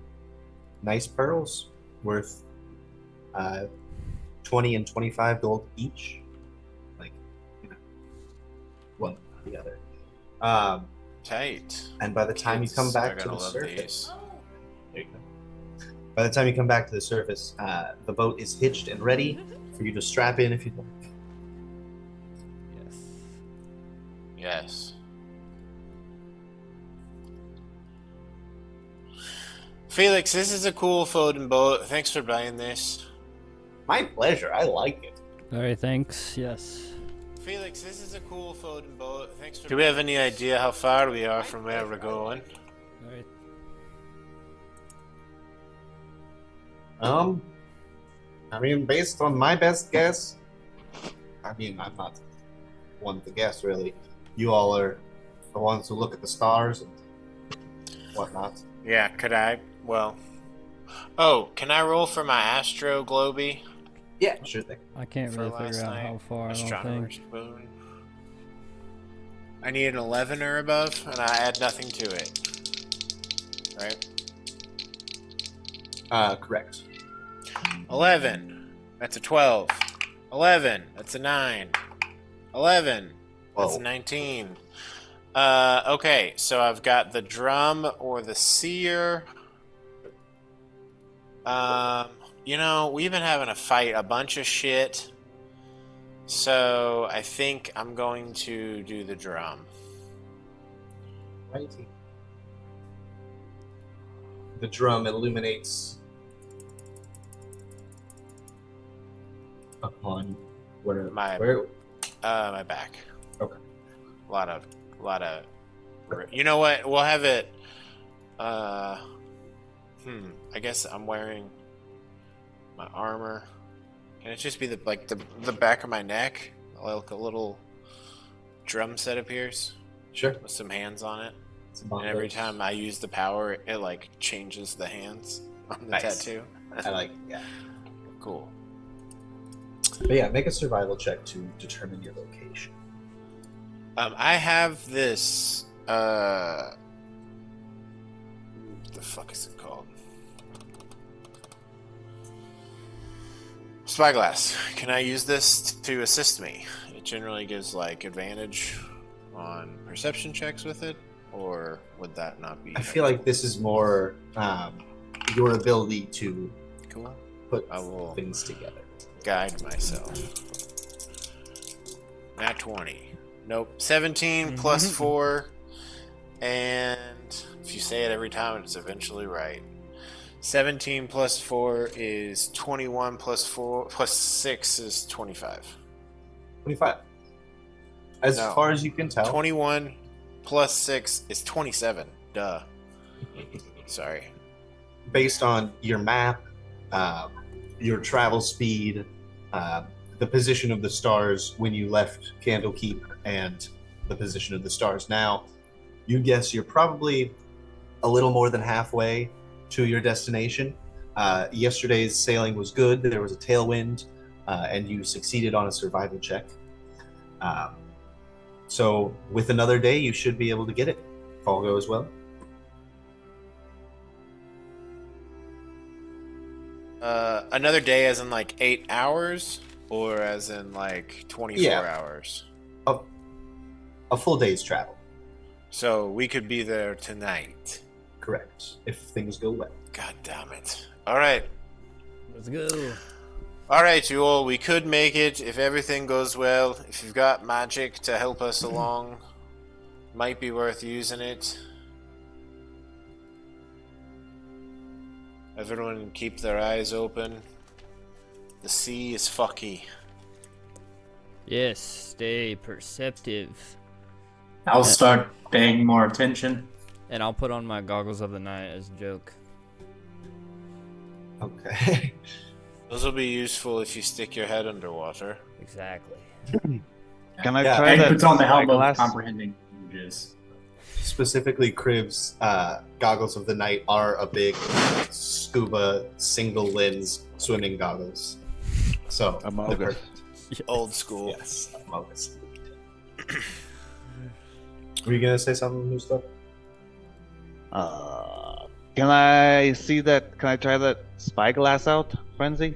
nice pearls worth 20 and 25 gold each. Like, one or the other. Tight. And by the time you come Kids back are to gonna the love surface, these. there you go. By the time you come back to the surface, the boat is hitched and ready for you to strap in if you'd like. Yes. Yes. Felix, this is a cool floating boat. Thanks for buying this. My pleasure. I like it. Alright, thanks. Yes. Felix, this is a cool floating boat. Thanks for. Do we have any idea how far we are from where we're going? Alright. I mean, based on my best guess, I mean, I'm not one to guess really. You all are the ones who look at the stars and whatnot. Yeah, could I? Well. Oh, can I roll for my Astro Globy? Yeah, sure thing. I can't For really last figure out night? how far, I don't Astronomer's think. Boon. I need an 11 or above, and I add nothing to it. Right? Correct. 11. That's a 12. 11. That's a 9. 11. That's Whoa. a 19. Okay, so I've got the drum or the seer. You know, we've been having to fight a bunch of shit. So I think I'm going to do the drum. Righty. The drum illuminates upon where My back. Okay. A lot of. You know what? We'll have it. I guess I'm wearing my armor. Can it just be the back of my neck? Like a little drum set appears Sure. with some hands on it. It's And every time I use the power, it like changes the hands on the Nice. tattoo. I like it, yeah. Cool. But yeah, make a survival check to determine your location. I have this. The fuck is it called? Spyglass. Can I use this to assist me? It generally gives like advantage on perception checks with it, or would that not be? I feel like this is more your ability to Cool. put I will things together. guide myself. Nat 20. Nope. 17 plus 4. And if you say it every time, it's eventually right. 17 plus 4 is 21 plus 4 plus 6 is 25. 25. As No. far as you can tell. 21 plus 6 is 27. Duh. Sorry. Based on your map, your travel speed, the position of the stars when you left Candlekeep, and the position of the stars now, you guess you're probably a little more than halfway to your destination. Yesterday's sailing was good. There was a tailwind, and you succeeded on a survival check. So with another day, you should be able to get it, if all goes well. Another day as in like 8 hours, or as in like 24 Yeah. hours? A full day's travel. So we could be there tonight. Correct, if things go well. God damn it. Alright. Let's go. Alright, you all, we could make it if everything goes well. If you've got magic to help us along, might be worth using it. Everyone keep their eyes open. The sea is fucky. Yes, stay perceptive. I'll start paying more attention. And I'll put on my goggles of the night as a joke. Okay. Those will be useful if you stick your head underwater. Exactly. Can I Yeah, try And that puts on the helm of spyglass? comprehending languages. Specifically, Crib's goggles of the night are a big scuba single lens swimming goggles. So, Amogus. they're perfect. Old school. Yes, Amogus. Were you gonna say something, new stuff? Can I see that? Can I try that spyglass out, Frenzy?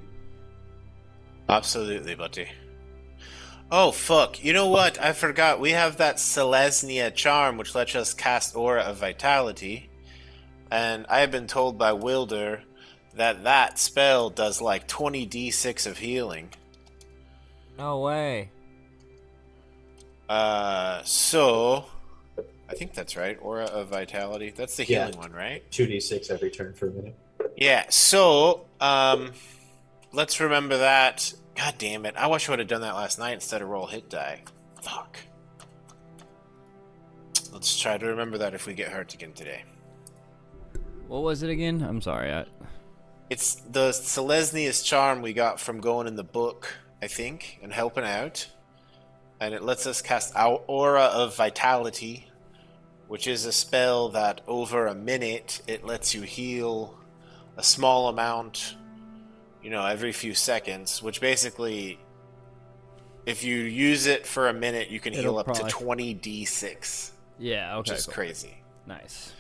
Absolutely, buddy. Oh, fuck. You know what? I forgot. We have that Selesnya charm, which lets us cast Aura of Vitality. And I have been told by Wilder that that spell does like 20d6 of healing. No way. So... I think that's right. Aura of Vitality. That's the Yeah. healing one, right? 2d6 every turn for a minute. Yeah, so, let's remember that. God damn it. I wish I would have done that last night instead of roll hit die. Fuck. Let's try to remember that if we get hurt again today. What was it again? I'm sorry. It's the Selesnia's charm we got from going in the book, I think, and helping out. And it lets us cast our Aura of Vitality, which is a spell that over a minute, it lets you heal a small amount, you know, every few seconds, which basically, if you use it for a minute, you can It'll heal up probably- to 20d6, Yeah, okay. which is Cool. crazy. Nice.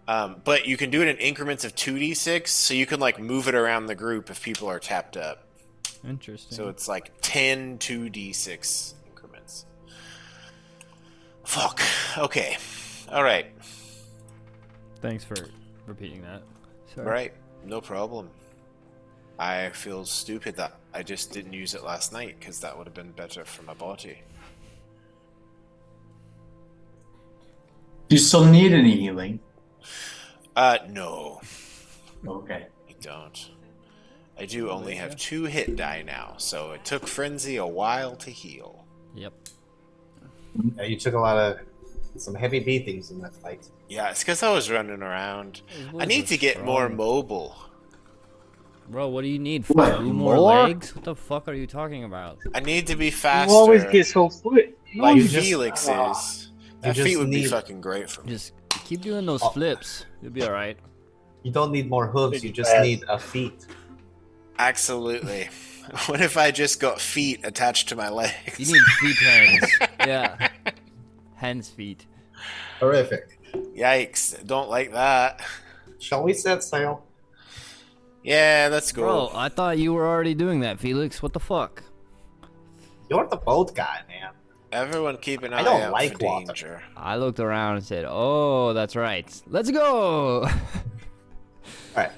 But you can do it in increments of 2d6, so you can like move it around the group if people are tapped up. Interesting. So it's like 10 2d6 increments. Fuck. Okay. All right. Thanks for repeating that. Sorry. Right. No problem. I feel stupid that I just didn't use it last night because that would have been better for my body. Do you still need any healing? No, Okay. I don't. I do only have 2 hit die now, so it took Frenzy a while to heal. Yep. Yeah, you took a lot of some heavy beatings in that fight. Yeah, it's because I was running around. Those I wolves need are to get more strong. mobile. Bro, what do you need? What, 2 more more? legs? What the fuck are you talking about? I need to be You faster. always get so foot. like you just- Felix is. That you just feet would be need- fucking great for me. Just keep doing those Oh. flips. You'll be alright. You don't need more hooves, you just Fast. need a feet. Absolutely. What if I just got feet attached to my legs? You need feet hands. Yeah. Hands feet. Horrific. Yikes! Don't like that. Shall we set sail? Yeah, let's go. Bro, I thought you were already doing that, Felix. What the fuck? You're the boat guy, man. Everyone keep an I eye don't out like for water. danger. I looked around and said, "Oh, that's right. Let's go." Alright.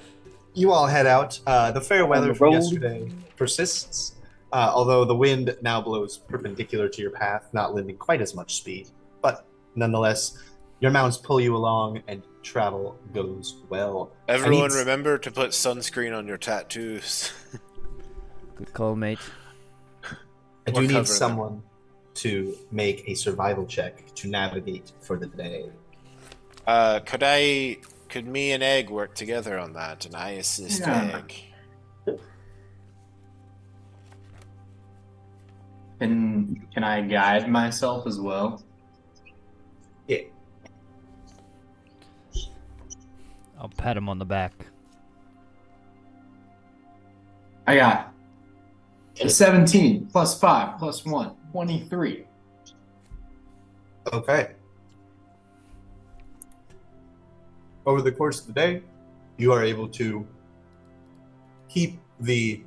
You all head out. The fair weather the from road. yesterday persists, although the wind now blows perpendicular to your path, not lending quite as much speed. But nonetheless, your mounts pull you along, and travel goes well. I Everyone need- remember to put sunscreen on your tattoos. Good call, mate. I Or do cover need them. someone to make a survival check to navigate for the day. Could me and Egg work together on that, and I assist Yeah. Egg? Can I guide myself as well? Yeah. I'll pat him on the back. I got a 17 plus 5 plus 1, 23. Okay. Over the course of the day, you are able to keep the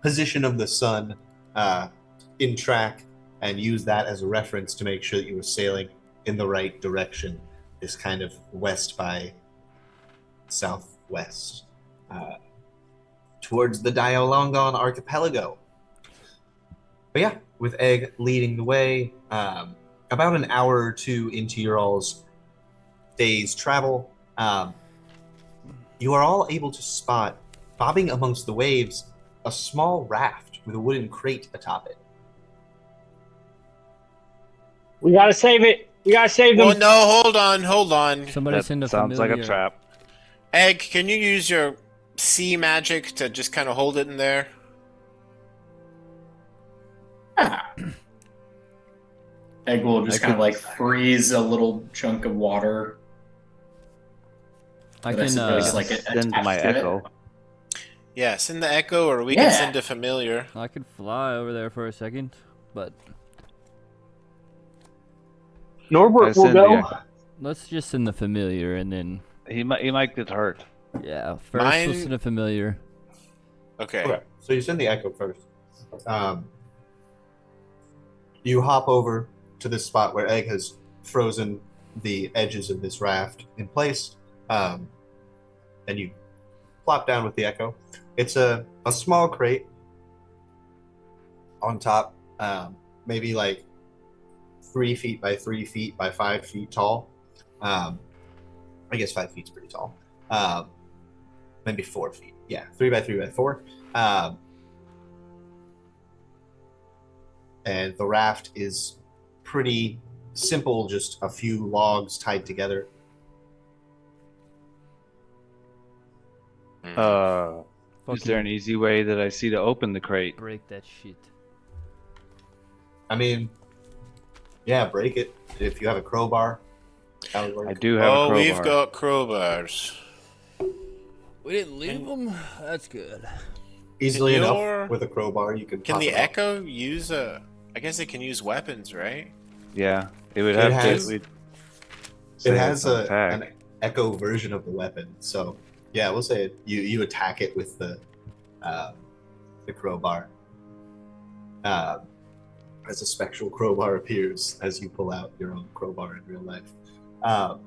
position of the sun in track and use that as a reference to make sure that you were sailing in the right direction, this kind of west by southwest, towards the Diolongon archipelago. But yeah, with Egg leading the way, about an hour or two into your all's day's travel, you are all able to spot, bobbing amongst the waves, a small raft with a wooden crate atop it. We gotta save it. We gotta save them. Well, no, hold on. Somebody That send a sounds like familiar. a trap. Egg, can you use your sea magic to just kind of hold it in there? Egg will just I kind of could- like freeze a little chunk of water. I that can suppose, I like, can it send my attached to it. echo. Yeah, send the echo, or we Yeah. can send a familiar. I could fly over there for a second, but Norbert will send the go. echo. let's just send the familiar and then He might get hurt. yeah. First Mine- we'll send a familiar. Okay. Okay, so you send the echo first. You hop over to this spot where Egg has frozen the edges of this raft in place, and you plop down with the echo. It's a small crate on top, maybe like 3 feet by 3 feet by 5 feet tall. I guess 5 feet's pretty tall. Maybe 4 feet. Yeah, 3 by 3 by 4. And the raft is pretty simple, just a few logs tied together. Is Fucking there an easy way that I see to open the crate? break that shit? I mean, yeah, break it if you have a crowbar. That would work. I do have a Oh, crowbar. we've got crowbars. We didn't leave them. That's good. Easily Can enough your- with a crowbar. You can. Can pop the it out. echo use a? I guess it can use weapons, right? Yeah, it would It have has- to. We'd It say has it's an attack. an echo version of the weapon, so yeah, we'll say you attack it with the crowbar. As a spectral crowbar appears as you pull out your own crowbar in real life. But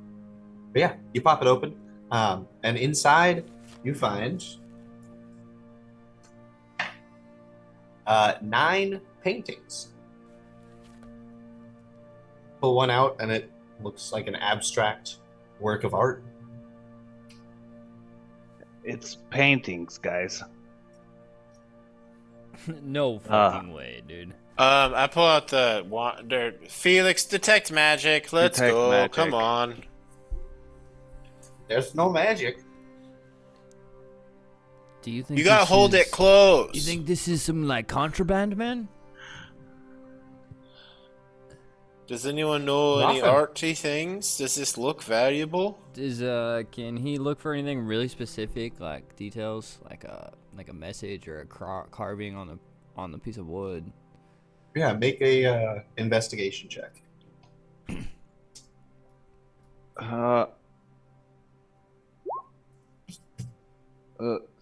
yeah, you pop it open, and inside you find 9 paintings. Pull one out, and it looks like an abstract work of art. It's paintings, guys. No fucking way, dude. I pull out the Felix, detect magic. Let's Detect go. magic. Come on. There's no magic. Do you think You gotta this hold is- it close. You think this is some like contraband, man? Does anyone know any Nothing. arty things? Does this look valuable? Can he look for anything really specific, like details, like a message or a carving on the piece of wood? Yeah, make a investigation check.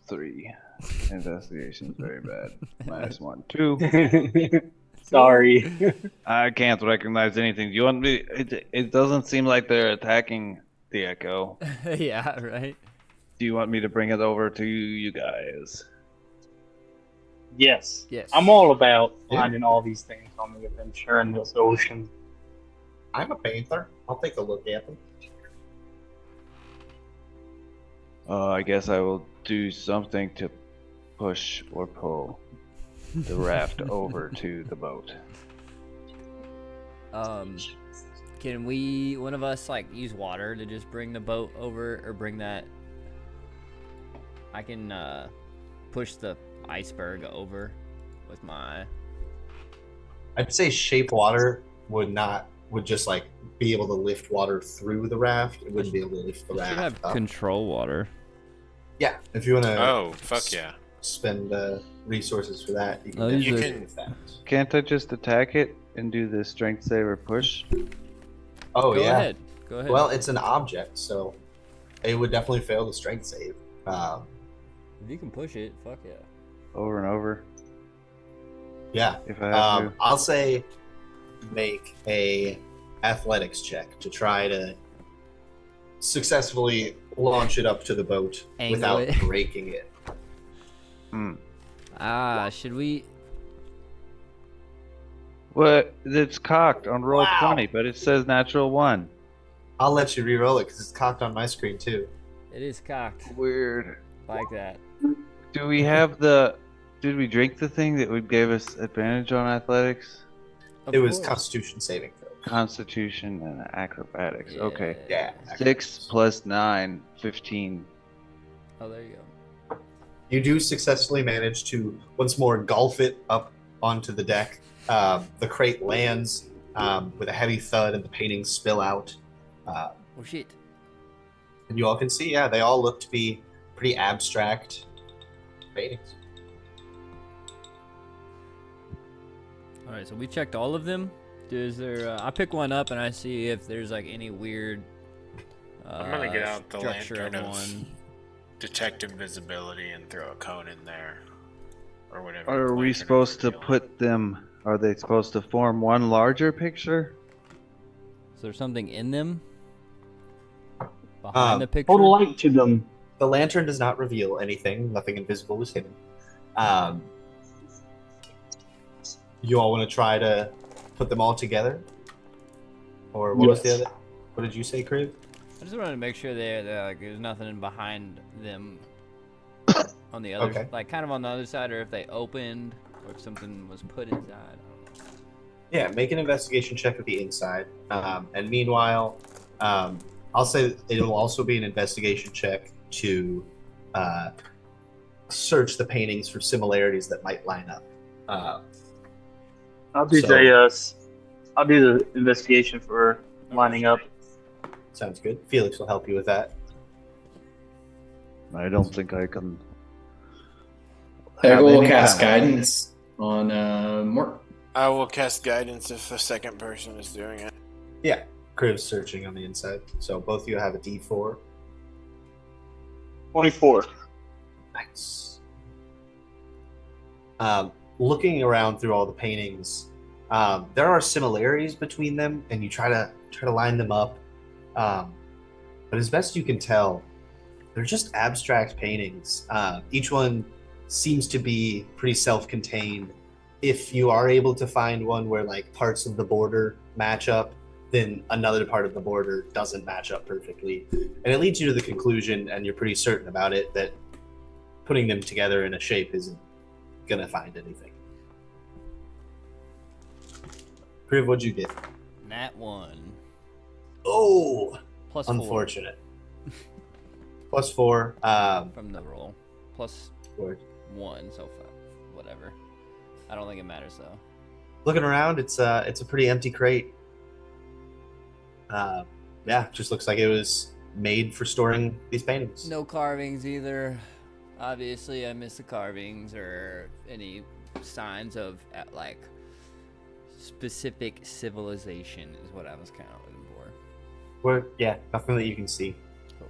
3. Investigation's very bad. -1, 2. Sorry. I can't recognize anything. Do you want me? It doesn't seem like they're attacking the echo. Yeah, right. Do you want me to bring it over to you guys? Yes. Yes. I'm all about Yeah. finding all these things on the adventure in this ocean. I'm a painter. I'll take a look at them. I guess I will do something to push or pull the raft over to the boat. Can one of us like use water to just bring the boat over, or bring that? I can push the iceberg over with my. I'd say shape water would just like be able to lift water through the raft. It wouldn't be able to lift the It should raft have up. control water. Yeah, if you want to Oh, fuck yeah. spend resources for that, you can No, definitely you do can- with that. Can't I just attack it and do the strength save or push? Oh Go yeah. ahead. Go ahead. Well, it's an object, so it would definitely fail the strength save. If you can push it, fuck yeah. Over and over, Yeah. if I have to. I'll say make a athletics check to try to successfully launch it up to the boat Angle without it. breaking it. Should we? What? It's cocked on roll Wow. 20, but it says natural 1. I'll let you re-roll it because it's cocked on my screen too. It is cocked Weird. like that. Do we have the? Did we drink the thing that would give us advantage on athletics? It was Constitution saving throw. Constitution and acrobatics. Okay. Yeah. 6 plus 9, 15. Oh, there you go. You do successfully manage to once more gulf it up onto the deck. The crate lands with a heavy thud, and the paintings spill out. Oh shit. And you all can see, yeah, they all look to be pretty abstract paintings. All right, so we checked all of them. Is there? I pick one up and I see if there's like any weird. I'm gonna get out the structure lantern of one. detect invisibility and throw a cone in there. Or whatever. Are we lantern supposed to reveal. put them? Are they supposed to form one larger picture? Is there something in them? Behind the picture? Total light to them. The lantern does not reveal anything. Nothing invisible is hidden. You all want to try to put them all together? Or what was the Yes. other? What did you say, Crib? I just wanted to make sure like there's nothing behind them on the other, Okay. like kind of on the other side, or if they opened, or if something was put inside. I don't know. Yeah, make an investigation check with the inside. And meanwhile, I'll say it'll also be an investigation check to search the paintings for similarities that might line up. I'll do I'll do the investigation for lining up. Sounds good. Felix will help you with that. I don't think I can. I have will any cast kind of- guidance on Mort. I will cast guidance if the second person is doing it. Yeah, Crib's searching on the inside. So both of you have a D4. 24. Nice. Looking around through all the paintings, there are similarities between them, and you try to line them up. But as best you can tell, they're just abstract paintings. Each one seems to be pretty self-contained. If you are able to find one where like parts of the border match up, then another part of the border doesn't match up perfectly. And it leads you to the conclusion, and you're pretty certain about it, that putting them together in a shape isn't gonna find anything. Priv, what'd you get? Nat 1. Oh, Plus unfortunate. Plus 4. 4 from the roll. Plus Word. 1, so far. Whatever. I don't think it matters though. Looking around, it's a pretty empty crate. Yeah, just looks like it was made for storing these paintings. No carvings either. Obviously, I missed the carvings or any signs of like specific civilization is what I was kind of looking for. Yeah, nothing that you can see. Cool.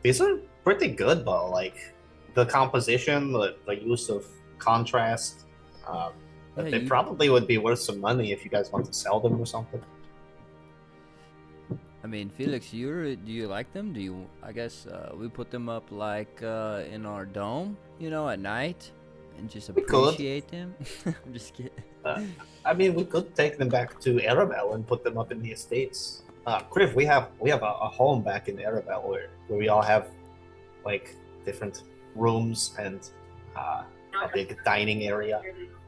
These are pretty good though. Like the composition, the use of contrast. Yeah, They probably would be worth some money if you guys want to sell them or something. I mean, Felix, do you like them? I guess we put them up like in our dome, at night, and just We could. appreciate them. I'm just kidding. I mean, we could take them back to Arabelle and put them up in the estates. Criv, we have a home back in Arabelle where we all have like different rooms and a big dining area.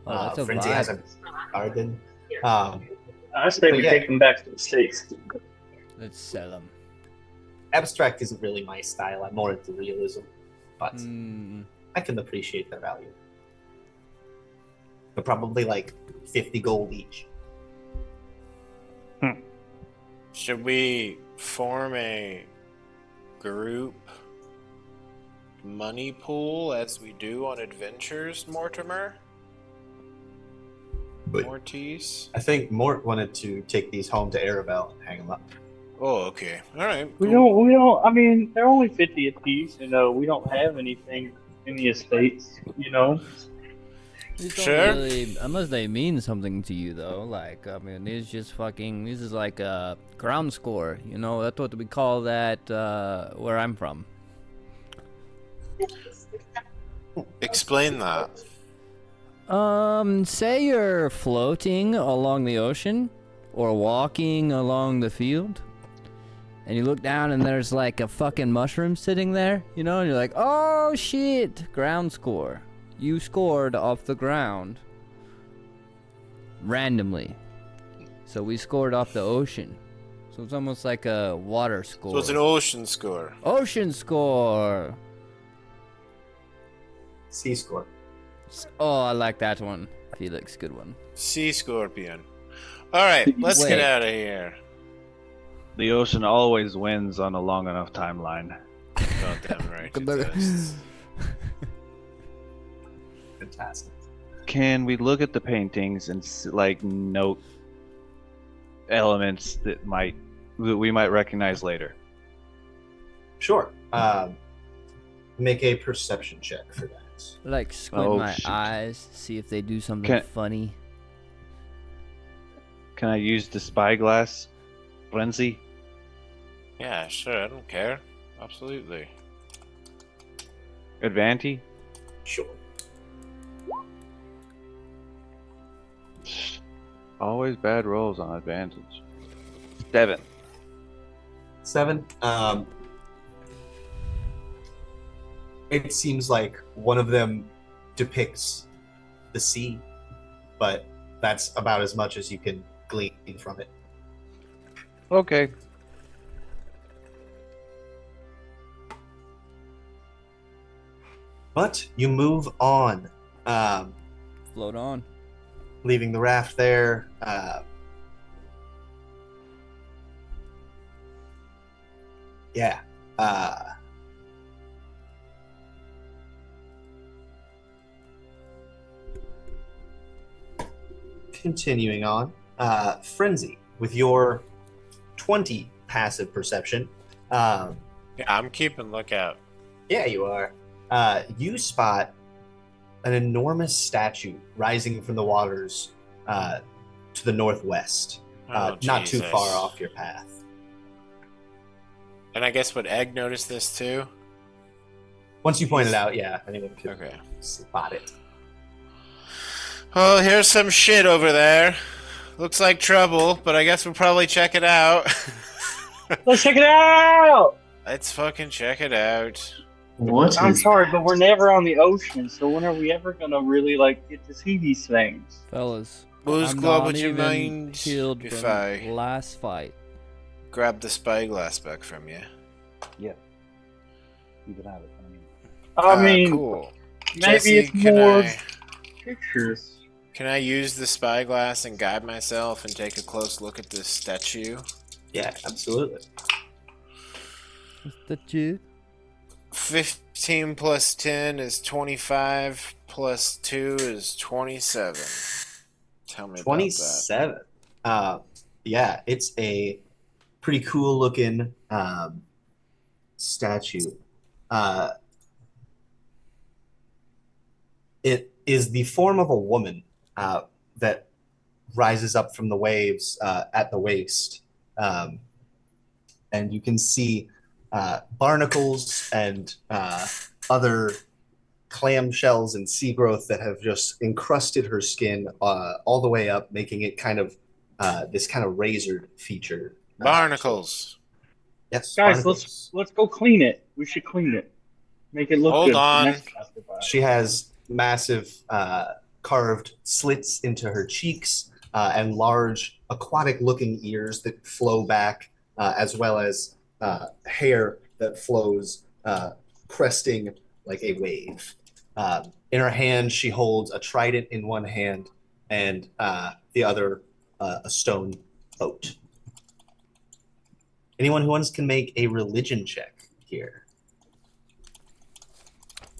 Oh, that's a Frenzy has vibe. a garden. Um, I say But we yeah. take them back to the States. Let's sell them. abstract isn't really my style. I'm more into realism, but Mm, I can appreciate their value. They're probably like 50 gold each. Should we form a group money pool as we do on adventures, Mortimer? But Mortis? I think Mort wanted to take these home to Arabelle and hang them up. Oh, okay. All right. We cool. don't. I mean, they're only 50 apiece. We don't have anything in the estates. these don't Sure. really, unless they mean something to you, though. Like, I mean, these just fucking. This is like a ground score. You know, that's what we call that where I'm from. Explain that. Say you're floating along the ocean or walking along the field, and you look down and there's like a fucking mushroom sitting there, you know, and you're like, oh shit, ground score. You scored off the ground randomly. So we scored off the ocean. So it's almost like a water score. So it's an ocean score. Ocean score. C score. Oh, I like that one. Felix, good one. Sea scorpion. All right, let's Wait. get out of here. The ocean always wins on a long enough timeline. Goddamn right. it does. Fantastic. Can we look at the paintings and like note elements that we might recognize later? Sure. Make a perception check for that. Like squint Oh, my shoot. eyes, see if they do something Can- funny. Can I use the spyglass, Frenzy? Yeah, sure. I don't care. Absolutely. Advantage? Sure. Always bad rolls on advantage. 7. 7. It seems like one of them depicts the sea, but that's about as much as you can glean from it. Okay. But you move on, Float on. leaving the raft there. Yeah. Continuing on, Frenzy, with your 20 passive perception. Yeah, I'm keeping lookout. Yeah, you are. You spot an enormous statue rising from the waters to the northwest, Oh, not too Jesus. far off your path. And I guess would Egg notice this too? Once you point it out, yeah, anyone could Okay. spot it. Well, here's some shit over there. Looks like trouble, but I guess we'll probably check it out. Let's check it out. Let's fucking check it out. What I'm is sorry, that? but we're never on the ocean. So when are we ever gonna really get to see these things? Fellas. Moose I'm Club, not would you even mind killed if from I last fight. grab the spyglass back from you? You can have it. I mean, Cool. maybe Jesse, it's more pictures. Can I use the spyglass and guide myself and take a close look at this statue? Yeah, absolutely. Is that you? 15 plus 10 is 25, plus 2 is 27. Tell me about that. 27. Yeah, it's a pretty cool looking statue. It is the form of a woman that rises up from the waves at the waist. And you can see barnacles and other clamshells and sea growth that have just encrusted her skin all the way up, making it kind of this kind of razored feature Barnacles. Yes, Guys, barnacles. let's go clean it. We should clean it. Make it look Hold good. on. Next passerby. She has massive carved slits into her cheeks and large aquatic-looking ears that flow back, as well as hair that flows cresting like a wave. In her hand, she holds a trident in one hand and the other a stone boat. Anyone who wants can make a religion check here.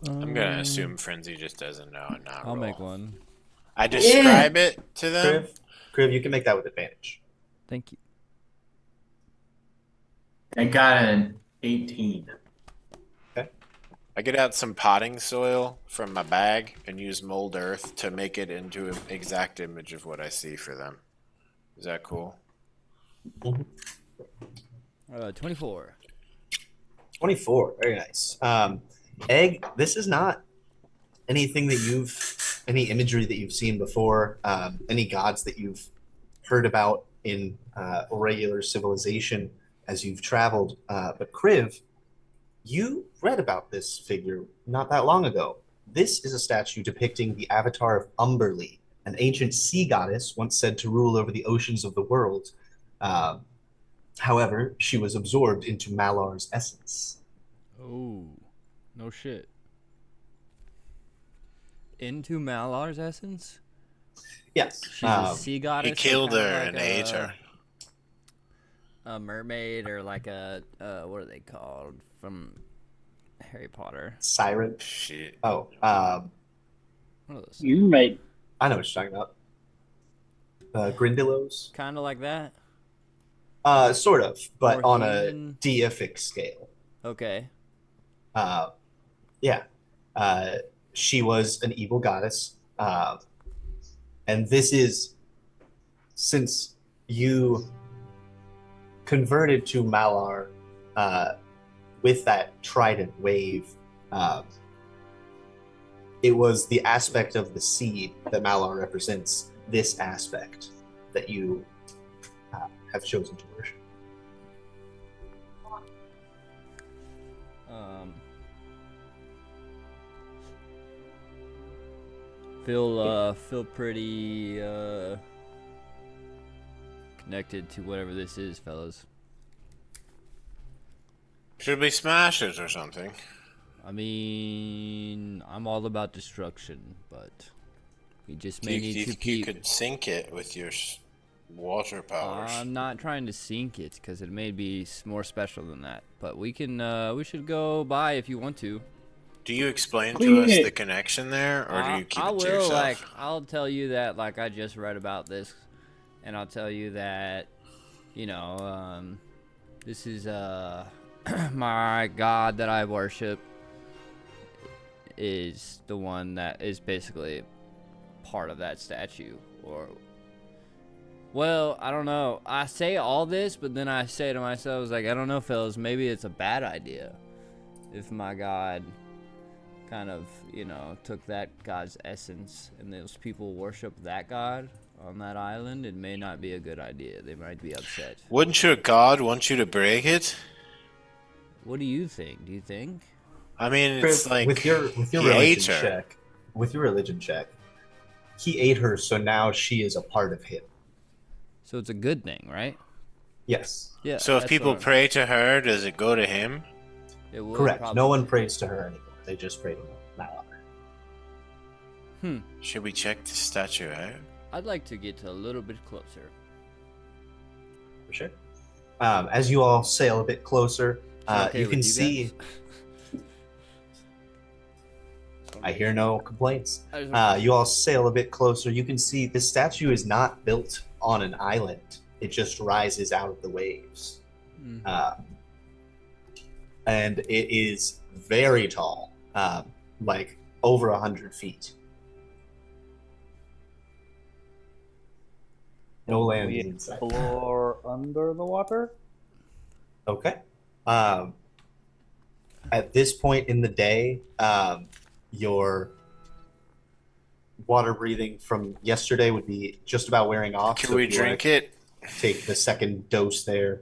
I'm gonna assume Frenzy just doesn't know and not I'll roll. make one. I describe it to them. Kriv, you can make that with advantage. Thank you. I got an 18. I get out some potting soil from my bag and use mold earth to make it into an exact image of what I see for them. Is that cool? 24. 24, very nice. Egg, this is not anything that any imagery that you've seen before, any gods that you've heard about in regular civilization as you've traveled. But Kriv, you read about this figure not that long ago. This is a statue depicting the avatar of Umberlee, an ancient sea goddess once said to rule over the oceans of the world. However, she was absorbed into Malar's essence. Oh, no shit. Into Malar's essence? Yes. She's a sea goddess. He killed or her kinda and like ate her. A mermaid or like a what are they called from Harry Potter? Siren. Shit. Oh, What are those? You made I know what you're talking about. Grindylows? Kind of like that. Sort of, but More on a human. deific scale. Okay. Yeah. She was an evil goddess. And this is, since you converted to Malar with that trident wave, it was the aspect of the seed that Malar represents, this aspect that you have chosen to worship. Feel pretty connected to whatever this is, fellas. Should we smash it or something? I mean, I'm all about destruction, but we just may You, need you, to you keep. could sink it with your water powers. I'm not trying to sink it because it may be more special than that. But we can. We should go by if you want to. Do you explain Clean to us it. the connection there, or do you keep I it to will. yourself? Like, I'll tell you that. Like, I just read about this, and I'll tell you that. You know, this is my god that I worship. Is the one that is basically part of that statue, or well, I don't know. I say all this, but then I say to myself, I was like, I don't know, fellas, maybe it's a bad idea if my god kind of, you know, took that god's essence and those people worship that god on that island. It may not be a good idea. They might be upset. Wouldn't your god want you to break it? What do you think? Do you think? I mean, it's like with your he ate religion her. check, he ate her, so now she is a part of him. So it's a good thing, right? Yes, Yeah. So if that's people what pray to her, does it go to him? it would correct. probably- No one prays to her anymore. They just pray to Malar. Should we check the statue out? I'd like to get a little bit closer. For sure. As you all sail a bit closer, Is that okay you with can guys? see. I hear no complaints. I just- You all sail a bit closer. You can see the statue is not built on an island. It just rises out of the waves. Mhm. And it is very tall, like over 100 feet. No land we is inside. explore under the water. Okay. At this point in the day, your water breathing from yesterday would be just about wearing off. Can so we if you wanna- drink it take the second dose there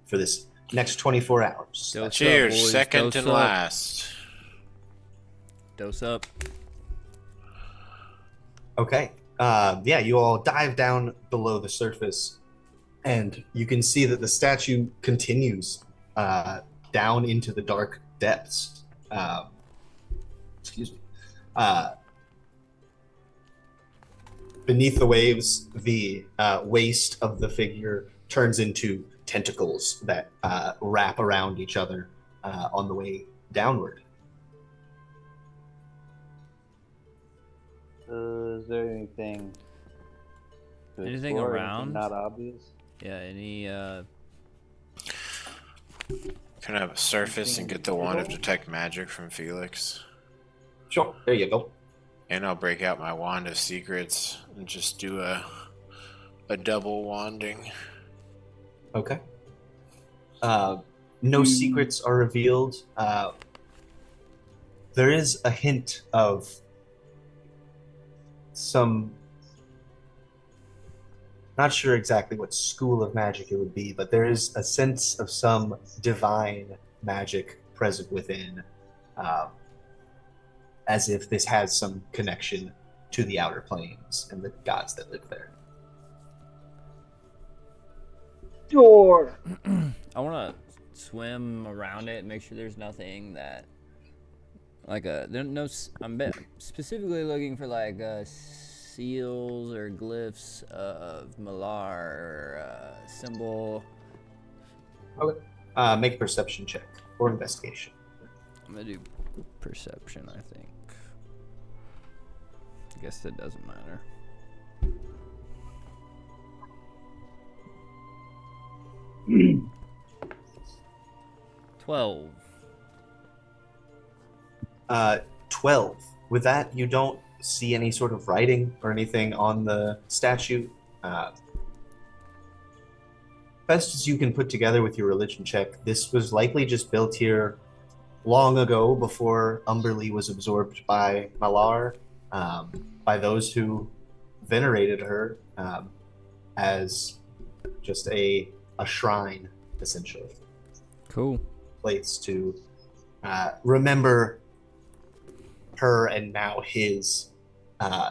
for this next 24 hours. Dose up, Cheers, boys. second Dose and up. last. Dose up. Okay. Yeah, you all dive down below the surface, and you can see that the statue continues down into the dark depths. Excuse me. Beneath the waves, the waist of the figure turns into tentacles that wrap around each other on the way downward. Is there anything to Anything explore, around? not obvious? Yeah, any Can I have a surface and get the wand of detect magic from Felix? Sure, there you go. And I'll break out my wand of secrets and just do a double wanding. Okay. No secrets are revealed. There is a hint of some, not sure exactly what school of magic it would be, but there is a sense of some divine magic present within, as if this has some connection to the outer planes and the gods that live there. Door. I want to swim around it and make sure there's nothing that I'm specifically looking for seals or glyphs of Malar or symbol. Okay. Make a perception check or investigation. I'm gonna do perception, I think. I guess that doesn't matter. Hmm. 12. 12. With that, you don't see any sort of writing or anything on the statue. Best as you can put together with your religion check, this was likely just built here long ago before Umberlee was absorbed by Malar, by those who venerated her as just a shrine, essentially. Cool. Place to remember her and now his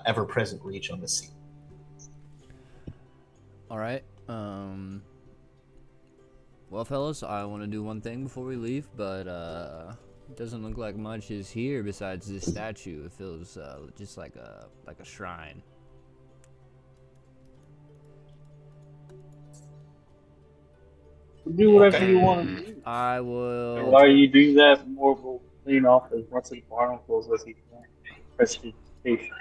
ever-present reach on the sea. All right. Well, fellas, I want to do one thing before we leave, but it doesn't look like much is here besides this statue. It feels just like a shrine. Do whatever Okay. you want to do. I And will. while you do that, more will clean off as much of the barnacles as he can. Precipitation.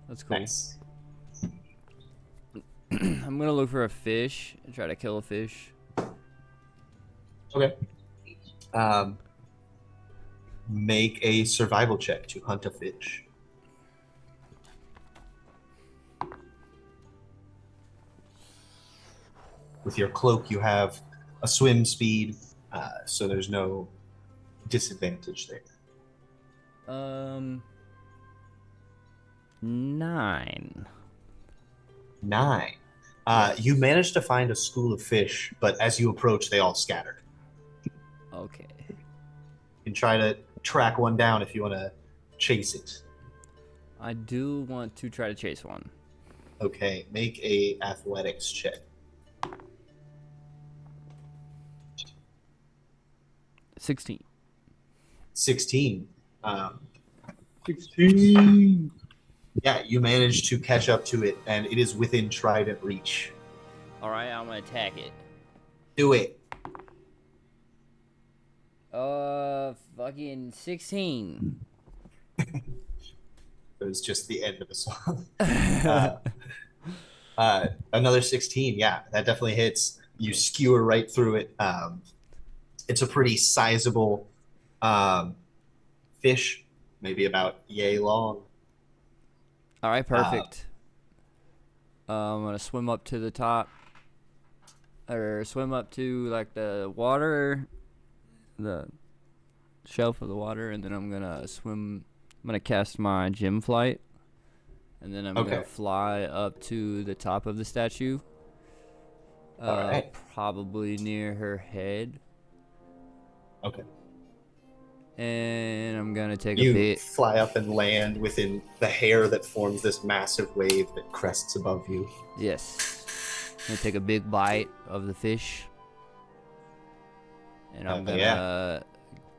That's cool. Nice. I'm gonna look for a fish and try to kill a fish. Okay. Make a survival check to hunt a fish. With your cloak, you have a swim speed, so there's no disadvantage there. 9. 9. You managed to find a school of fish, but as you approach, they all scattered. Okay. You can try to track one down if you want to chase it. I do want to try to chase one. Okay, make a athletics check. 16. 16. 16. Yeah, you managed to catch up to it, and it is within trident reach. All right, I'm gonna attack it. Do it. Fucking 16. It was just the end of the song. Another 16. Yeah, that definitely hits. You skewer right through it. It's a pretty sizable fish, maybe about yay long. All right, perfect. I'm gonna swim up to the top, or swim up to like the water, the shelf of the water, and then I'm gonna swim. I'm gonna cast my gem flight, and then I'm Okay. gonna fly up to the top of the statue Alright. Probably near her head. Okay. And I'm gonna take a You bit. fly up and land within the hair that forms this massive wave that crests above you. Yes. I'm gonna take a big bite of the fish. And I'm gonna Yeah.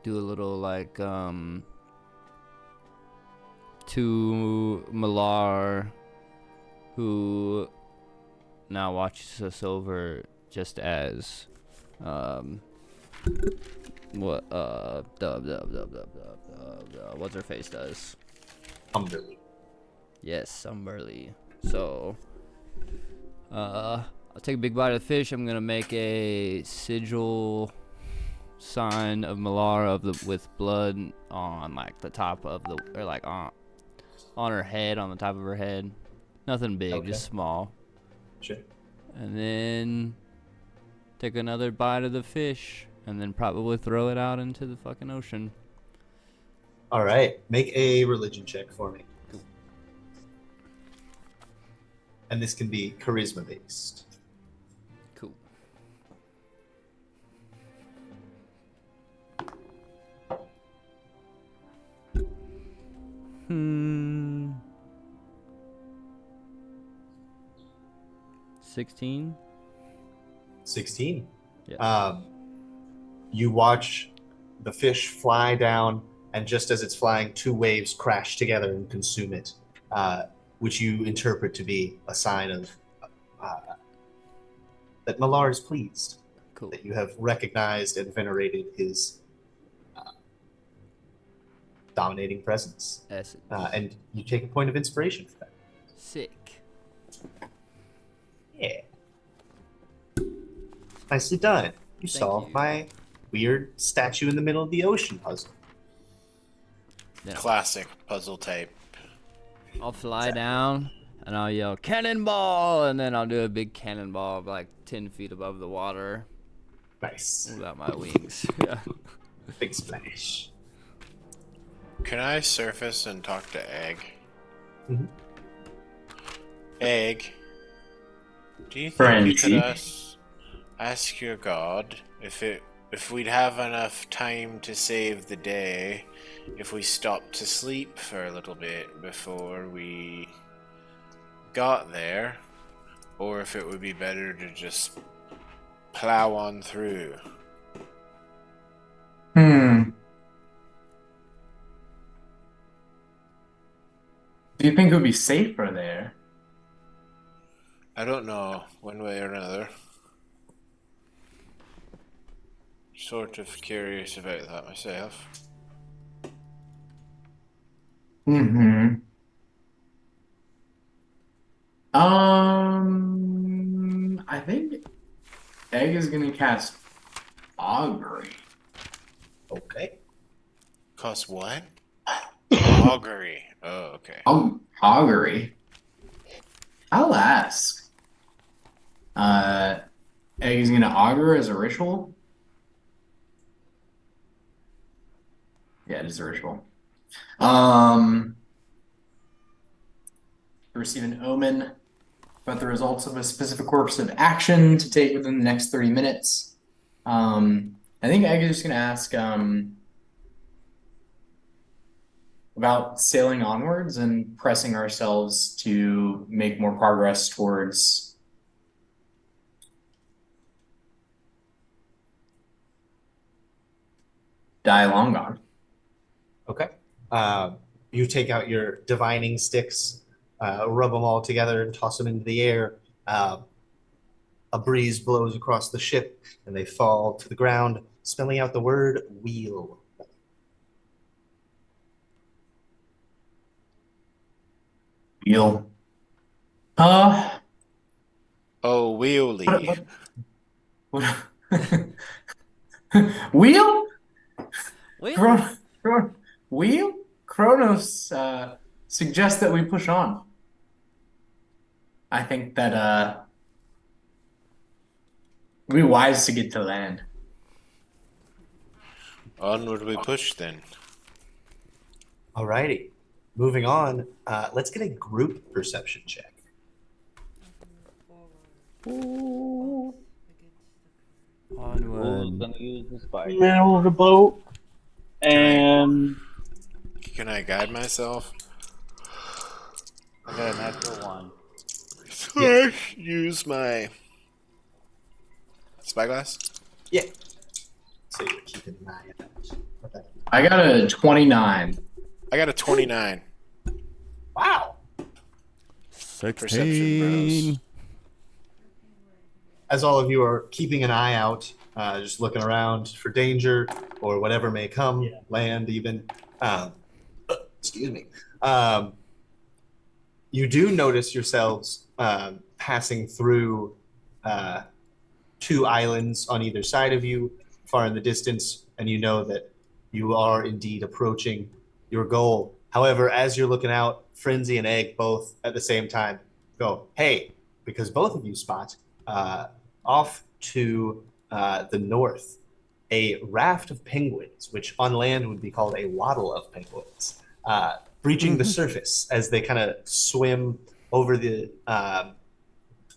do a little like to Malar, who now watches us over just as what's her face does. Umberly. Yes, I'm Burley. So I'll take a big bite of the fish. I'm gonna make a sigil sign of Malar with blood on like the top of the, or like on her head, on the top of her head. Nothing big, Okay. just small. Sure. And then take another bite of the fish, and then probably throw it out into the fucking ocean. Alright. Make a religion check for me. And this can be charisma based. Cool. Hmm. 16. 16. Yeah. You watch the fish fly down, and just as it's flying, two waves crash together and consume it, which you interpret to be a sign of that Malar is pleased, Cool. that you have recognized and venerated his dominating presence. That's And you take a point of inspiration for that. sick. Yeah. Nicely done. You solved you. my weird statue in the middle of the ocean puzzle. Then Classic puzzle type. I'll fly down and I'll yell cannonball, and then I'll do a big cannonball like 10 feet above the water Nice. without my wings. Yeah. Big splash. Can I surface and talk to Egg? Mhm. Egg, do you think Friend. you could ask your god if we'd have enough time to save the day if we stopped to sleep for a little bit before we got there, or if it would be better to just plow on through? Do you think it would be safer there? I don't know, one way or another. Sort of curious about that myself. Mm-hmm. I think Egg is gonna cast Augury. Okay. Cost what? Augury. Oh, okay. Augury. I'll ask. Egg is gonna augur as a ritual. Yeah, it is a ritual. Receive an omen about the results of a specific course of action to take within the next 30 minutes. I think Egg is just gonna ask about sailing onwards and pressing ourselves to make more progress towards Die Long Gone. Okay. You take out your divining sticks, rub them all together, and toss them into the air. A breeze blows across the ship, and they fall to the ground, spelling out the word wheel. Wheel. Oh, wheelie. What? Wheel? Well, Wheel? Kronos suggests that we push on. I think that it'd be wise to get to land. Onward we push then. Alrighty. Moving on, let's get a group perception check. Who's Onward. gonna use the spider? Middle of the boat. And Can I guide myself? I got a natural one. I use my spyglass. Yeah. So you're keeping an eye out. Okay. I got a 29. I got a 29. Wow. Perception, bros. As all of you are keeping an eye out, just looking around for danger or whatever may come, Yeah. land even. Excuse me. You do notice yourselves passing through 2 islands on either side of you, far in the distance, and you know that you are indeed approaching your goal. However, as you're looking out, Frenzy and Egg both at the same time go, hey, because both of you spot off to the north a raft of penguins, which on land would be called a waddle of penguins, breaching the surface as they kind of swim over the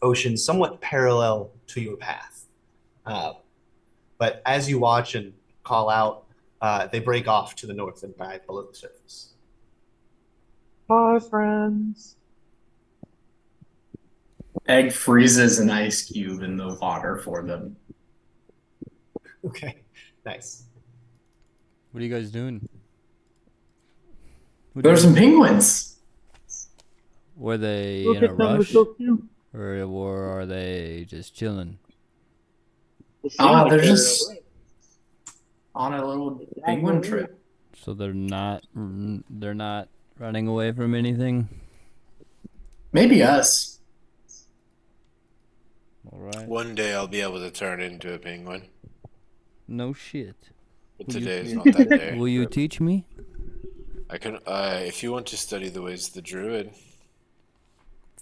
ocean somewhat parallel to your path. But as you watch and call out, they break off to the north and dive below the surface. hi, friends. Egg freezes an ice cube in the water for them. Okay, nice. What are you guys doing? There's some penguins. Were they Look in a at them, they're rush, so cute. or are they just chilling? They seem Oh, like they're they're just alright. on a little penguin trip. So they're not running away from anything. Maybe us. All right. One day I'll be able to turn into a penguin. No shit. But Will you- today is not that day. Will you teach me? I can, if you want to study the ways of the druid,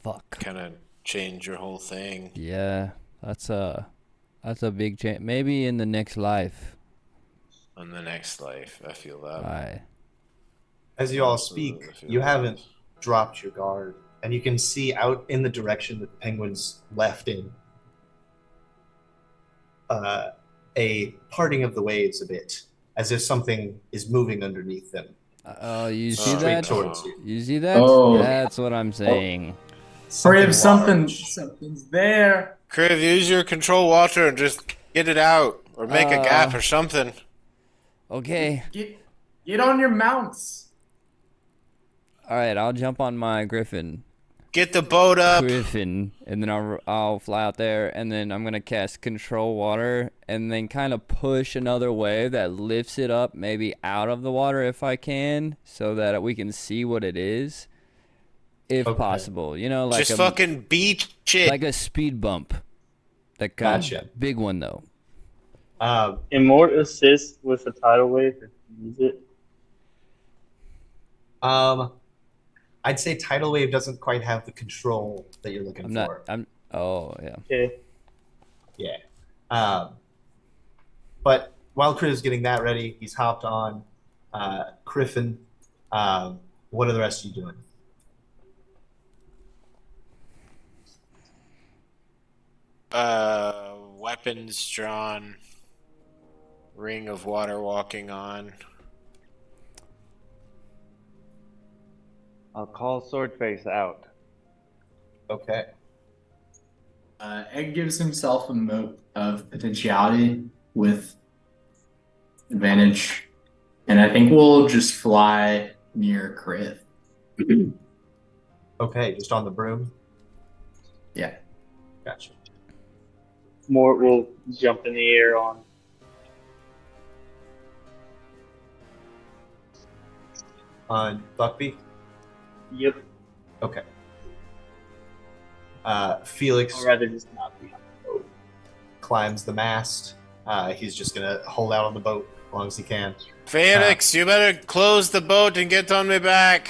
Fuck. kind of change your whole thing. Yeah, that's a big change. Maybe in the next life. On the next life, I feel that. Aye. As you all Absolutely speak, feel you that. haven't dropped your guard, and you can see out in the direction that the penguins left in a parting of the waves a bit, as if something is moving underneath them. Oh, you see Oh, Straight that? towards you. You see that? Oh. That's what I'm saying. Crib, large. something's there. Kriv, use your control water and just get it out, or make a gap or something. Okay. Get on your mounts. All right, I'll jump on my griffin. Get the boat up. Griffin, and then I'll fly out there, and then I'm gonna cast control water, and then kind of push another wave that lifts it up, maybe out of the water if I can, so that we can see what it is, if Okay. possible. You know, like Just a fucking beach it. like a speed bump. That got Gotcha. big one though. Immort assist with a tidal wave if you use it. I'd say tidal wave doesn't quite have the control that you're looking for. Oh yeah. Okay. Yeah. But while Chris is getting that ready, he's hopped on Griffin. What are the rest of you doing? Weapons drawn. Ring of water walking on. I'll call Swordface out. Okay. Egg gives himself a mote of potentiality with advantage, and I think we'll just fly near Krith. Okay, just on the broom. Yeah. Gotcha. Mort will jump in the air on. On Buckbeak. Yep. Okay. Felix I'd rather just not be on the boat. climbs the mast. He's just gonna hold out on the boat as long as he can. Felix, you better close the boat and get on me back.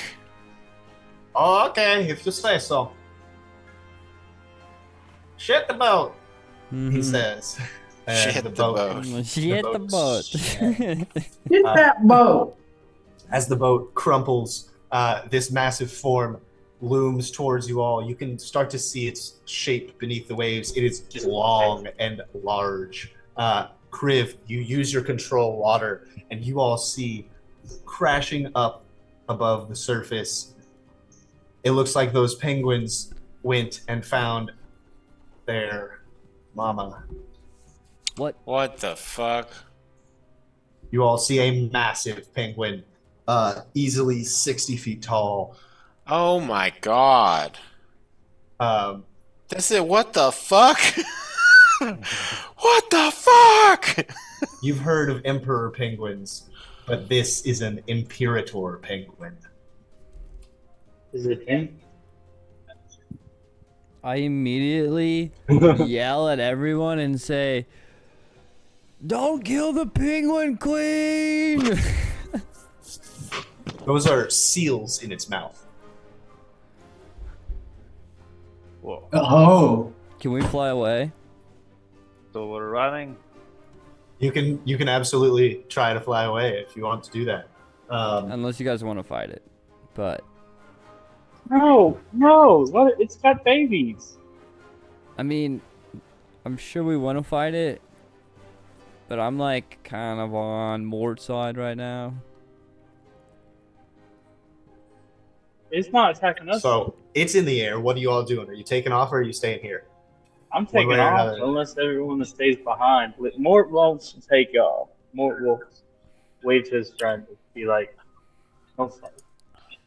Oh, okay, if you say so. Shit the boat, he says. And Shit the boat. Shit the boat. Get that boat. As the boat crumples, this massive form looms towards you all. You can start to see its shape beneath the waves. It is long and large. Kriv, you use your control water, and you all see crashing up above the surface. It looks like those penguins went and found their mama. What the fuck? You all see a massive penguin, easily 60 feet tall. Oh my god. Um, This is what the fuck? What the fuck? you've heard of emperor penguins, but this is an imperator penguin. Is it him? I immediately yell at everyone and say, "Don't kill the penguin queen!" Those are seals in its mouth. Whoa. Oh. Can we fly away? So we're running. You can absolutely try to fly away if you want to do that. Unless you guys want to fight it. But, No. What? It's got babies. I mean, I'm sure we want to fight it. But I'm like kind of on Mort's side right now. It's not attacking us. So it's in the air. What are you all doing? Are you taking off or are you staying here? I'm taking way or off another. unless everyone stays behind. Mort won't take off. Mort will wave to his friend and be like, "Don't fight."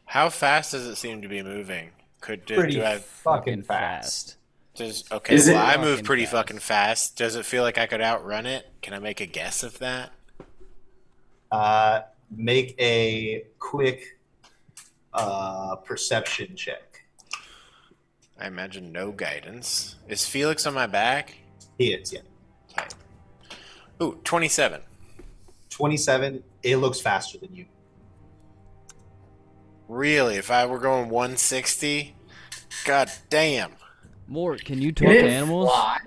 How fast does it seem to be moving? Pretty Do I fucking fast. okay, Is it- well I move Fucking pretty fast. fucking fast. Does it feel like I could outrun it? Can I make a guess of that? Make a quick perception check. I imagine no guidance. Is Felix on my back? He is, yeah. Okay. Ooh, 27. 27. It looks faster than you. Really? If I were going 160? God damn. Mort, can you talk Did to it animals? fly?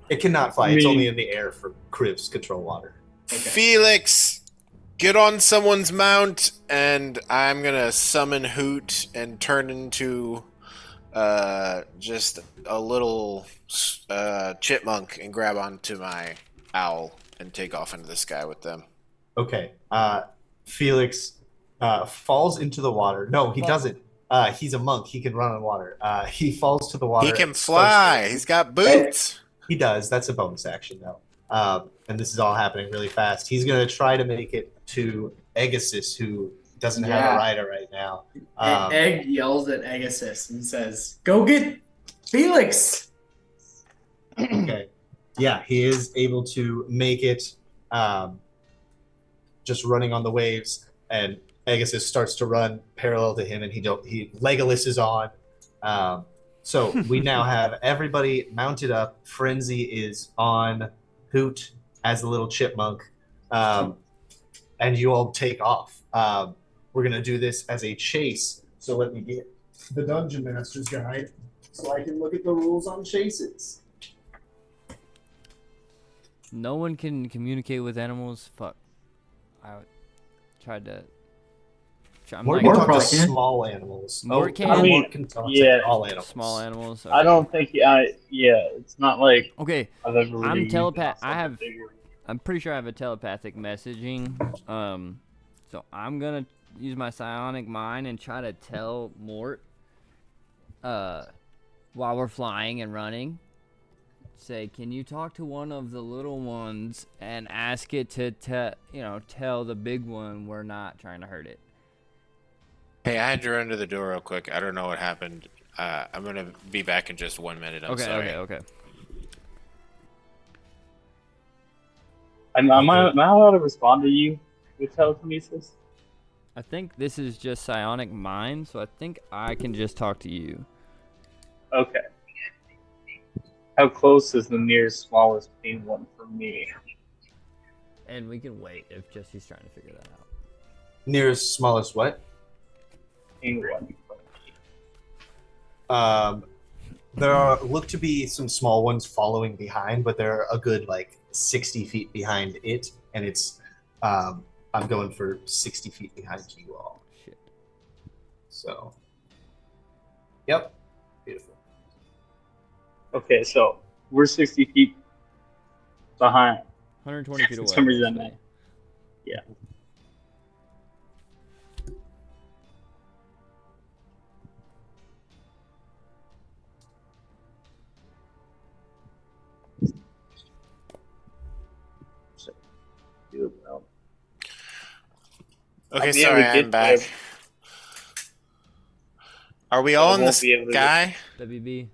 It cannot fly. I It's mean- only in the air for Kriv's control water. Felix, get on someone's mount, and I'm gonna summon Hoot and turn into just a little chipmunk and grab onto my owl and take off into the sky with them. Okay. Felix falls into the water. No, he doesn't. He's a monk. He can run on water. He falls to the water. He can and starts fly. to- He's got boots. He does. That's a bonus action, though. And this is all happening really fast. He's going to try to make it to Agassiz, who doesn't have Yeah. a rider right now. Egg yells at Agassiz and says, "Go get Felix!" Okay. Yeah, he is able to make it just running on the waves, and Agassiz starts to run parallel to him, and he Legolas is on. So we now have everybody mounted up. Frenzy is on Hoot as the little chipmunk, and you all take off. We're gonna do this as a chase. So let me get the Dungeon Master's Guide so I can look at the rules on chases. No one can communicate with animals. Fuck. I tried to. I'm Mort like, can talk to probably can. small animals. Mort can? Mort I mean, can talk yeah. to all animals. small animals. I don't think it's not like Okay, I've ever really I'm used telepath. it I on have. something bigger. I'm pretty sure I have a telepathic messaging. So I'm gonna use my psionic mind and try to tell Mort, while we're flying and running, say, can you talk to one of the little ones and ask it to tell the big one we're not trying to hurt it. Hey, I had to run to the door real quick. I don't know what happened. I'm gonna be back in just 1 minute. I'm sorry. Okay. Am I allowed to respond to you with telekinesis? I think this is just psionic mind, so I think I can just talk to you. Okay. How close is the nearest smallest penguin from me? And we can wait if Jesse's trying to figure that out. Nearest smallest what? Penguin. There look to be some small ones following behind, but they're a good 60 feet behind it, and it's I'm going for 60 feet behind you all. Shit. So, yep, beautiful. Okay, so we're 60 feet behind. 120 feet away. For some reason, I'm at- yeah. So, do it well. Okay, I'll be able sorry, to I'm get back. there. Are we I all in the won't be able to sky? WB.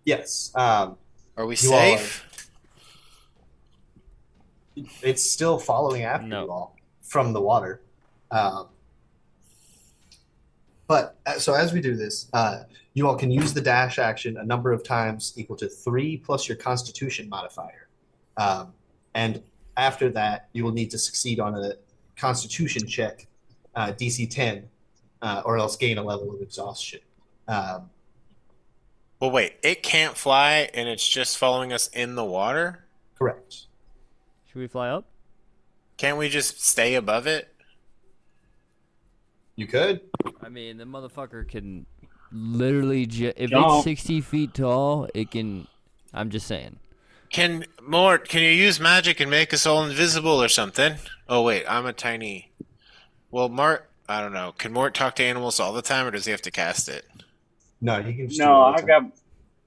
Yes. Are we You all are- safe? It's still following after No. you all from the water. So as we do this, you all can use the dash action a number of times equal to 3 plus your Constitution modifier. And after that, you will need to succeed on a Constitution check, DC 10, or else gain a level of exhaustion. Well, wait, it can't fly and it's just following us in the water? Correct. Should we fly up? Can't we just stay above it? You could. I mean, the motherfucker can literally if Jump. it's 60 feet tall, it can. I'm just saying. Can you use magic and make us all invisible or something? Oh wait, I'm a tiny. Well, Mort, I don't know. Can Mort talk to animals all the time, or does he have to cast it? No, you can just No, I got.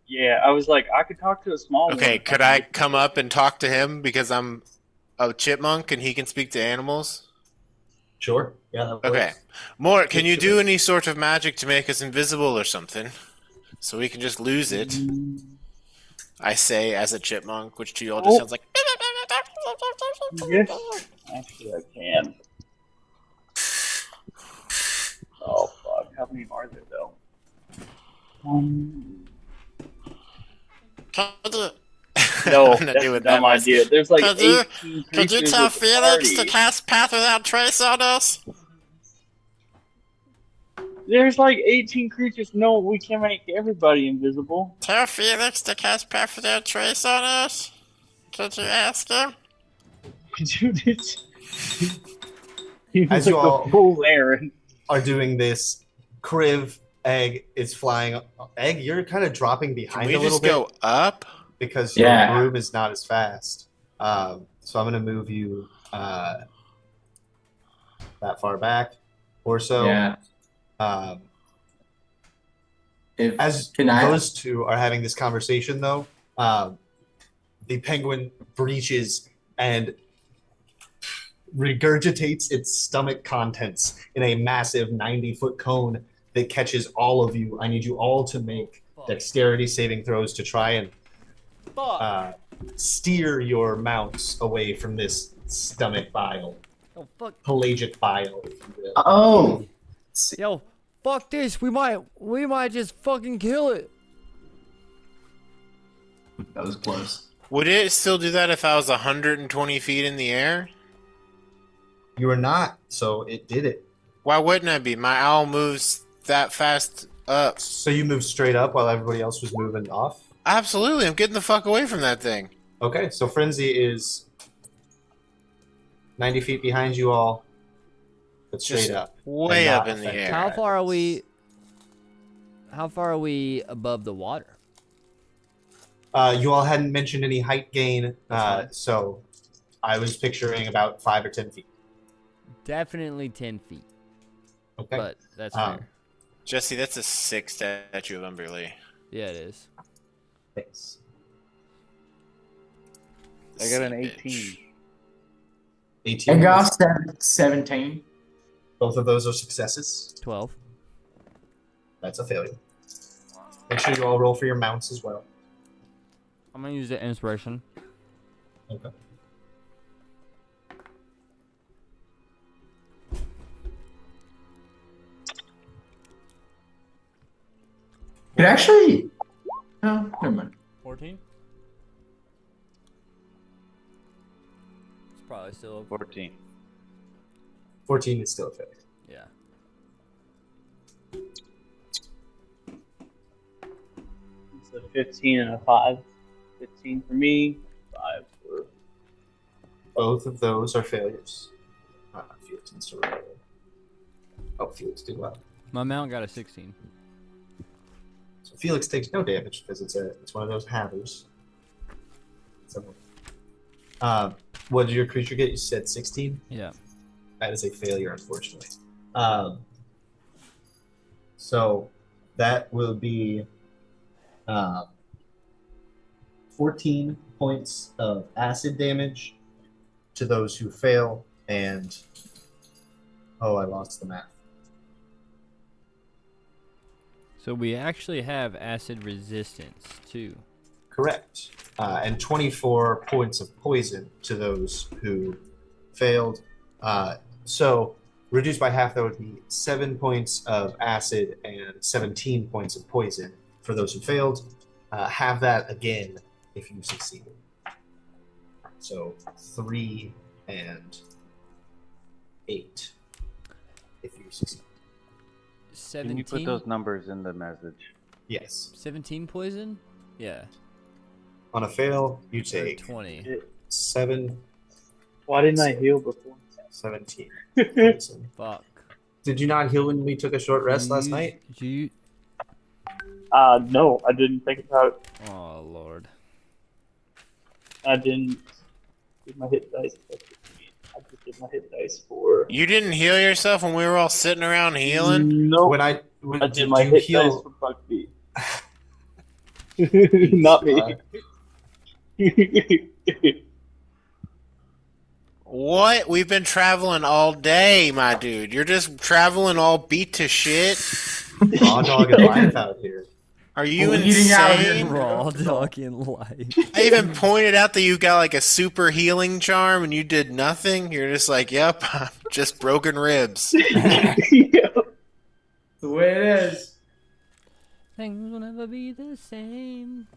Yeah, I was like, I could talk to a small one. Okay, if could can I get- come up and talk to him because I'm a chipmunk and he can speak to animals? Sure. Yeah. That Okay. works. Mort, can you do any sort of magic to make us invisible or something? So we can just lose it. I say as a chipmunk, which to you all just Oh. sounds like. Yes, actually, I can. Oh fuck! How many are there though? No, I'm not that's a doing dumb that. idea. There's like Could you- 18 Could you creatures tell with the Felix to party. cast Path Without Trace on us? There's like 18 creatures. No, we can make everybody invisible. Tell Felix to cast Path Without Trace on us? Could you ask him? Dude, it's... He As was you like all- a full Aaron. Are doing this. Kriv, Egg is flying. Egg, you're kind of dropping Can behind we a little just bit go up? because Yeah. your broom is not as fast. So I'm going to move you that far back or so. Yeah. Um, If as Can I- those two are having this conversation, though, the penguin breaches and regurgitates its stomach contents in a massive 90-foot cone that catches all of you. I need you all to make dexterity saving throws to try and steer your mounts away from this stomach bile, Oh fuck! pelagic bile, if you will. Oh. Yo, fuck this. We might just fucking kill it. That was close. Would it still do that if I was 120 feet in the air? You are not, so it did it. Why wouldn't I be? My owl moves that fast up. So you moved straight up while everybody else was moving off? Absolutely, I'm getting the fuck away from that thing. Okay, so Frenzy is 90 feet behind you all, but straight Just up. Way And up not in the affected. air. How far are we? How far are we above the water? You all hadn't mentioned any height gain, That's fine. so I was picturing about 5 or 10 feet. Definitely 10 feet, Okay. but that's Um, fair. Jesse, that's a 6 statue of Umberlee. Yeah, it is. Thanks. I got an Sea 18. bitch. 18. And got 17. Both of those are successes. 12. That's a failure. Make sure you all roll for your mounts as well. I'm gonna use the inspiration. Okay. It actually. No, never mind. 14. It's probably still. 14. 14 is still a failure. Yeah. It's a 15 and a 5. 15 for me, 5 for. Both of those are failures. Felix needs to roll. Oh, Felix did well. My mount got a 16. So Felix takes no damage because it's one of those havers. So What did your creature get? You said 16? Yeah. That is a failure, unfortunately. So that will be 14 points of acid damage to those who fail, and oh, I lost the math. So we actually have acid resistance too. Correct. And 24 points of poison to those who failed. So reduced by half, that would be 7 points of acid and 17 points of poison for those who failed. Have that again if you succeeded. So 3 and 8 if you succeed. 17. Can you put those numbers in the message? Yes. 17 poison? Yeah. On a fail, you Or take 20. 7, Why didn't I heal before? 17 poison. Fuck. Did you not heal when we took a short rest Did you last use- night? Did you? No, I didn't think about it. Oh lord. I didn't did my hit dice. I just did my hit dice for. You didn't heal yourself when we were all sitting around healing? No, When I did did my you hit heal? dice for Buckbeat. Not me. What? We've been traveling all day, my dude. You're just traveling all beat to shit? Raw dog and life out here. Are you Bleeding out here. insane? Raw dog in life. I even pointed out that you got like a super healing charm and you did nothing. You're just like, yep, I'm just broken ribs. Yeah. The way it is. Things will never be the same.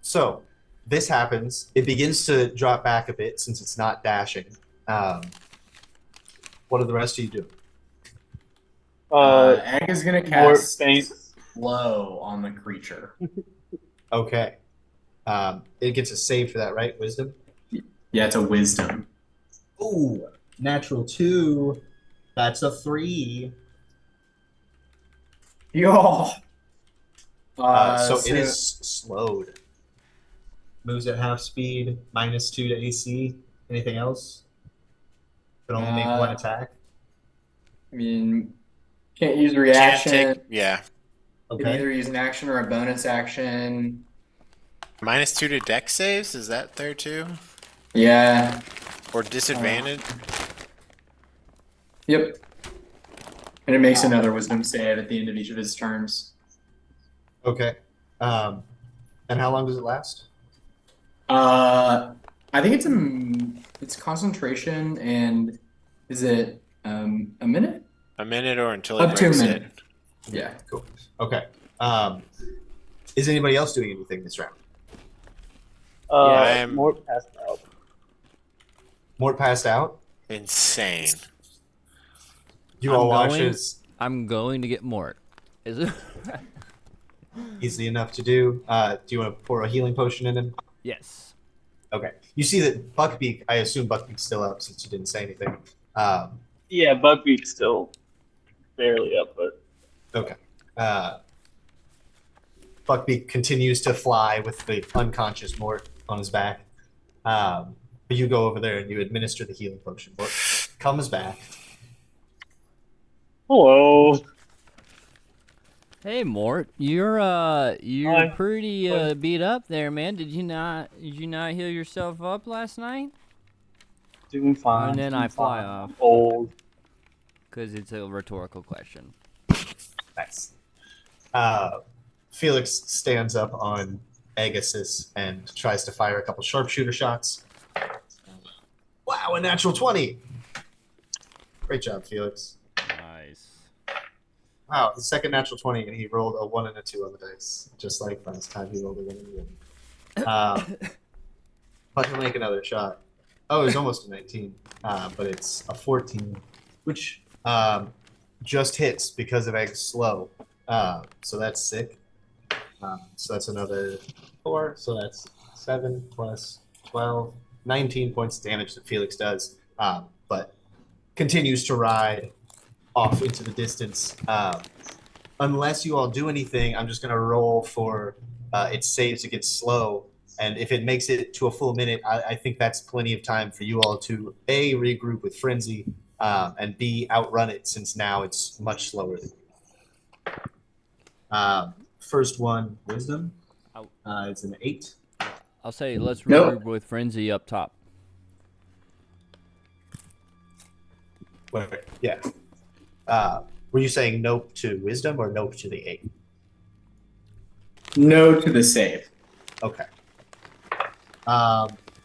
So this happens. It begins to drop back a bit since it's not dashing. What do the rest of you do? Egg is gonna More cast faints. slow on the creature. Okay. It gets a save for that, right? Wisdom? Yeah, it's a wisdom. Ooh, natural 2. That's a 3. Yo. So it is slowed. Moves at half speed, -2 to AC. Anything else? Can only make one attack. I mean, can't use Can't reaction. take, yeah. You can Okay. either use an action or a bonus action. -2 to deck saves? Is that there too? Yeah. Or disadvantage? Yep. And it makes another wisdom save at the end of each of his turns. Okay. And how long does it last? I think it's concentration and is it a minute? A minute or until he Up to a breaks minute. it. Yeah. Cool. Okay. Is anybody else doing anything this round? I'm- More passed out. Mort passed out. Insane. You I'm all watch going- as I'm going to get Mort. Is it? easily enough to do. Do you want to pour a healing potion in him? Yes. Okay. You see that Buckbeak, I assume Buckbeak's still up since you didn't say anything. Yeah, Buckbeat's still barely up, but Okay. Buckbeak continues to fly with the unconscious Mort on his back. But you go over there and you administer the healing potion. Mort comes back. hello. Hey Mort, you're Hi. pretty Hi. beat up there, man. Did you not heal yourself up last night? Doing fine. And then doing I fly fine. off. Old. Because it's a rhetorical question. Nice. Felix stands up on Agassiz and tries to fire a couple sharpshooter shots. Wow, a natural 20. Great job, Felix. Nice. Wow, the second natural 20, and he rolled a 1 and a 2 on the dice, just like last time he rolled a 1 and a 1. But he'll make another shot. Oh, it was almost a 19, but it's a 14, which just hits because of Egg's slow. So that's sick. So that's another 4, so that's 7 plus 12, 19 points of damage that Felix does, but continues to ride off into the distance. Unless you all do anything, I'm just going to roll for its saves against slow And if it makes it to a full minute, I think that's plenty of time for you all to A, regroup with Frenzy, and B, outrun it since now it's much slower than you. First one, Wisdom. It's an 8. I'll say let's Nope. regroup with Frenzy up top. Wait, yeah. Were you saying nope to Wisdom or nope to the 8? No to the save. Okay.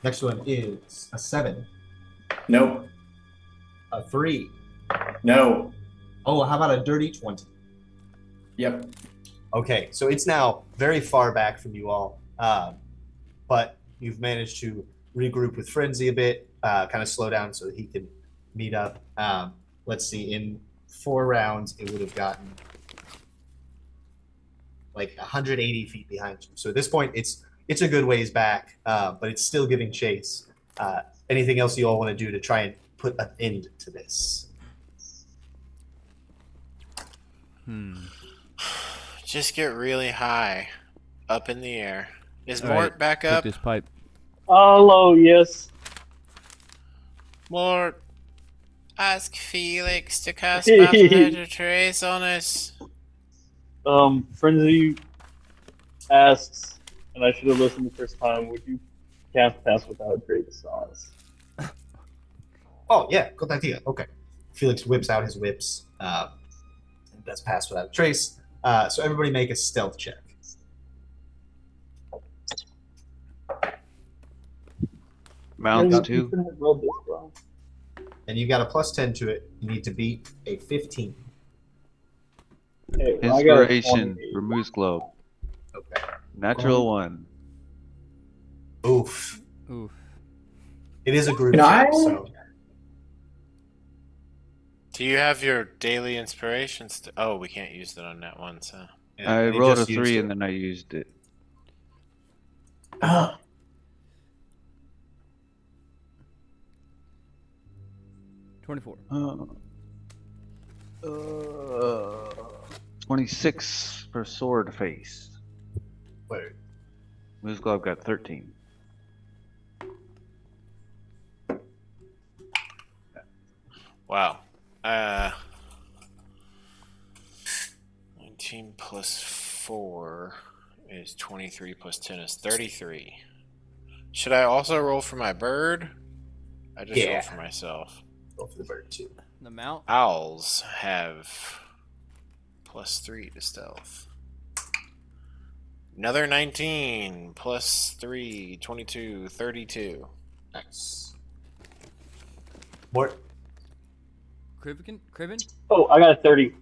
Next one is a 7, Nope. a 3. No. Oh, how about a dirty 20? Yep. Okay, so it's now very far back from you all, but you've managed to regroup with Frenzy a bit, kind of slow down so that he can meet up. Let's see, in 4 rounds, it would have gotten like 180 feet behind you. So at this point, it's a good ways back, but it's still giving chase. Anything else you all want to do to try and put an end to this? Just get really high, up in the air. Is All Mort right, back take up? this pipe. Hello, yes. Mort, ask Felix to cast Battle Trace on us. Frenzy asks, and I should have listened the first time, would you cast Pass Without Grace on us? Oh, yeah, good idea. Okay. Felix whips out his whips. And does pass without a trace. So everybody make a stealth check. Mounts You too. couldn't have rolled this well. And you got a +10 to it. You need to beat a 15. Hey, well, I got a Inspiration 28. for Moose Globe. Okay. Natural 1. Oof. Oof. It is a group Can check, I- so Do you have your daily inspirations? Oh, we can't use that on that one, so. yeah, I and he rolled a just used 3 it. and then I used it. Oh. 24. 26 for Sword Face. Wait, Moose Globe got 13. Wow. 19 plus 4 is 23 plus 10 is 33. Should I also roll for my bird? I just Yeah. roll for myself. go for the bird too. The mount? Owls have plus 3 to stealth. Another 19 plus 3, 22, 32. Nice. Mort, Criven? Oh, I got a 30.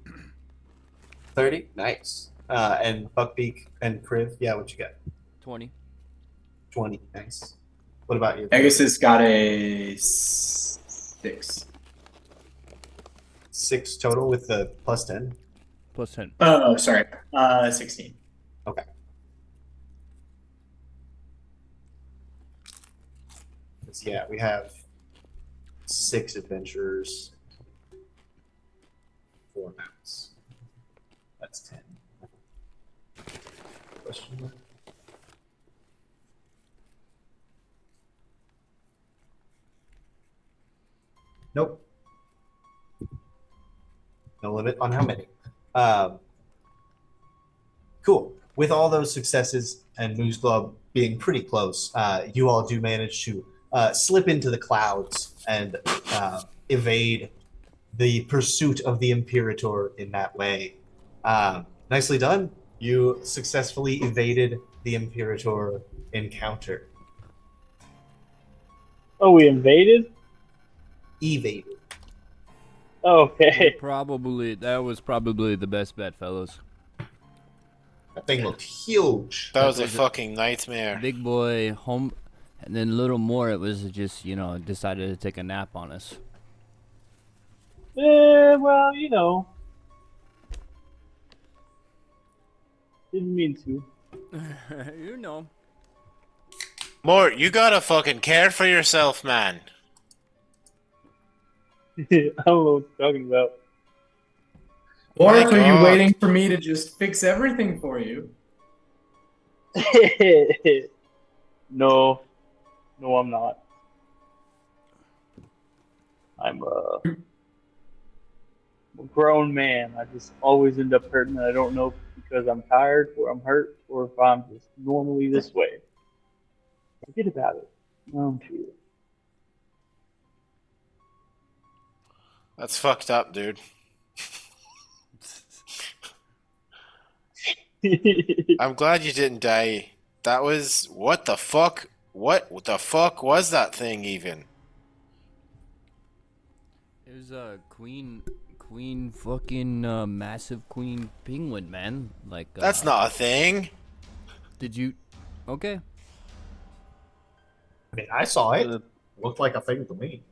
30. Nice. And Buckbeak and Kriv, yeah, what you got? 20. 20. Nice. What about you? Pegasus got a 6. 6 total with the +10. Plus 10. Oh, sorry. 16. Okay. Yeah, we have 6 adventurers, 4 mounts. That's 10. Question mark? Nope. No limit on how many. Cool. With all those successes and Moose Club being pretty close, you all do manage to slip into the clouds and evade the pursuit of the Imperator in that way. Nicely done. You successfully evaded the Imperator encounter. Oh, we invaded? Evaded. Okay. That was probably the best bet, fellas. That thing looked huge. That was a was it. fucking nightmare. Big boy home, and then little more. It was just decided to take a nap on us. Well, you know. Didn't mean to. you know. Mort, you gotta fucking care for yourself, man. I don't know what you're talking about. Or My are you God. waiting for me to just fix everything for you? No, no, I'm not. I'm a grown man. I just always end up hurting. I don't know if it's because I'm tired or I'm hurt or if I'm just normally this way. Forget about it. No, I'm That's fucked up, dude. sure. I'm glad you didn't die. That was what the fuck? What the fuck was that thing even? It was a queen fucking massive queen penguin, man. Like That's not a thing. Did you? Okay. I mean, I saw it. Uh, Looked like a thing to me.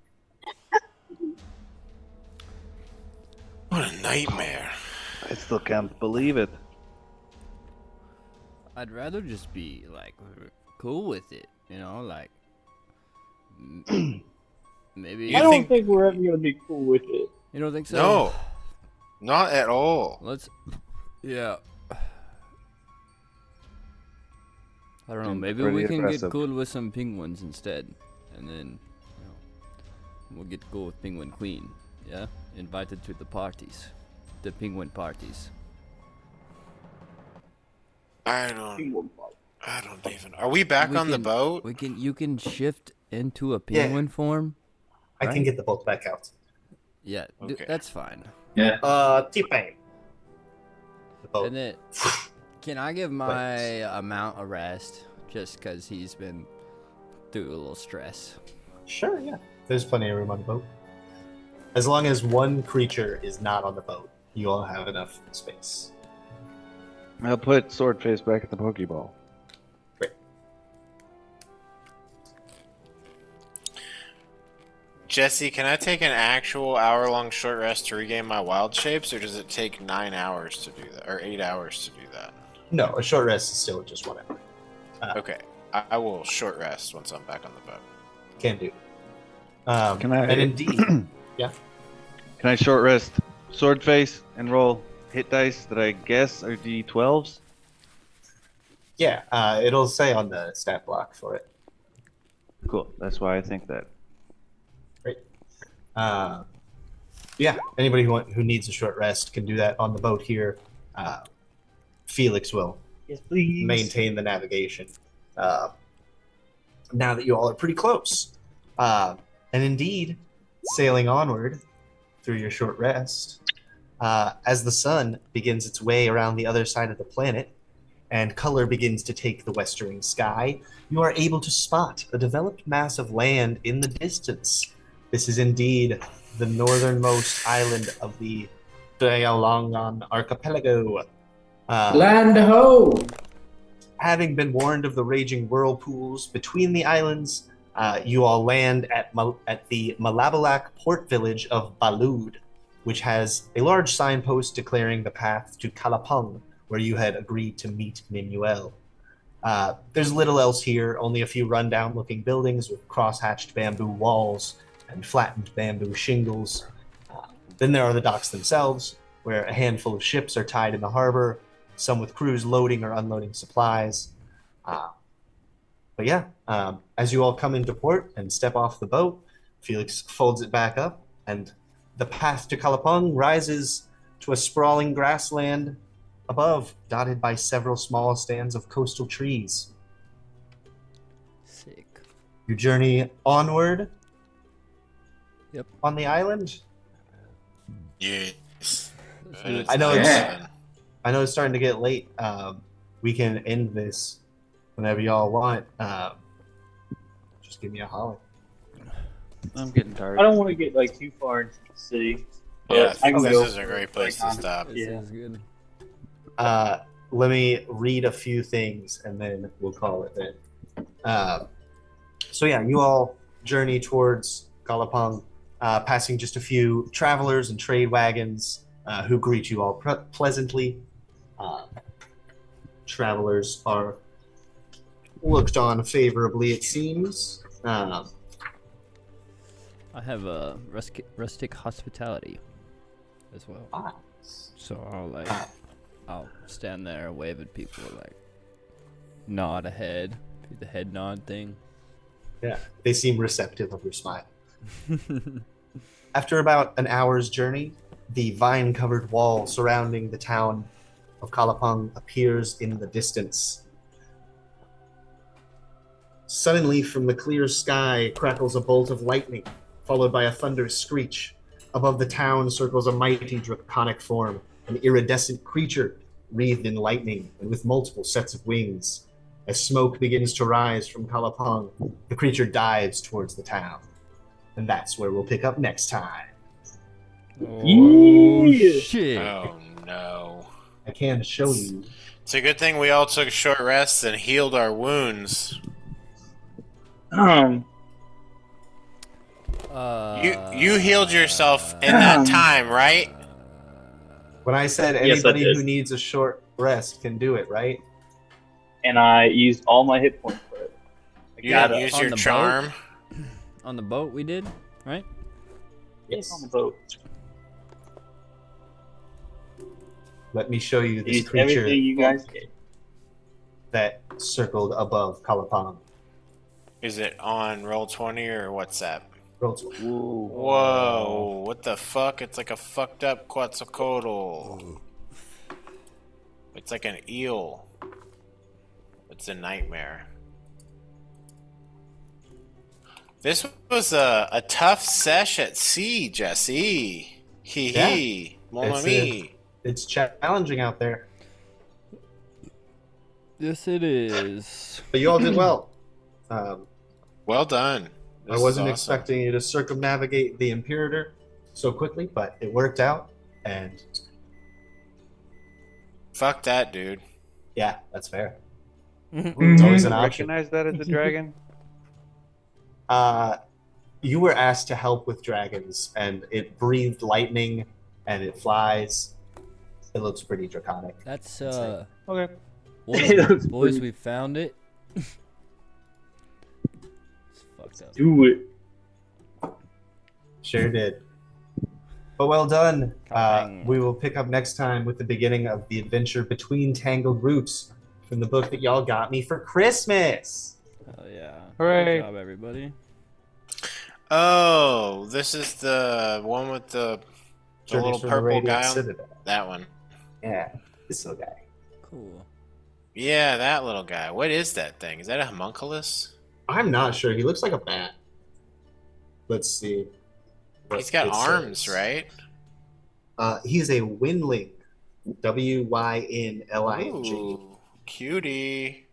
What a nightmare. I still can't believe it. I'd rather just be like cool with it, you know, like maybe You I don't think- think we're ever gonna be cool with it. you don't think so? No, not at all. Let's. Yeah. I don't know. Seems Maybe we pretty can aggressive. get cool with some penguins instead, and then we'll get cool with Penguin Queen. Yeah, invited to the parties, the penguin parties. I don't even. Are we back We on the can- boat? You can shift into a penguin form. I can Right. get the boat back out. Yeah, Okay. that's fine. T-Pain. The boat. And then, can I give my amount a rest just because he's been through a little stress? Sure, yeah. There's plenty of room on the boat. As long as one creature is not on the boat, you all have enough space. I'll put Swordface back at the Pokeball. Jesse, can I take an actual hour-long short rest to regain my wild shapes, or does it take 9 hours to do that, or 8 hours to do that? No, a short rest is still just 1 hour. Okay, I will short rest once I'm back on the boat. Can do. Can I- And indeed, Can I short rest Swordface and roll hit dice that I guess are D12s? yeah, it'll say on the stat block for it. Cool. That's why I think that. Yeah, anybody who needs a short rest can do that on the boat here. Felix will Yes, please. maintain the navigation. Now that you all are pretty close. And indeed, sailing onward through your short rest, as the sun begins its way around the other side of the planet and color begins to take the westering sky, you are able to spot a developed mass of land in the distance. This is indeed the northernmost island of the Dialongan archipelago. Land ho! Having been warned of the raging whirlpools between the islands, you all land at the Malabalak port village of Balud, which has a large signpost declaring the path to Kalapung, where you had agreed to meet Minuel. There's little else here, only a few rundown-looking buildings with cross-hatched bamboo walls and flattened bamboo shingles. Then there are the docks themselves, where a handful of ships are tied in the harbor, some with crews loading or unloading supplies. But yeah, as you all come into port and step off the boat, Felix folds it back up, and the path to Kalapung rises to a sprawling grassland above, dotted by several small stands of coastal trees. Sick. You journey onward. Yep. On the island. Yes. do it. I know Yeah. I know it's starting to get late. We can end this whenever y'all want. Just give me a holler. I'm getting tired. I don't want to get like too far into the city. Yeah, I can this go is a for, great place like, to stop. This Yeah. is good. Let me read a few things and then we'll call it then. So yeah, you all journey towards Kalapung, passing just a few travelers and trade wagons who greet you all pleasantly. Travelers are looked on favorably, it seems. I have a rustic hospitality as well. So I'll stand there, wave at people, like nod ahead, Do the head nod thing. Yeah, they seem receptive of your smile. After about an hour's journey, the vine-covered wall surrounding the town of Kalapang appears in the distance. Suddenly, from the clear sky, crackles a bolt of lightning, followed by a thunderous screech. Above the town circles a mighty draconic form, an iridescent creature wreathed in lightning and with multiple sets of wings. As smoke begins to rise from Kalapang, the creature dives towards the town. And that's where we'll pick up next time. Oh Yeah. shit! Oh no. I can show you. It's a good thing we all took short rests and healed our wounds. You healed yourself in that time, right? When I said Yes, I anybody did. who needs a short rest can do it, right? And I used all my hit points for it. You got didn't it. use On your the boat? charm. On the boat we did, right? Yes, on the boat. Let me show you this Used creature everything you guys did. that circled above Kalapang. Is it on Roll20 or WhatsApp? Roll 20. Whoa, what the fuck? It's like a fucked up Quetzalcoatl. It's like an eel. It's a nightmare. This was a tough sesh at sea, Jesse. Hee hee. Mon It's ami. It's challenging out there, Yes, it is. but you all did well. Well done. I This is wasn't awesome. expecting you to circumnavigate the Imperator so quickly, but it worked out, and Fuck that, dude. yeah, that's fair. Mm-hmm. It's always an option. Recognize that as a dragon? You were asked to help with dragons, and it breathed lightning, and it flies. It looks pretty draconic. That's Insane. Okay. boys, we found it. It's fucked up. Do it. Sure did. But well done. Bang. We will pick up next time with the beginning of the adventure Between Tangled Roots from the book that y'all got me for Christmas. Oh yeah. Hooray. Good job, everybody. Oh, this is the one with the Journeys little from the purple Radiant guy on Citadel. that one. Yeah, this little guy. Cool. Yeah, that little guy. What is that thing? Is that a homunculus? I'm not sure. He looks like a bat. Let's see. what He's got it arms, says. right? He's a Winling. Wynling. Ooh, cutie.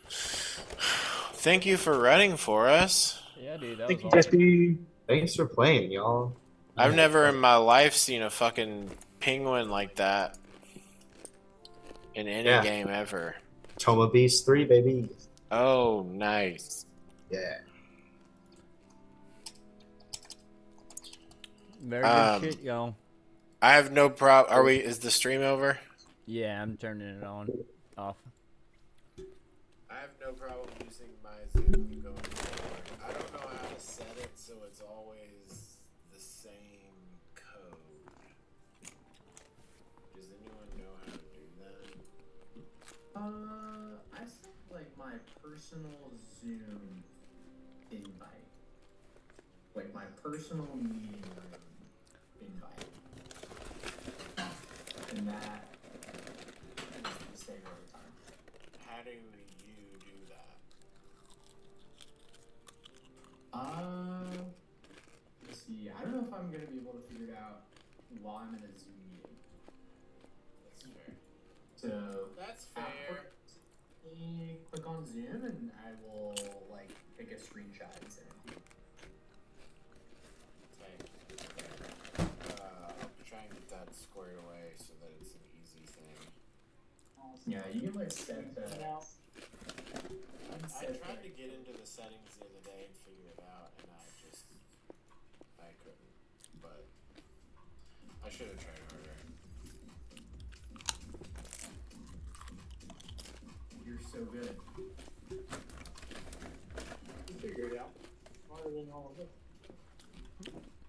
Thank you for running for us. Yeah, dude. That Thank you, was awesome. Jesse. Thanks for playing, y'all. I've never in my life seen a fucking penguin like that in any Yeah. game ever. Toma Beast 3, baby. Oh, nice. Yeah. Very good shit, y'all. I have no problem. Is the stream over? Yeah, I'm turning it on. Off. I have no problem using my Zoom going forward. I don't know how to set it so it's always the same code. Does anyone know how to do that? I set like my personal Zoom invite, like my personal meeting room invite, and that is the same every time. How do you do that? Let's see. I don't know if I'm gonna be able to figure it out while I'm in a Zoom meeting. That's fair. So That's fair. Click on Zoom and I will like take a screenshot and send it to you. I'll try and get that squared away so that it's an easy thing. Yeah, you can like set the. I tried to get into the settings the other day and figure it out, and I couldn't. But I should have tried harder. You're so good. You figured it out. Smarter than all of us.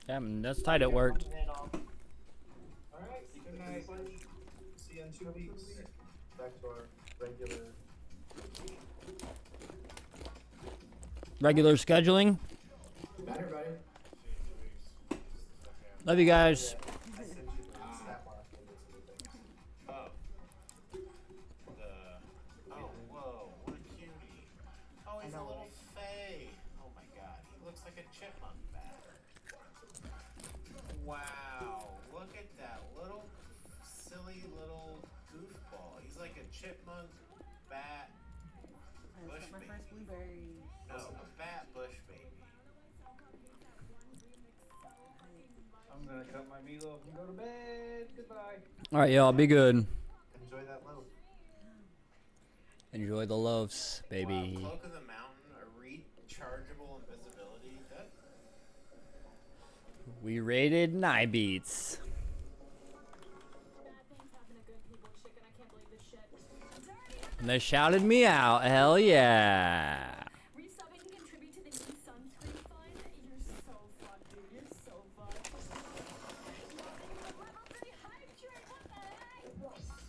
Yeah, that's tight. It worked. Alright, good night. See you in 2 weeks. Back to our regular routine. regular scheduling. Better, buddy. Love you guys. I sent you the stat block. Oh. Oh, whoa, what a cutie. Oh, he's a little fey. Oh my god, he looks like a chipmunk bat. Wow, look at that little silly little goofball. He's like a chipmunk bat bush My baby. first blueberry. No, a bat bush baby. I'm gonna cut my meatloaf and go to bed. Goodbye. All right, y'all. Be good. Enjoy that loaf. Enjoy the loaves, baby. Wow, Cloak of the Mountain, a rechargeable invisibility. That We rated Night Beats. And they shouted me out. Hell yeah. Resubbing can contribute to the new sunscreen fund. You're so fun, dude. You're so fun. Level 3 hype train. What the heck?